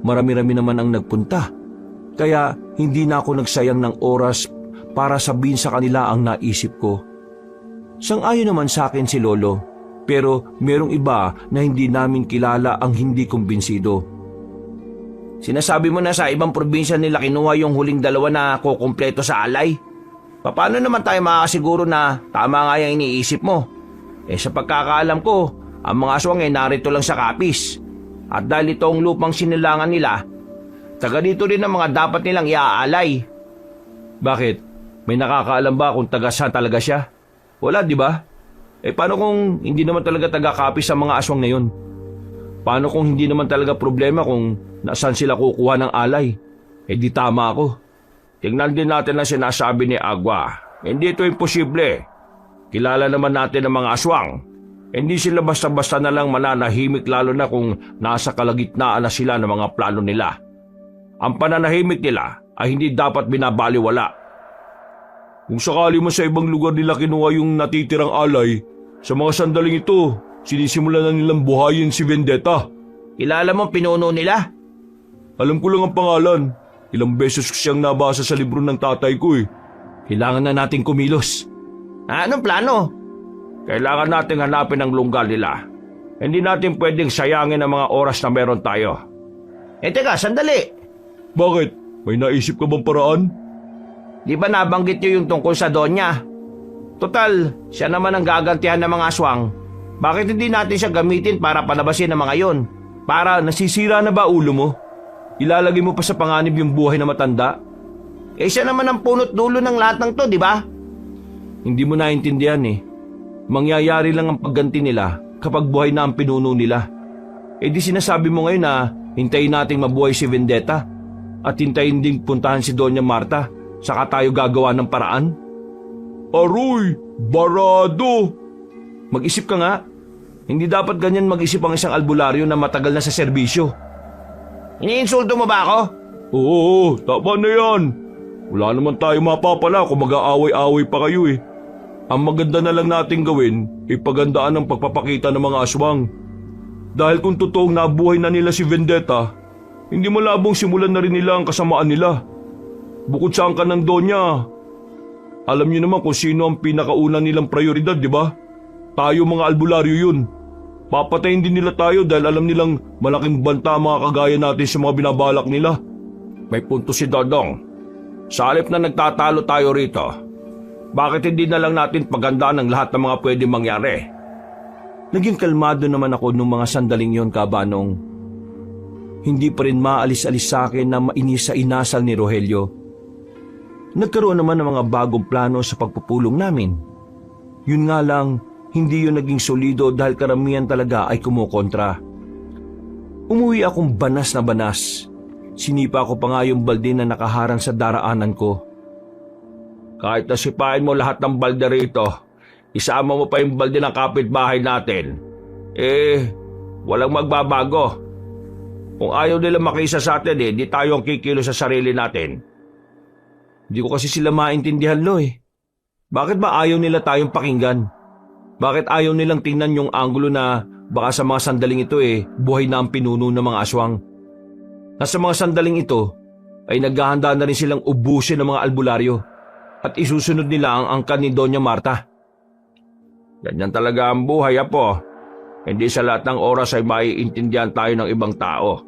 Marami-rami naman ang nagpunta, kaya hindi na ako nagsayang ng oras para sabihin sa kanila ang naisip ko. Sang-ayon naman sa akin si Lolo, pero merong iba na hindi namin kilala ang hindi kumbinsido. Sinasabi mo na sa ibang probinsya nila kinuha yung huling 2 na kukumpleto sa alay. Paano naman tayo makakasiguro na tama nga yung iniisip mo? Sa pagkakaalam ko, ang mga aswang narito lang sa Capiz. At dahil ito ang lupang sinilangan nila, taga dito rin ang mga dapat nilang iaalay. Bakit? May nakakaalam ba kung taga saan talaga siya? Wala, di ba? Paano kung hindi naman talaga taga Capiz ang mga aswang na yun? Paano kung hindi naman talaga problema kung nasaan sila kukuha ng alay? Di tama ako. Tingnan din natin ang sinasabi ni Agwa. Hindi ito imposible. Kilala naman natin ang mga aswang. Hindi sila basta-basta na lang mananahimik lalo na kung nasa kalagitnaan na sila ng mga plano nila. Ang pananahimik nila ay hindi dapat binabaliwala. Kung sakali mo sa ibang lugar nila kinuha yung natitirang alay, sa mga sandaling ito, sinisimulan na nilang buhayin si Vendetta. Kilala mo pinuno nila? Alam ko lang ang pangalan. Ilang beses ko siyang nabasa sa libro ng tatay ko Kailangan na nating kumilos. Anong plano? Kailangan nating hanapin ang lunggal nila. Hindi natin pwedeng sayangin ang mga oras na meron tayo. Teka, sandali. Bakit? May naisip ka bang paraan? Di ba nabanggit niyo yung tungkol sa Donya? Total, siya naman ang gagantihan ng mga aswang. Bakit hindi natin siya gamitin para palabasin ang mga yon? Para nasisira na ba ulo mo? Ilalagay mo pa sa panganib yung buhay na matanda? Siya naman ang punot dulo ng lahat ng to, di ba? Hindi mo naintindihan Mangyayari lang ang pagganti nila kapag buhay na ang pinuno nila. Di sinasabi mo ngayon na hintayin nating mabuhay si Vendetta at hintayin ding puntahan si Doña Marta saka tayo gagawa ng paraan? Aroy! Barado! Mag-isip ka nga. Hindi dapat ganyan mag-isip ang isang albularyo na matagal na sa serbisyo. Iniinsulto mo ba ako? Oo, tama na yan. Wala naman tayo mapapala kung mag-aaway-aaway pa kayo Ang maganda na lang nating gawin, ipagandaan ang pagpapakita ng mga aswang. Dahil kung totoong nabuhay na nila si Vendetta, hindi malabong simulan na rin nila ang kasamaan nila. Bukod sa angkan ng Donya, alam niyo naman kung sino ang pinakauna nilang prioridad, di ba? Tayo mga albularyo yun. Papatayin din nila tayo dahil alam nilang malaking banta ang mga kagaya natin sa mga binabalak nila. May punto si Dodong. Sa halip na nagtatalo tayo rito, bakit hindi na lang natin pagandaan ang lahat ng mga pwedeng mangyari? Naging kalmado naman ako nung mga sandaling yon, Kabanong. Hindi pa rin maalis-alis sa akin na mainis sa inasal ni Rogelio. Nagkaroon naman ng mga bagong plano sa pagpupulong namin. Yun nga lang, hindi yun naging solido dahil karamihan talaga ay kumukontra. Umuwi akong banas na banas. Sinipa ko pa nga yung balde na nakaharang sa daraanan ko. Kahit nasipain mo lahat ng balde rito, isama mo pa yung balde ng kapitbahay natin. Walang magbabago. Kung ayaw nila makisa sa atin di tayo ang kikilo sa sarili natin. Hindi ko kasi sila maintindihan, Loy. Bakit ba ayaw nila tayong pakinggan? Bakit ayaw nilang tingnan yung anggulo na baka sa mga sandaling ito buhay na ang pinuno ng mga aswang? na sa mga sandaling ito ay naghahanda na rin silang ubusin ng mga albularyo at isusunod nila ang angkan ni Doña Marta. Ganyan talaga ang buhay, Apo. Hindi sa lahat ng oras ay maiintindihan tayo ng ibang tao.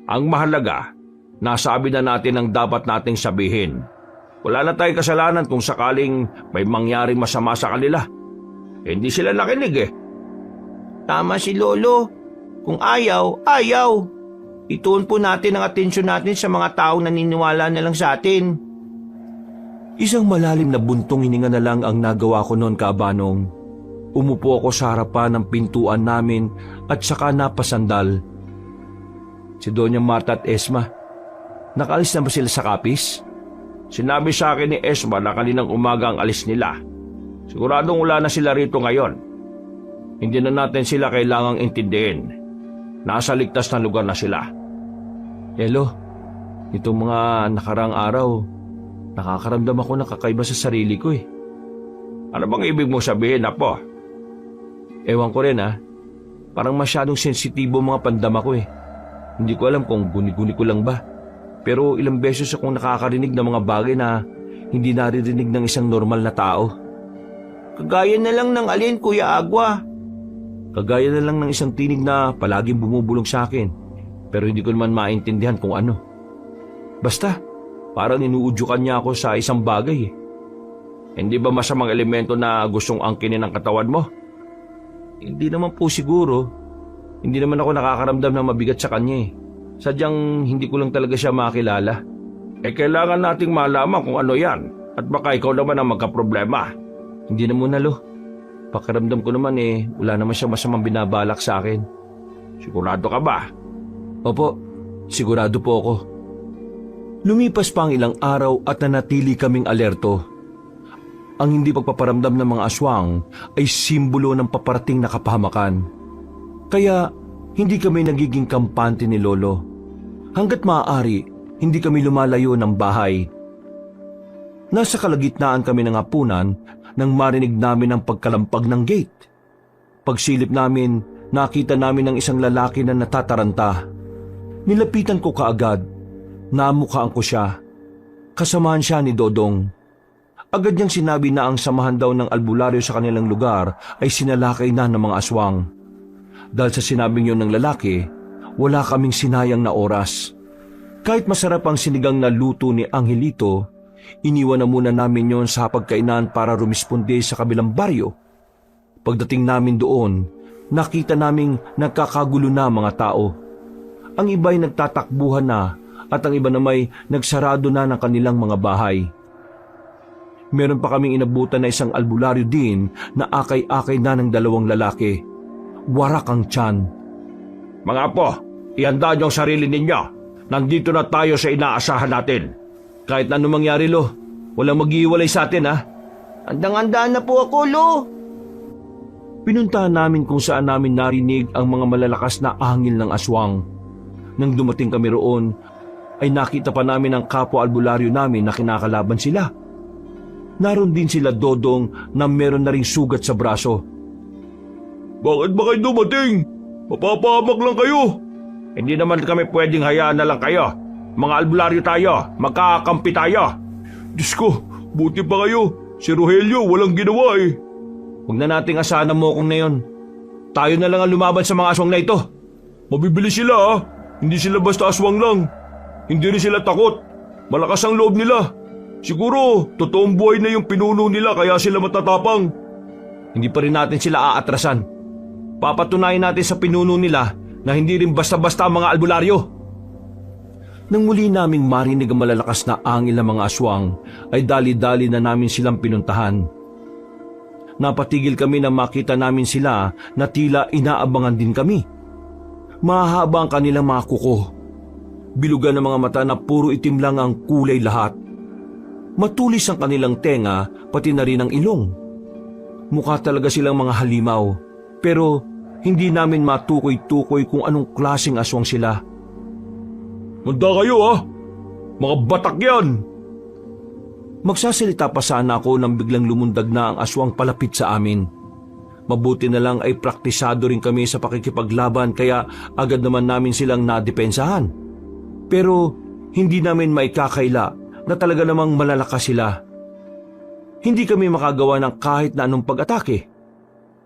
Ang mahalaga, nasabi na natin ang dapat nating sabihin. Wala na tayong kasalanan kung sakaling may mangyaring masama sa kanila. Hindi sila nakinig eh. Tama si Lolo. Kung ayaw, ayaw. Ituon po natin ang atensyon natin sa mga taong naniniwala na lang sa atin. Isang malalim na buntong hininga na lang ang nagawa ko noon, Kaabanong. Umupo ako sa harapan ng pintuan namin at saka napasandal. Si Doña Marta at Esma, nakaalis na ba sila sa kapis? Sinabi sa akin ni Esma na kaninang umaga ang alis nila. Siguradong wala na sila rito ngayon. Hindi na natin sila kailangang intindihin. Nasa ligtas na lugar na sila. Hello, itong mga nakarang araw, nakakaramdam ako ng kakaiba sa sarili ko eh. Ano bang ibig mong sabihin, Apo? Ewan ko rin parang masyadong sensitibo mga pandama ko eh. Hindi ko alam kung guni-guni ko lang ba. Pero ilang beses akong nakakarinig ng mga bagay na hindi naririnig ng isang normal na tao. Kagaya na lang ng alin, Kuya Agua. Kagaya na lang ng isang tinig na palaging bumubulong sa akin. Pero hindi ko naman maintindihan kung ano. Basta, parang inuudyukan niya ako sa isang bagay eh. Hindi ba masamang elemento na gustong angkinin ang katawan mo? Hindi naman po siguro. Hindi naman ako nakakaramdam ng mabigat sa kanya eh. Sadyang hindi ko lang talaga siya makilala. Kailangan nating malaman kung ano yan. At baka ikaw naman ang magkaproblema. Hindi na muna, Lo. Pakiramdam ko naman wala naman siya masamang binabalak sa akin. Sigurado ka ba? Opo, sigurado po ako. Lumipas pa ang ilang araw at nanatili kaming alerto. Ang hindi pagpaparamdam ng mga aswang ay simbolo ng paparating na kapahamakan. Kaya hindi kami nagiging kampante ni Lolo. Hanggat maaari, hindi kami lumalayo ng bahay. Nasa kalagitnaan kami ng hapunan nang marinig namin ang pagkalampag ng gate. Pagsilip namin, nakita namin ang isang lalaki na natataranta. Nilapitan ko kaagad. Namukhaan ko siya. Kasamahan siya ni Dodong. Agad niyang sinabi na ang samahan daw ng albularyo sa kanilang lugar ay sinalakay na ng mga aswang. Dahil sa sinabing yun ng lalaki, wala kaming sinayang na oras. Kahit masarap ang sinigang na luto ni Angelito, iniwan na muna namin yon sa pagkainan para rumisponde sa kabilang baryo. Pagdating namin doon, nakita naming nagkakagulo na mga tao. Ang iba'y nagtatakbuhan na at ang iba namay nagsarado na ng kanilang mga bahay. Meron pa kaming inabutan na isang albularyo din na akay-akay na ng dalawang lalaki. Warak ang tiyan. Mga Apo, ihanda niyo ang sarili ninyo. Nandito na tayo sa inaasahan natin. Kahit na anong mangyari, Lo, walang mag-iwalay sa atin, Andang-anda na po ako, Lo. Pinuntahan namin kung saan namin narinig ang mga malalakas na ahangin ng aswang. Nang dumating kami roon, ay nakita pa namin ang kapwa albularyo namin na kinakalaban sila. Naroon din sila Dodong na meron na ring sugat sa braso. Bakit ba kayo dumating? Mapapahamak lang kayo. Hindi naman kami pwedeng hayaan na lang kayo. Mga albularyo tayo, magkakampi tayo. Diyos ko, buti pa kayo. Si Rogelio walang ginawa eh. Huwag na nating asahan mo kung na yun. Tayo na lang ang lumaban sa mga aswang na ito. Mabibili sila ah. Hindi sila basta aswang lang. Hindi rin sila takot. Malakas ang loob nila. Siguro, totoong buhay na yung pinuno nila kaya sila matatapang. Hindi pa rin natin sila aatrasan. Papatunayan natin sa pinuno nila na hindi rin basta-basta ang mga albularyo. Nang muli naming marinig ang malalakas na angin ng mga aswang, ay dali-dali na namin silang pinuntahan. Napatigil kami na makita namin sila na tila inaabangan din kami. Mahahaba ang kanilang mga kuko. Bilugan ng mga mata na puro itim lang ang kulay lahat. Matulis ang kanilang tenga, pati na rin ang ilong. Mukha talaga silang mga halimaw, pero hindi namin matukoy-tukoy kung anong klaseng aswang sila. Manda kayo ah! Mga batak yan! Magsasalita pa sana ako nang biglang lumundag na ang aswang palapit sa amin. Mabuti na lang ay praktisado rin kami sa pakikipaglaban kaya agad naman namin silang nadepensahan. Pero hindi namin maikakaila na talaga namang malalakas sila. Hindi kami makagawa ng kahit na anong pag-atake.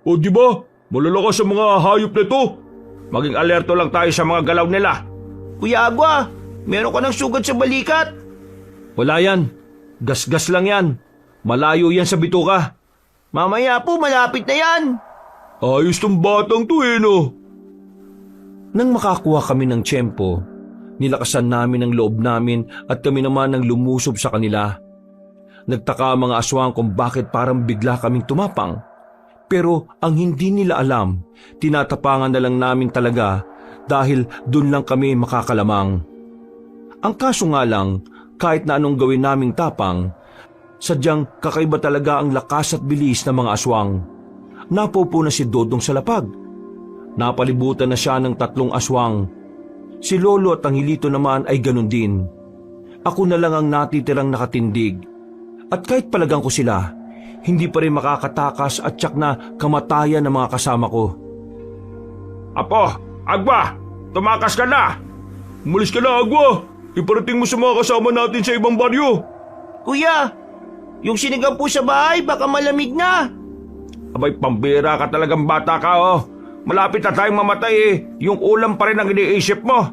O di ba? Malalakas sa mga hayop na to. Maging alerto lang tayo sa mga galaw nila. Kuya Agwa, meron ka ng sugat sa balikat. Wala yan. Gas-gas lang yan. Malayo yan sa bituka. Mamaya po, malapit na yan. Ayos tong batang to no. Nang makakuha kami ng tiyempo, nilakasan namin ang loob namin at kami naman ang lumusob sa kanila. Nagtaka ang mga aswang kung bakit parang bigla kaming tumapang. Pero ang hindi nila alam, tinatapangan na lang namin talaga dahil dun lang kami makakalamang. Ang kaso nga lang, kahit na anong gawin naming tapang, sadyang kakaiba talaga ang lakas at bilis ng mga aswang. Napupo na si Dodong sa lapag. Napalibutan na siya ng 3 aswang. Si Lolo at ang Hilito naman ay ganun din. Ako na lang ang natitirang nakatindig. At kahit palagang ko sila, hindi pa rin makakatakas at tiyak na kamatayan ng mga kasama ko. Apo, Agwa, tumakas ka na! Umalis ka na, Agwa. Iparating mo sa mga kasama natin sa ibang baryo. Kuya, yung sinigaw po sa bahay, baka malamig na. Abay, pambira ka talagang bata ka oh. Malapit na tayong mamatay eh. Yung ulam pa rin ang iniisip mo.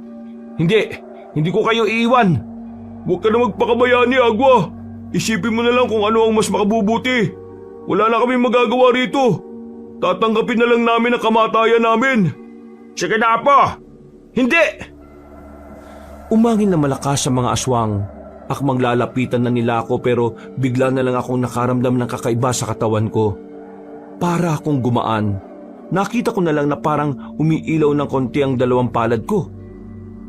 Hindi ko kayo iiwan. Huwag ka na magpakabayani, Agwa. Isipin mo na lang kung ano ang mas makabubuti. Wala na kami magagawa rito. Tatanggapin na lang namin ang kamatayan namin. Sige na, Apo! Hindi! Umangin na malakas sa mga aswang. Akmang lalapitan na nila ako pero bigla na lang akong nakaramdam ng kakaiba sa katawan ko. Para akong gumaan. Nakita ko na lang na parang umiilaw ng konti ang 2 palad ko.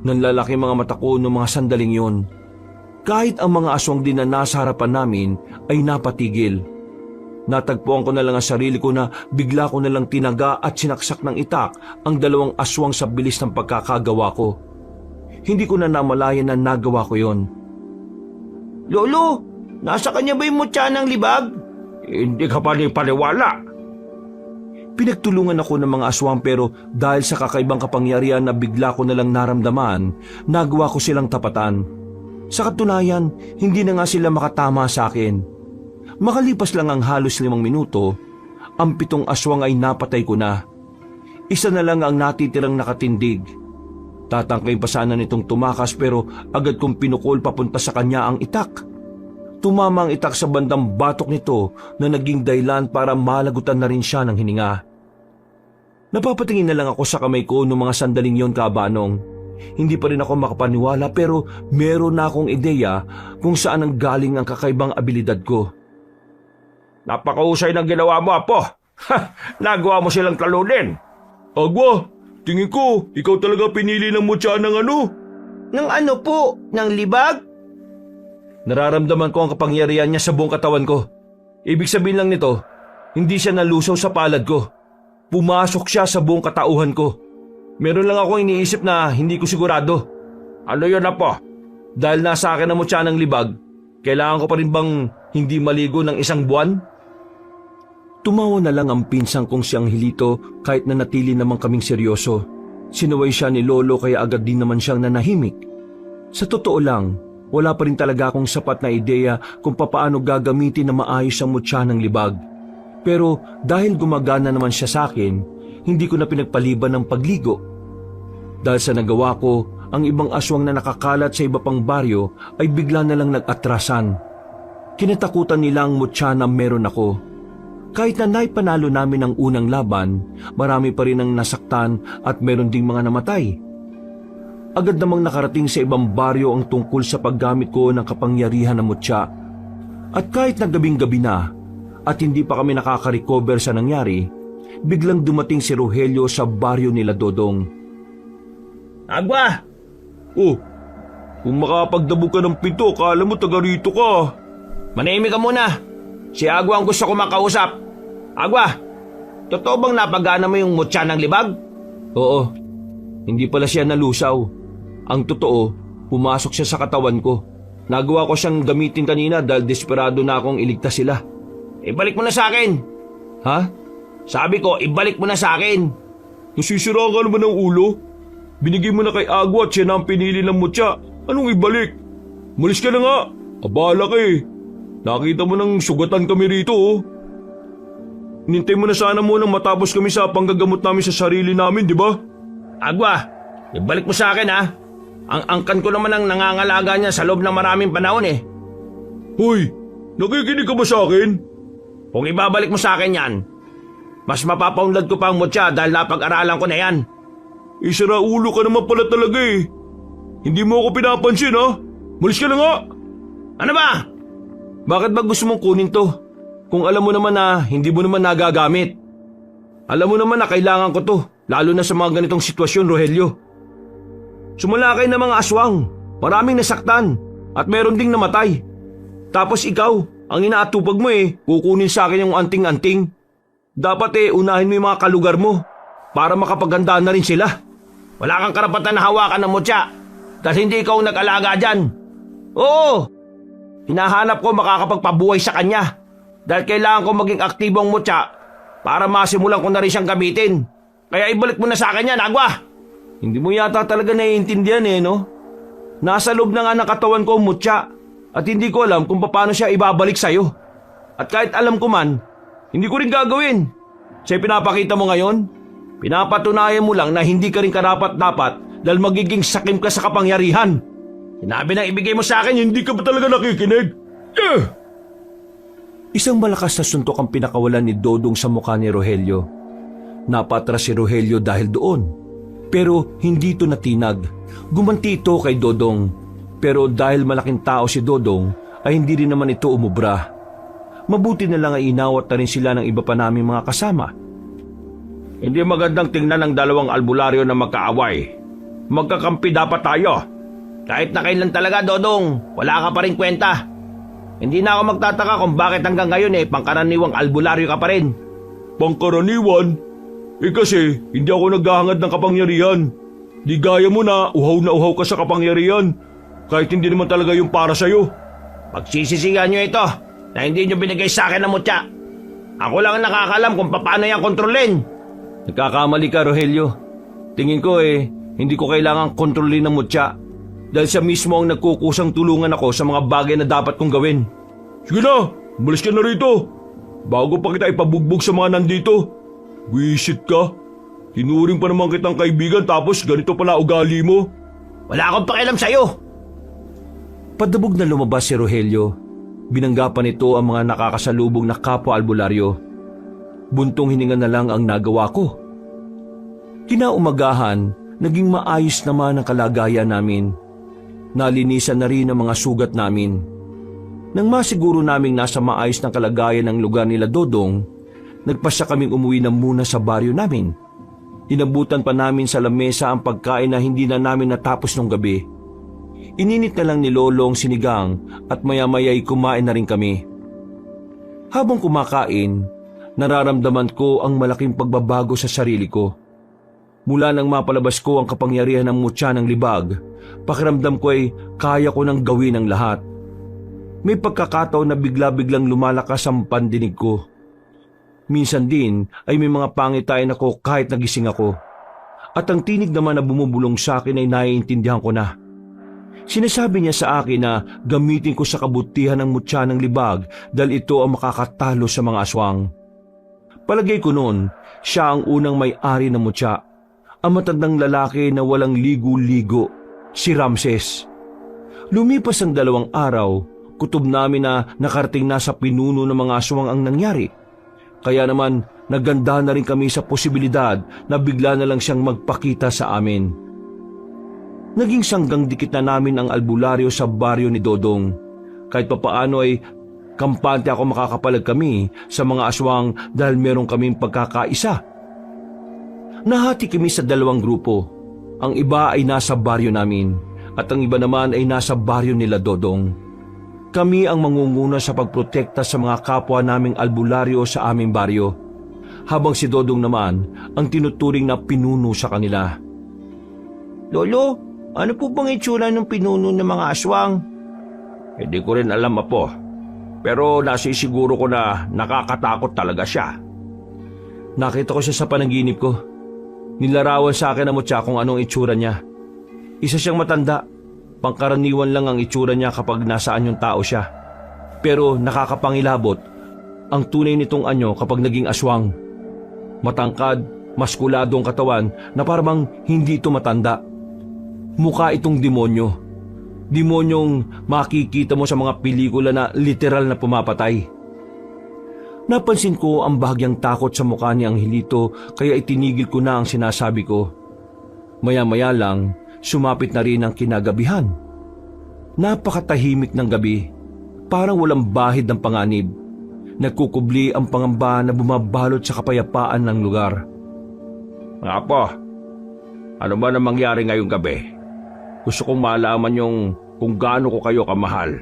Nanlalaki mga mata ko noong mga sandaling yon. Kahit ang mga aswang din na nasa harapan namin ay napatigil. Natagpuan ko na lang ang sarili ko na bigla ko na lang tinaga at sinaksak ng itak ang 2 aswang sa bilis ng pagkakagawa ko. Hindi ko na namalayan na nagawa ko yon. Lolo, nasa kanya ba yung mutya ng libag? Hindi ka pa ni paniwala. Pinagtulungan ako ng mga aswang pero dahil sa kakaibang kapangyarihan na bigla ko na lang naramdaman, nagawa ko silang tapatan. Sa katunayan, hindi na nga sila makatama sa akin. Makalipas lang ang halos 5 minuto, ang 7 aswang ay napatay ko na. Isa na lang ang natitirang nakatindig. Tatangkay pa sana nitong tumakas pero agad kong pinukol papunta sa kanya ang itak. Tumama ang itak sa bandang batok nito na naging dahilan para malagutan na rin siya ng hininga. Napapatingin na lang ako sa kamay ko noong mga sandaling yon, Kabanong. Hindi pa rin ako makapaniwala pero meron na akong ideya kung saan ang galing ang kakaibang abilidad ko. Napakahusay ng ginawa mo, Apo. Nagawa mo silang talunin. Agwa, tingin ko, ikaw talaga pinili ng mutya ng ano? Ng ano po? Ng libag? Nararamdaman ko ang kapangyarihan niya sa buong katawan ko. Ibig sabihin lang nito, hindi siya nalusaw sa palad ko. Pumasok siya sa buong katauhan ko. Meron lang akong iniisip na hindi ko sigurado. Ano yun, Apo? Dahil nasa akin ang mutya ng libag, kailangan ko pa rin bang hindi maligo ng 1 buwan? Tumawa na lang ang pinsang kong siyang Hilito kahit na natili naman kaming seryoso. Sinuway siya ni Lolo kaya agad din naman siyang nanahimik. Sa totoo lang, wala pa rin talaga akong sapat na ideya kung papaano gagamitin na maayos ang mutya ng libag. Pero dahil gumagana naman siya sa akin, hindi ko na pinagpaliban ng pagligo. Dahil sa nagawa ko, ang ibang aswang na nakakalat sa iba pang baryo ay bigla na lang nag-atrasan. Kinatakutan nila ang mutya na meron ako. Kahit na naipanalo namin ang unang laban, marami pa rin ang nasaktan at meron ding mga namatay. Agad namang nakarating sa ibang baryo ang tungkol sa paggamit ko ng kapangyarihan ng mutya. At kahit na gabing-gabi na at hindi pa kami nakaka-recover sa nangyari, biglang dumating si Rogelio sa baryo nila Dodong. Agwa! Oh, kung makapagdabog ka ng pinto, akala mo taga rito ka. Manahimik ka muna. Si Agwa ang gusto ko makausap. Agwa, totoo bang napagana mo yung mutya ng libag? Oo, hindi pala siya nalusaw. Ang totoo, pumasok siya sa katawan ko. Nagawa ko siyang gamitin kanina dahil desperado na akong iligtas sila. Ibalik mo na sa akin. Ha? Sabi ko, ibalik mo na sa akin. Nasisira ka naman ng ulo. Binigay mo na kay Agwa at siya na ang pinili ng mutya. Anong ibalik? Malis ka na nga. Abala ka eh. Nakita mo nang sugatan kami rito oh. Nintay mo na sana munang matapos kami sa panggagamot namin sa sarili namin, di ba? Agwa, ibalik mo sa akin ha. Ang angkan ko naman ang nangangalaga niya sa loob ng maraming panahon eh. Hoy, nakikinig ka ba sa akin? Kung ibabalik mo sa akin yan, mas mapapaunlad ko pa ang mutya dahil napag-aralan ko na yan. Isara ulo ka naman pala talaga eh. Hindi mo ako pinapansin ha? Malis ka na nga. Ano ba? Bakit ba gusto mong kunin to? Kung alam mo naman na hindi mo naman nagagamit. Alam mo naman na kailangan ko to, lalo na sa mga ganitong sitwasyon, Rogelio. Sumalakay na mga aswang, maraming nasaktan, at meron ding namatay. Tapos ikaw, ang inaatupag mo kukunin sa akin yung anting-anting. Dapat unahin mo yung mga kalugar mo, para makapagandaan na rin sila. Wala kang karapatan na hawakan ng mutya dahil hindi ikaw nag-alaga dyan. Oo, hinahanap ko makakapagpabuhay sa kanya dahil kailangan ko maging aktibo ang mutya para masimulan ko na rin siyang gamitin. Kaya ibalik mo na sa akin yan, Agwa. Hindi mo yata talaga naiintindihan no? Nasa loob na nga ng katawan ko ang mutya at hindi ko alam kung paano siya ibabalik sa'yo. At kahit alam ko man, hindi ko rin gagawin. Sa pinapakita mo ngayon, pinapatunayan mo lang na hindi ka rin karapat-dapat dahil magiging sakim ka sa kapangyarihan. Sinabi na ibigay mo sa akin, Hindi ka ba talaga nakikinig? Isang malakas na suntok ang pinakawalan ni Dodong sa mukha ni Rogelio. Napatras si Rogelio dahil doon. Pero hindi ito natinag. Gumanti ito kay Dodong. Pero dahil malaking tao si Dodong, ay hindi rin naman ito umubra. Mabuti na lang ay inawat na rin sila ng iba pa naming mga kasama. Hindi magandang tingnan ng dalawang albularyo na magkaaway. Magkakampi dapat tayo. Kahit na kailan talaga, Dodong, wala ka pa rin kwenta. Hindi na ako magtataka kung bakit hanggang ngayon pangkaraniwang albularyo ka pa rin. Pangkaraniwan? Kasi hindi ako naghahangad ng kapangyarihan. Di gaya mo na uhaw ka sa kapangyarihan. Kahit hindi naman talaga yung para sa'yo. Pagsisisihan nyo ito na hindi nyo binigay sa akin ng mutya. Ako lang ang nakakalam kung paano yan kontrolin. Nagkakamali ka, Rogelio. Tingin ko hindi ko kailangang kontrolin ng mutya. Dahil siya mismo ang nagkukusang tulungan ako sa mga bagay na dapat kong gawin. Sige na, umalis ka na rito. Bago pa kita ipabugbog sa mga nandito. Wisit ka. Tinuring pa naman kitang kaibigan tapos ganito pala ugali mo. Wala akong pakialam sa'yo. Padabog na lumabas si Rogelio. Binanggapan nito ang mga nakakasalubong na kapwa albularyo. Buntong hininga na lang ang nagawa ko. Kinaumagahan, naging maayos naman ang kalagayan namin. Nalinisan na rin ang mga sugat namin. Nang masiguro naming nasa maayos na kalagayan ng lugar nila Dodong, nagpasya kaming umuwi na muna sa baryo namin. Inabutan pa namin sa lamesa ang pagkain na hindi na namin natapos nung gabi. Ininit na lang ni Lolong sinigang at maya-maya'y kumain na rin kami. Habang kumakain, nararamdaman ko ang malaking pagbabago sa sarili ko. Mula nang mapalabas ko ang kapangyarihan ng mutya ng libag, pakiramdam ko ay kaya ko nang gawin ang lahat. May pagkakataon na bigla-biglang lumalakas ang pandinig ko. Minsan din ay may mga pangitain ako kahit nagising ako. At ang tinig naman na bumubulong sa akin ay naiintindihan ko na. Sinasabi niya sa akin na gamitin ko sa kabutihan ng mutya ng libag dahil ito ang makakatalo sa mga aswang. Palagay ko noon, siya ang unang may-ari ng mutya. Ang matandang lalaki na walang ligo-ligo, si Ramses. Lumipas ang 2 araw, kutob namin na nakarating na sa pinuno ng mga aswang ang nangyari. Kaya naman, naganda na rin kami sa posibilidad na bigla na lang siyang magpakita sa amin. Naging sanggang dikit na namin ang albularyo sa baryo ni Dodong. Kahit papaano ay kampante ako makakapalag kami sa mga aswang dahil meron kaming pagkakaisa. Nahati kami sa 2 grupo. Ang iba ay nasa baryo namin at ang iba naman ay nasa baryo nila Dodong. Kami ang mangunguna sa pagprotekta sa mga kapwa naming albularyo sa aming baryo, habang si Dodong naman ang tinuturing na pinuno sa kanila. Lolo, ano po bang itsura ng pinuno ng mga aswang? Hindi ko rin alam, Apo. Pero nasisiguro ko na nakakatakot talaga siya. Nakita ko siya sa panaginip ko. Nilarawan sa akin ng mutya kung anong itsura niya. Isa siyang matanda. pangkaraniwan lang ang itsura niya kapag nasaan yung tao siya. Pero nakakapangilabot ang tunay nitong anyo kapag naging aswang. Matangkad, maskulado ang katawan na parang hindi ito matanda. Mukha itong demonyo. Demonyong makikita mo sa mga pelikula na literal na pumapatay. Napansin ko ang bahagyang takot sa mukha ni Angelito kaya itinigil ko na ang sinasabi ko. Maya-maya lang, sumapit na rin ang kinagabihan. Napakatahimik ng gabi, parang walang bahid ng panganib. Nagkukubli ang pangamba na bumabalot sa kapayapaan ng lugar. Mga po, ano ba na mangyari ngayong gabi? Gusto kong malaman yung kung gaano ko kayo kamahal.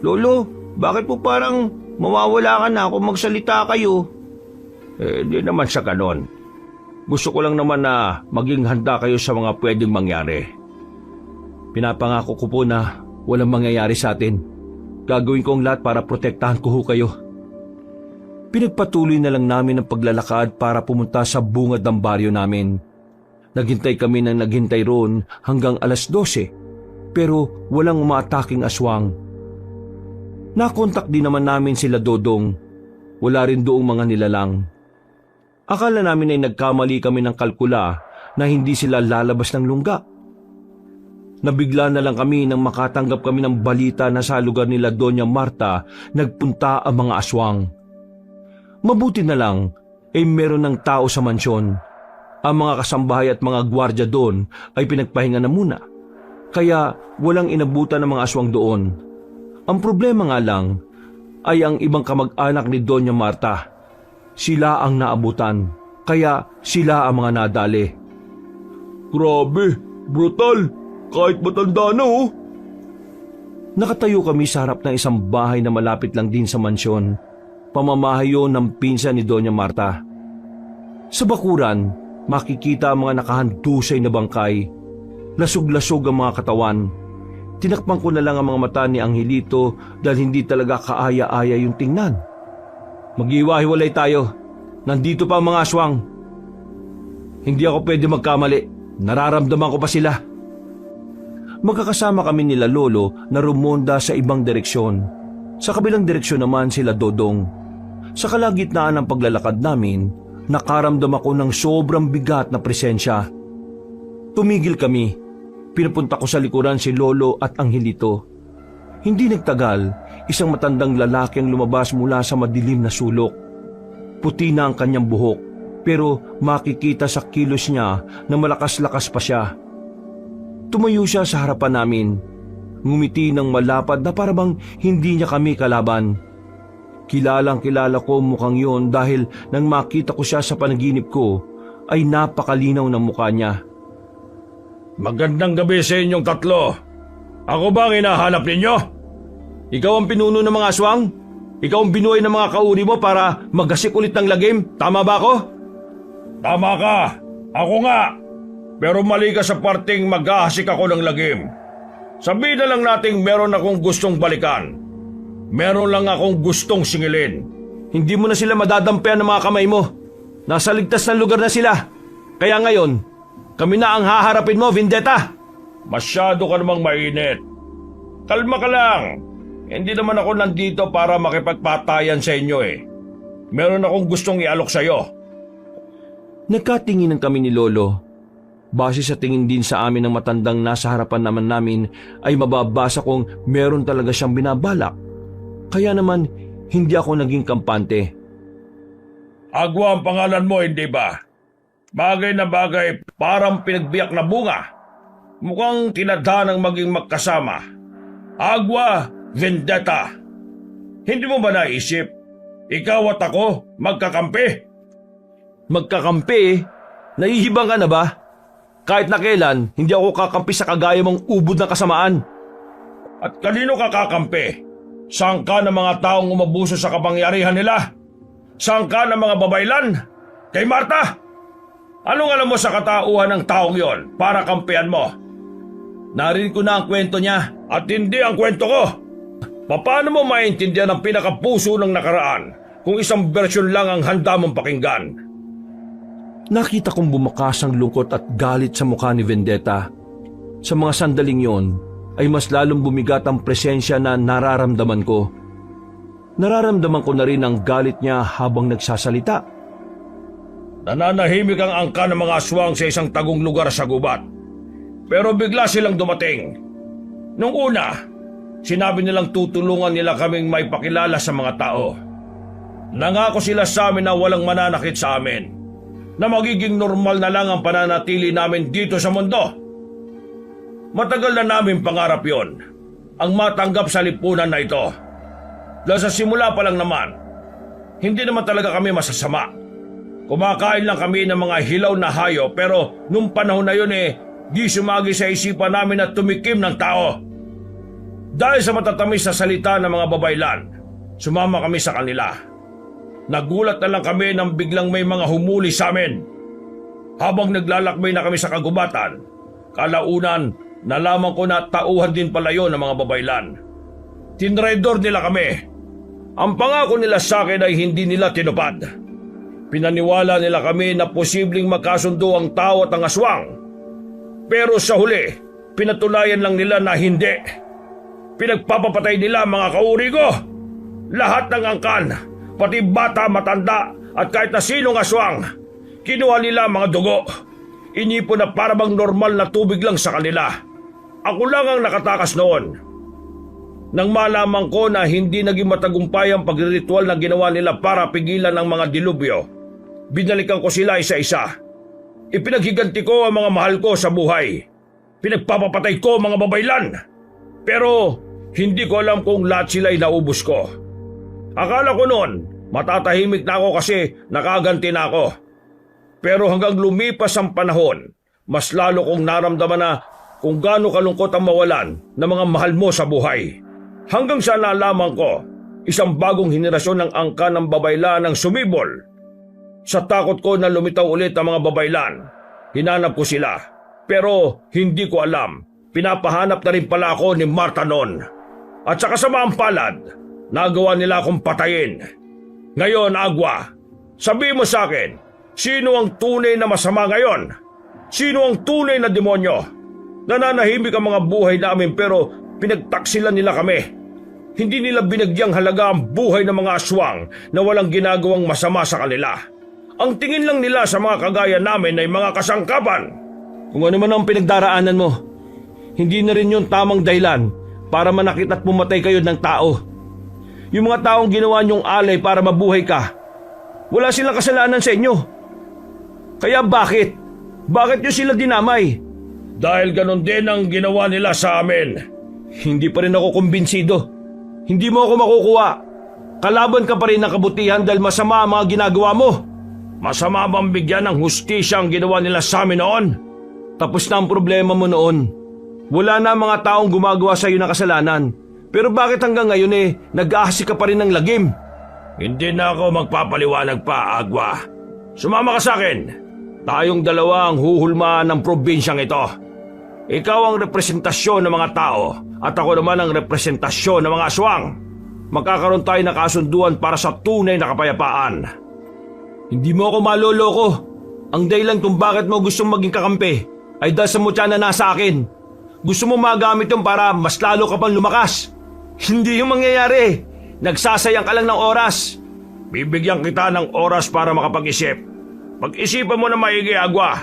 Lolo, bakit po parang mawawala ka na kung magsalita kayo? Di naman sa ganon. Gusto ko lang naman na maging handa kayo sa mga pwedeng mangyari. Pinapangako ko po na walang mangyayari sa atin. Gagawin ko ang lahat para protektahan ko ho kayo. Pinagpatuloy na lang namin ang paglalakad para pumunta sa bungad ng baryo namin. Naghintay kami ng naghintay roon hanggang alas 12, pero walang umaataking aswang. Nakontak din naman namin sila Dodong. Wala rin doong mga nilalang. Akala namin ay nagkamali kami ng kalkula na hindi sila lalabas ng lungga. Nabigla na lang kami nang makatanggap kami ng balita na sa lugar nila Doña Marta nagpunta ang mga aswang. Mabuti na lang ay meron ng tao sa mansyon. Ang mga kasambahay at mga gwardya doon ay pinagpahinga na muna. Kaya walang inabutan ng mga aswang doon. Ang problema nga lang ay ang ibang kamag-anak ni Doña Marta. Sila ang naabutan, kaya sila ang mga nadali. Grabe, brutal. Kahit matanda na oh. Nakatayo kami sa harap ng isang bahay na malapit lang din sa mansyon. Pamamahay yun ng pinsan ni Doña Marta. Sa bakuran, makikita ang mga nakahandusay na bangkay. Lasog-lasog ang mga katawan. Tinakpan ko na lang ang mga mata ni Angelito dahil hindi talaga kaaya-aya yung tingnan. Mag-iwahiwalay tayo. Nandito pa ang mga aswang. Hindi ako pwede magkamali. Nararamdaman ko pa sila. Magkakasama kami nila Lolo na rumonda sa ibang direksyon. Sa kabilang direksyon naman sila Dodong. Sa kalagitnaan ng paglalakad namin, nakaramdam ako ng sobrang bigat na presensya. Tumigil kami. Pinapunta ko sa likuran si Lolo at Angelito. Hindi nagtagal, isang matandang lalaki ang lumabas mula sa madilim na sulok. Puti na ang kanyang buhok, pero makikita sa kilos niya na malakas-lakas pa siya. Tumayo siya sa harapan namin. Ngumiti ng malapad na parabang hindi niya kami kalaban. Kilalang kilala ko mukhang yon dahil nang makita ko siya sa panaginip ko, ay napakalinaw ng mukha niya. Magandang gabi sa inyong tatlo. Ako ba ang hinahanap ninyo? Ikaw ang pinuno ng mga aswang? Ikaw ang binuhay ng mga kauri mo para magasik ulit ng lagim? Tama ba ako? Tama ka. Ako nga. Pero mali ka sa parting mag-ahasik ako ng lagim. Sabihin na lang nating meron akong gustong balikan. Meron lang akong gustong singilin. Hindi mo na sila madadampian ng mga kamay mo. Nasa ligtas na lugar na sila. Kaya ngayon, kami na ang haharapin mo, Vendetta. Masyado ka namang mainit. Kalma ka lang. Hindi naman ako nandito para makipagpatayan sa inyo eh. Meron akong gustong ialok sa iyo. Nagkatinginan kami ni Lolo. Base sa tingin din sa amin ng matandang nasa harapan naman namin ay mababasa kong meron talaga siyang binabalak. Kaya naman hindi ako naging kampante. Agwa ang pangalan mo, hindi ba? Bagay na bagay, parang pinagbiyak na bunga. Mukhang tinadhanang maging magkasama. Agwa, Vendetta. Hindi mo ba naisip? Ikaw at ako, magkakampi? Magkakampi? Nahihibang ka na ba? Kahit na kailan, hindi ako kakampi sa kagaya mong ubod na kasamaan. At kanino ka kakampi? Saan ka ng mga taong umabuso sa kapangyarihan nila? Saan ka ng mga babaylan? Kay Marta? Anong alam mo sa katauhan ng taong yon para kampihan mo? Narinig ko na ang kwento niya. At hindi ang kwento ko. Paano mo maintindihan ang pinakapuso ng nakaraan kung isang bersyon lang ang handa mong pakinggan? Nakita kong bumakas ang lungkot at galit sa mukha ni Vendetta. Sa mga sandaling yon ay mas lalong bumigat ang presensya na nararamdaman ko. Nararamdaman ko na rin ang galit niya habang nagsasalita. Nananahimik ang angka ng mga aswang sa isang tagong lugar sa gubat. Pero bigla silang dumating. Nung una, sinabi nilang tutulungan nila kaming maipakilala sa mga tao. Nangako sila sa amin na walang mananakit sa amin, na magiging normal na lang ang pananatili namin dito sa mundo. Matagal na namin pangarap yon, ang matanggap sa lipunan na ito. Dahil sa simula pa lang naman, hindi naman talaga kami masasama. Kumakain lang kami ng mga hilaw na hayo, pero nung panahon na yun di sumagi sa isipan namin na tumikim ng tao. Dahil sa matatamis na salita ng mga babaylan, sumama kami sa kanila. Nagulat na lang kami nang biglang may mga humuli sa amin. Habang naglalakbay na kami sa kagubatan, kalaunan nalaman ko na tauhan din pala yun ng mga babaylan. Tinraidor nila kami. Ang pangako nila sa akin ay hindi nila tinupad. Pinaniwala nila kami na posibleng magkasundo ang tao at ang aswang. Pero sa huli, pinatunayan lang nila na hindi. Pinagpapapatay nila mga kauri ko. Lahat ng angkan, pati bata, matanda at kahit na sinong aswang, kinuha nila mga dugo. Inipon na para bang normal na tubig lang sa kanila. Ako lang ang nakatakas noon. Nang malaman ko na hindi naging matagumpay ang pagritual na ginawa nila para pigilan ang mga dilubyo, binalikan ko sila isa-isa. Ipinaghiganti ko ang mga mahal ko sa buhay. Pinagpapapatay ko mga babaylan. Pero hindi ko alam kung lahat sila ay naubos ko. Akala ko noon, matatahimik na ako kasi nakaganti na ako. Pero hanggang lumipas ang panahon, mas lalo kong naramdaman na kung gaano kalungkot ang mawalan ng mga mahal mo sa buhay. Hanggang sa nalaman ko, isang bagong henerasyon ng angka ng babaylan ang sumibol. Sa takot ko na lumitaw ulit ang mga babaylan, hinanap ko sila. Pero hindi ko alam, pinapahanap na rin pala ako ni Marta noon. At sa kasamaang palad, nagawa nila akong patayin. Ngayon, Agua, sabi mo sa akin, sino ang tunay na masama ngayon? Sino ang tunay na demonyo? Nananahimik ang mga buhay namin pero pinagtaksilan nila kami. Hindi nila binagyang halaga ang buhay ng mga aswang na walang ginagawang masama sa kanila. Ang tingin lang nila sa mga kagaya namin ay mga kasangkapan. Kung ano man ang pinagdaraanan mo, hindi na rin yun tamang dahilan para manakit at pumatay kayo ng tao. Yung mga taong ginawa niyong alay para mabuhay ka, wala silang kasalanan sa inyo. Kaya bakit? Bakit niyo sila dinamay? Dahil ganon din ang ginawa nila sa amin. Hindi pa rin ako kumbinsido. Hindi mo ako makukuha. Kalaban ka pa rin ng kabutihan dahil masama ang mga ginagawa mo. Masama bang bigyan ng hustisya ang ginawa nila sa amin noon? Tapos na ang problema mo noon. Wala na mga taong gumagawa sa iyo ng kasalanan. Pero bakit hanggang ngayon nag-aahasi ka pa rin ng lagim? Hindi na ako magpapaliwanag pa, Agua. Sumama ka sa akin. Tayong dalawa ang huhulmaan ng probinsyang ito. Ikaw ang representasyon ng mga tao at ako naman ang representasyon ng mga aswang. Magkakaroon tayo ng kasunduan para sa tunay na kapayapaan. Hindi mo ako maloloko. Ang dahilan kung bakit mo gustong maging kakampi ay dahil sa mutya na nasa akin. Gusto mo magamit yun para mas lalo ka pang lumakas. Hindi yung mangyayari. Nagsasayang ka lang ng oras. Bibigyan kita ng oras para makapag-isip. Pag-isipan mo na maigi, Agua.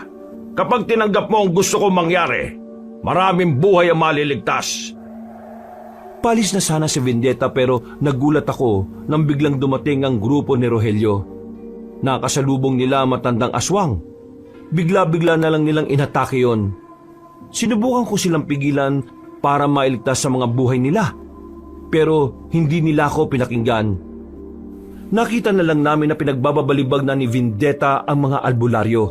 Kapag tinanggap mo ang gusto kong mangyari, maraming buhay ang maliligtas. Palis na sana si Vendetta pero nagulat ako nang biglang dumating ang grupo ni Rogelio. Nakasalubong nila matandang aswang. Bigla-bigla na lang nilang inatake yon. Sinubukan ko silang pigilan para mailigtas sa mga buhay nila. Pero hindi nila ako pinakinggan. Nakita na lang namin na pinagbababalibag na ni Vendetta ang mga albularyo.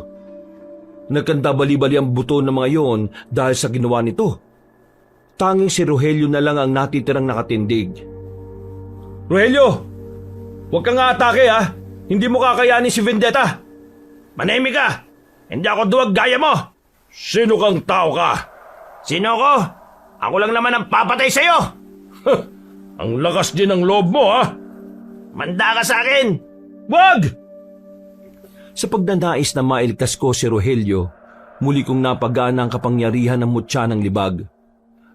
Nagkanda-bali-bali ang buto ng mga yon dahil sa ginawa nito. Tanging si Rogelio na lang ang natitirang nakatindig. Rogelio! Huwag kang atake ha! Hindi mo kakayanin si Vendetta! Manahimik ka! Hindi ako duwag gaya mo! Sino kang tao ka? Sino ako? Ako lang naman ang papatay sa'yo! Ang lakas din ng loob mo ha! Manda ka sa akin! Wag! Sa pagnanais na mailigtas ko si Rogelio, Muli kong napagana ang kapangyarihan ng mutya ng libag.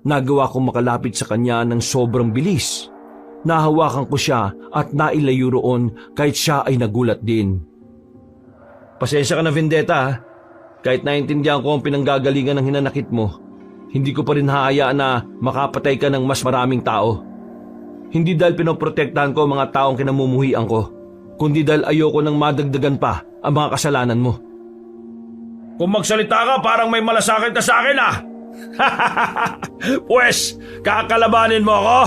Nagawa kong makalapit sa kanya ng sobrang bilis. Nahawakan ko siya at nailayo roon kahit siya ay nagulat din. Pasensya ka na, Vendetta, ha? Kahit naintindihan ko ang pinanggagalingan ng hinanakit mo, hindi ko pa rin haayaan na makapatay ka ng mas maraming tao. Hindi dahil pinoprotektahan ko ang mga taong kinamumuhian ko, kundi dahil ayoko nang madagdagan pa ang mga kasalanan mo. Kung magsalita ka, parang may malasakit ka sa akin ah! Pwes, kakalabanin mo ako?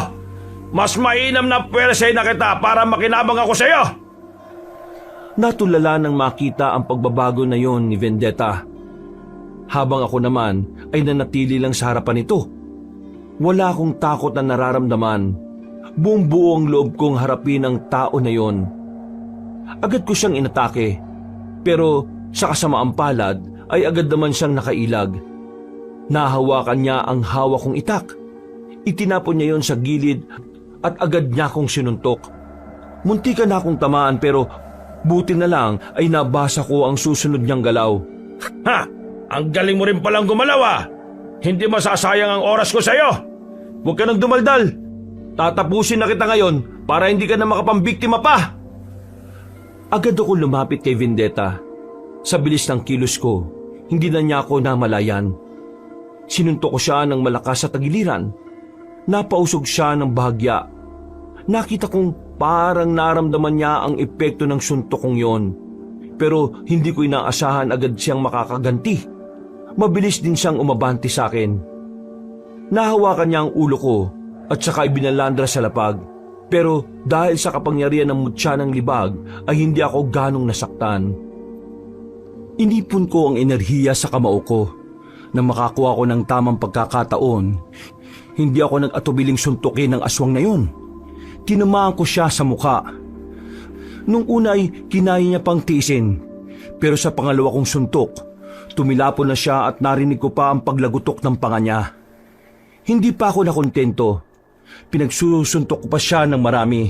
Mas mainam na pwersay na kita para makinabang ako sa'yo! Natulala nang makita ang pagbabago na yon ni Vendetta. Habang ako naman ay nanatili lang sa harapan nito. Wala akong takot na nararamdaman. Buong-buo ang loob kong harapin ang tao na yon. Agad ko siyang inatake, pero sa kasamaang palad ay agad naman siyang nakailag. Nahawakan niya ang hawak kong itak. Itinapon niya yon sa gilid at agad niya akong sinuntok. Muntikan na akong tamaan pero buti na lang ay nabasa ko ang susunod niyang galaw. Ha! Ang galing mo rin palang gumalaw ah! Hindi masasayang ang oras ko sa'yo! Huwag ka nang dumaldal! Tatapusin na kita ngayon para hindi ka na makapambiktima pa! Agad ako lumapit kay Vendetta. Sa bilis ng kilos ko, hindi na niya ako namalayan. Sinuntok ko siya ng malakas sa tagiliran. Napausog siya ng bahagya. Nakita kong parang naramdaman niya ang epekto ng suntok kong yon. Pero hindi ko inaasahan agad siyang makakaganti. Mabilis din siyang umabante sa akin. Nahawakan niya ang ulo ko at saka ibinalandra sa lapag. Pero dahil sa kapangyarihan ng mutya ng libag ay hindi ako ganong nasaktan. Inipon ko ang enerhiya sa kamao ko. Nang makakuha ko ng tamang pagkakataon, hindi ako nag-atubiling suntukin ng aswang na yon. Tinamaan ko siya sa muka. Nung una ay kinaya niya pang tiisin, pero sa pangalawa kong suntok, tumilapon na siya at narinig ko pa ang paglagutok ng panga niya. Hindi pa ako nakontento. Pinagsusuntok ko pa siya ng marami.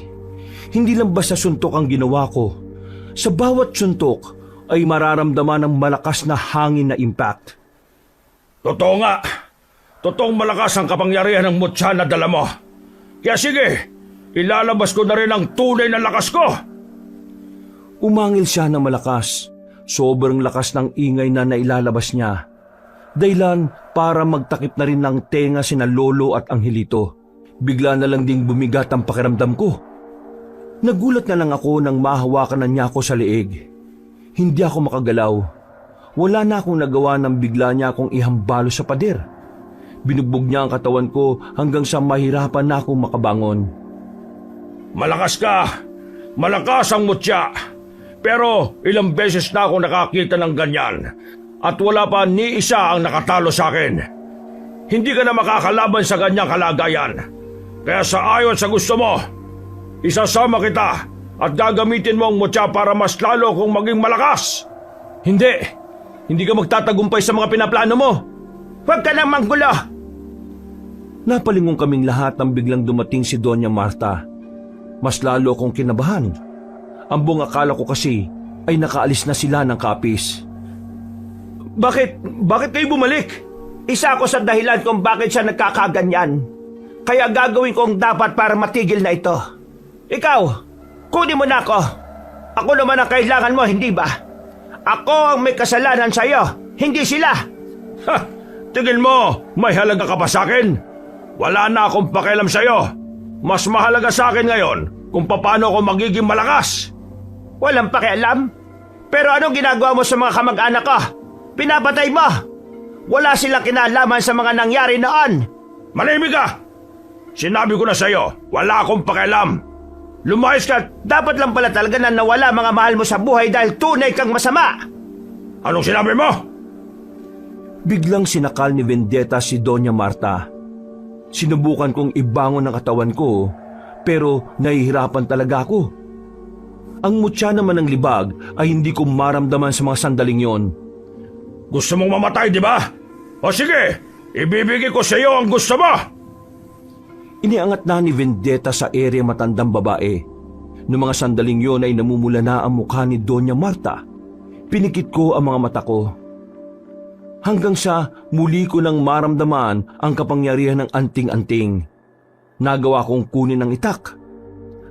Hindi lang basta suntok ang ginawa ko. Sa bawat suntok ay mararamdaman ng malakas na hangin na impact. Totoo nga! Totoong malakas ang kapangyarihan ng mutya na dala mo. Kaya sige, ilalabas ko na rin ang tunay na lakas ko! Umangil siya ng malakas. Sobrang lakas ng ingay na nailalabas niya. Dahilan para magtakip na rin ng tenga sina Lolo at Angelito. Bigla na lang ding bumigat ang pakiramdam ko. Nagulat na lang ako nang mahawakan na niya ako sa leeg. Hindi ako makagalaw. Wala na akong nagawa nang bigla niya akong ihambalo sa pader. Binugbog niya ang katawan ko hanggang sa mahirapan na akong makabangon. Malakas ka! Malakas ang mutya! Pero ilang beses na ako nakakita ng ganyan at wala pa ni isa ang nakatalo sa akin. Hindi ka na makakalaban sa ganyang kalagayan. Kaya sa ayon sa gusto mo, isasama kita at gagamitin mo ang mutya para mas lalo kong maging malakas. Hindi! Hindi ka magtatagumpay sa mga pinaplano mo! Huwag ka nang manggulo! Napalingon kaming lahat nang biglang dumating si Doña Marta. Mas lalo akong kinabahan. Ang buong akala ko kasi ay nakaalis na sila ng kapis. Bakit kayo bumalik? Isa ako sa dahilan kung bakit siya nagkakaganyan. Kaya gagawin ko ang dapat para matigil na ito. Ikaw, kunin mo na ako. Ako naman ang kailangan mo, hindi ba? Ako ang may kasalanan sa iyo, hindi sila. Ha! Tingin mo, may halaga ka pa sa akin? Wala na akong pakialam sa iyo. Mas mahalaga sa akin ngayon kung paano ako magiging malakas. Walang pakialam? Pero anong ginagawa mo sa mga kamag-anak ko? Pinapatay mo! Wala silang kinalaman sa mga nangyari noon! Manahimik ka! Sinabi ko na sa iyo, wala akong pakialam. Lumayas ka! Dapat lang pala talaga na nawala mga mahal mo sa buhay dahil tunay kang masama! Anong sinabi mo? Biglang sinakal ni Vendetta si Doña Marta. Sinubukan kong ibangon ang katawan ko, pero nahihirapan talaga ako. Ang mutya naman ng libag ay hindi ko maramdaman sa mga sandaling yon. Gusto mong mamatay, di ba? O sige, ibibigay ko sa iyo ang gusto mo! Iniangat na ni Vendetta sa ere matandang babae. Noong mga sandaling yon ay namumula na ang mukha ni Doña Marta. Pinikit ko ang mga mata ko. Hanggang sa muli ko nang maramdaman ang kapangyarihan ng anting-anting. Nagawa kong kunin ang itak.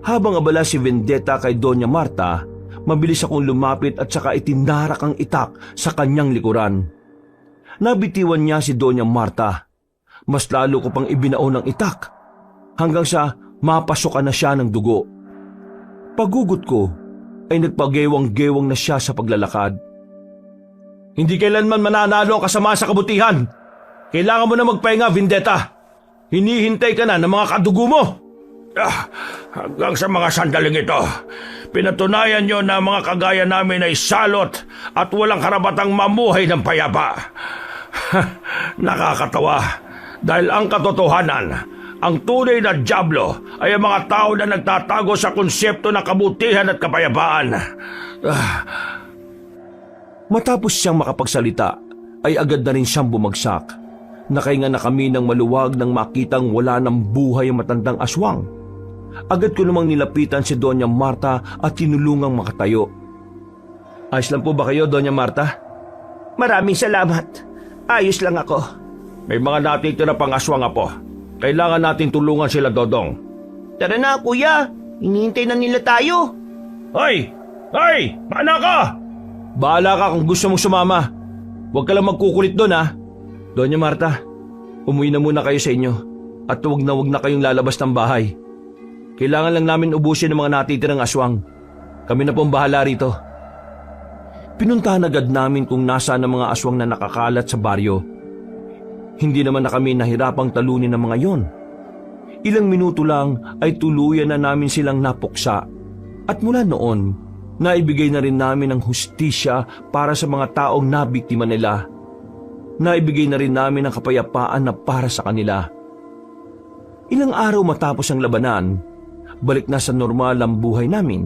Habang abala si Vendetta kay Doña Marta, mabilis akong lumapit at saka itinarak ang itak sa kanyang likuran. Nabitiwan niya si Doña Marta. Mas lalo ko pang ibinaon ng itak hanggang sa mapasokan na siya ng dugo. Pagugot ko ay nagpagewang-gewang na siya sa paglalakad. Hindi kailanman mananalo ang kasama sa kabutihan. Kailangan mo na magpahinga, Vendetta. Hinihintay ka na ng mga kadugo mo. Hanggang sa mga sandaling ito, pinatunayan nyo na mga kagaya namin ay salot at walang karabatang mamuhay ng payapa. Nakakatawa dahil ang katotohanan, ang tunay na dyablo ay ang mga tao na nagtatago sa konsepto ng kabutihan at kapayapaan. Matapos siyang makapagsalita, ay agad na rin siyang bumagsak. Nakahinga na kami ng maluwag nang makitang wala ng buhay ang matandang aswang. Agad ko namang nilapitan si Doña Marta at tinulungang makatayo. Ayos lang po ba kayo, Doña Marta? Maraming salamat. Ayos lang ako. May mga natitira pang aswang, Apo. Kailangan natin tulungan sila, Dodong. Tara na, kuya. Hinihintay na nila tayo. Hoy! Hoy! Paano ka? Bahala ka kung gusto mong sumama. Huwag ka lang magkukulit doon, ha? Doña Marta, umuwi na muna kayo sa inyo at huwag na kayong lalabas ng bahay. Kailangan lang namin ubusin ang mga natitirang aswang. Kami na pong bahala rito. Pinuntahan agad namin kung nasaan ang mga aswang na nakakalat sa baryo. Hindi naman na kami nahirapang talunin ng mga yon. Ilang minuto lang ay tuluyan na namin silang napuksa. At mula noon, naibigay na rin namin ang hustisya para sa mga taong nabiktima nila. Naibigay na rin namin ang kapayapaan na para sa kanila. Ilang araw matapos ang labanan, balik na sa normal ang buhay namin.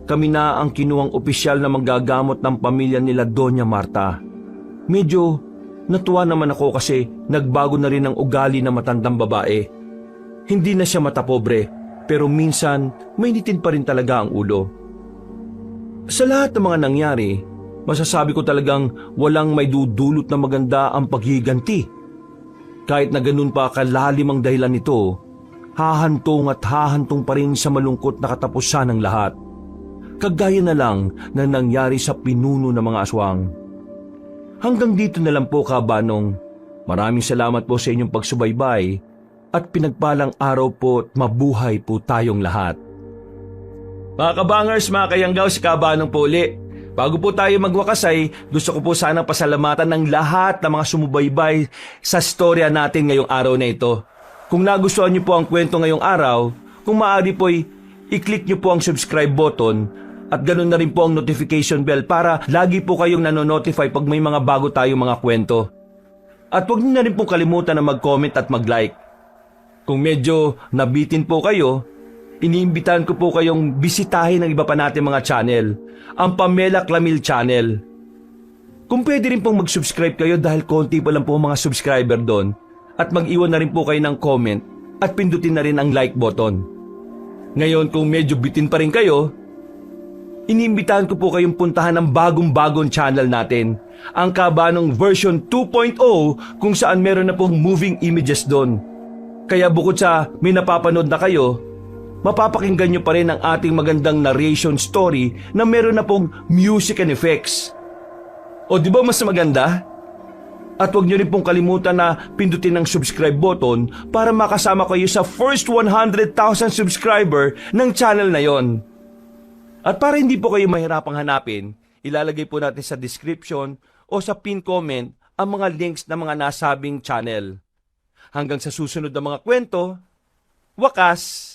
Kami na ang kinuwang opisyal na manggagamot ng pamilya nila Doña Marta. Medyo natuwa naman ako kasi nagbago na rin ang ugali ng matandang babae. Hindi na siya matapobre, pero minsan mainitin pa rin talaga ang ulo. Sa lahat ng mga nangyari, masasabi ko talagang walang may dudulot na maganda ang paghiganti. Kahit na ganun pa kalalim ang dahilan nito, hahantong at hahantong pa rin sa malungkot na katapusan ng lahat. Kagaya na lang na nangyari sa pinuno ng mga aswang. Hanggang dito na lang po, Kabanong. Maraming salamat po sa inyong pagsubaybay at pinagpalang araw po at mabuhay po tayong lahat. Mga kabangers, mga kayanggaw, si Kabanong po uli. Bago po tayo magwakas ay gusto ko po sana pasalamatan ng lahat ng mga sumubaybay sa storya natin ngayong araw na ito. Kung nagustuhan niyo po ang kwento ngayong araw, kung maaari po i-click niyo po ang subscribe button at ganoon na rin po ang notification bell para lagi po kayong nanonotify pag may mga bago tayong mga kwento. At huwag niyo na rin po kalimutan na mag-comment at mag-like. Kung medyo nabitin po kayo, iniimbitahan ko po kayong bisitahin ang iba pa natin mga channel, ang Pamela Clamil Channel. Kung pwede rin pong mag-subscribe kayo dahil konti pa lang po mga subscriber doon at mag-iwan na rin po kayo ng comment at pindutin na rin ang like button. Ngayon kung medyo bitin pa rin kayo, iniimbitahan ko po kayong puntahan ang bagong channel natin, ang Kabanong version 2.0 kung saan meron na pong moving images doon. Kaya bukod sa may napapanood na kayo, mapapakinggan nyo pa rin ang ating magandang narration story na meron na pong music and effects. O di ba mas maganda? At huwag nyo rin pong kalimutan na pindutin ang subscribe button para makasama kayo sa first 100,000 subscriber ng channel na yon. At para hindi po kayo mahirapang hanapin, ilalagay po natin sa description o sa pin comment ang mga links ng mga nasabing channel. Hanggang sa susunod na mga kwento, wakas!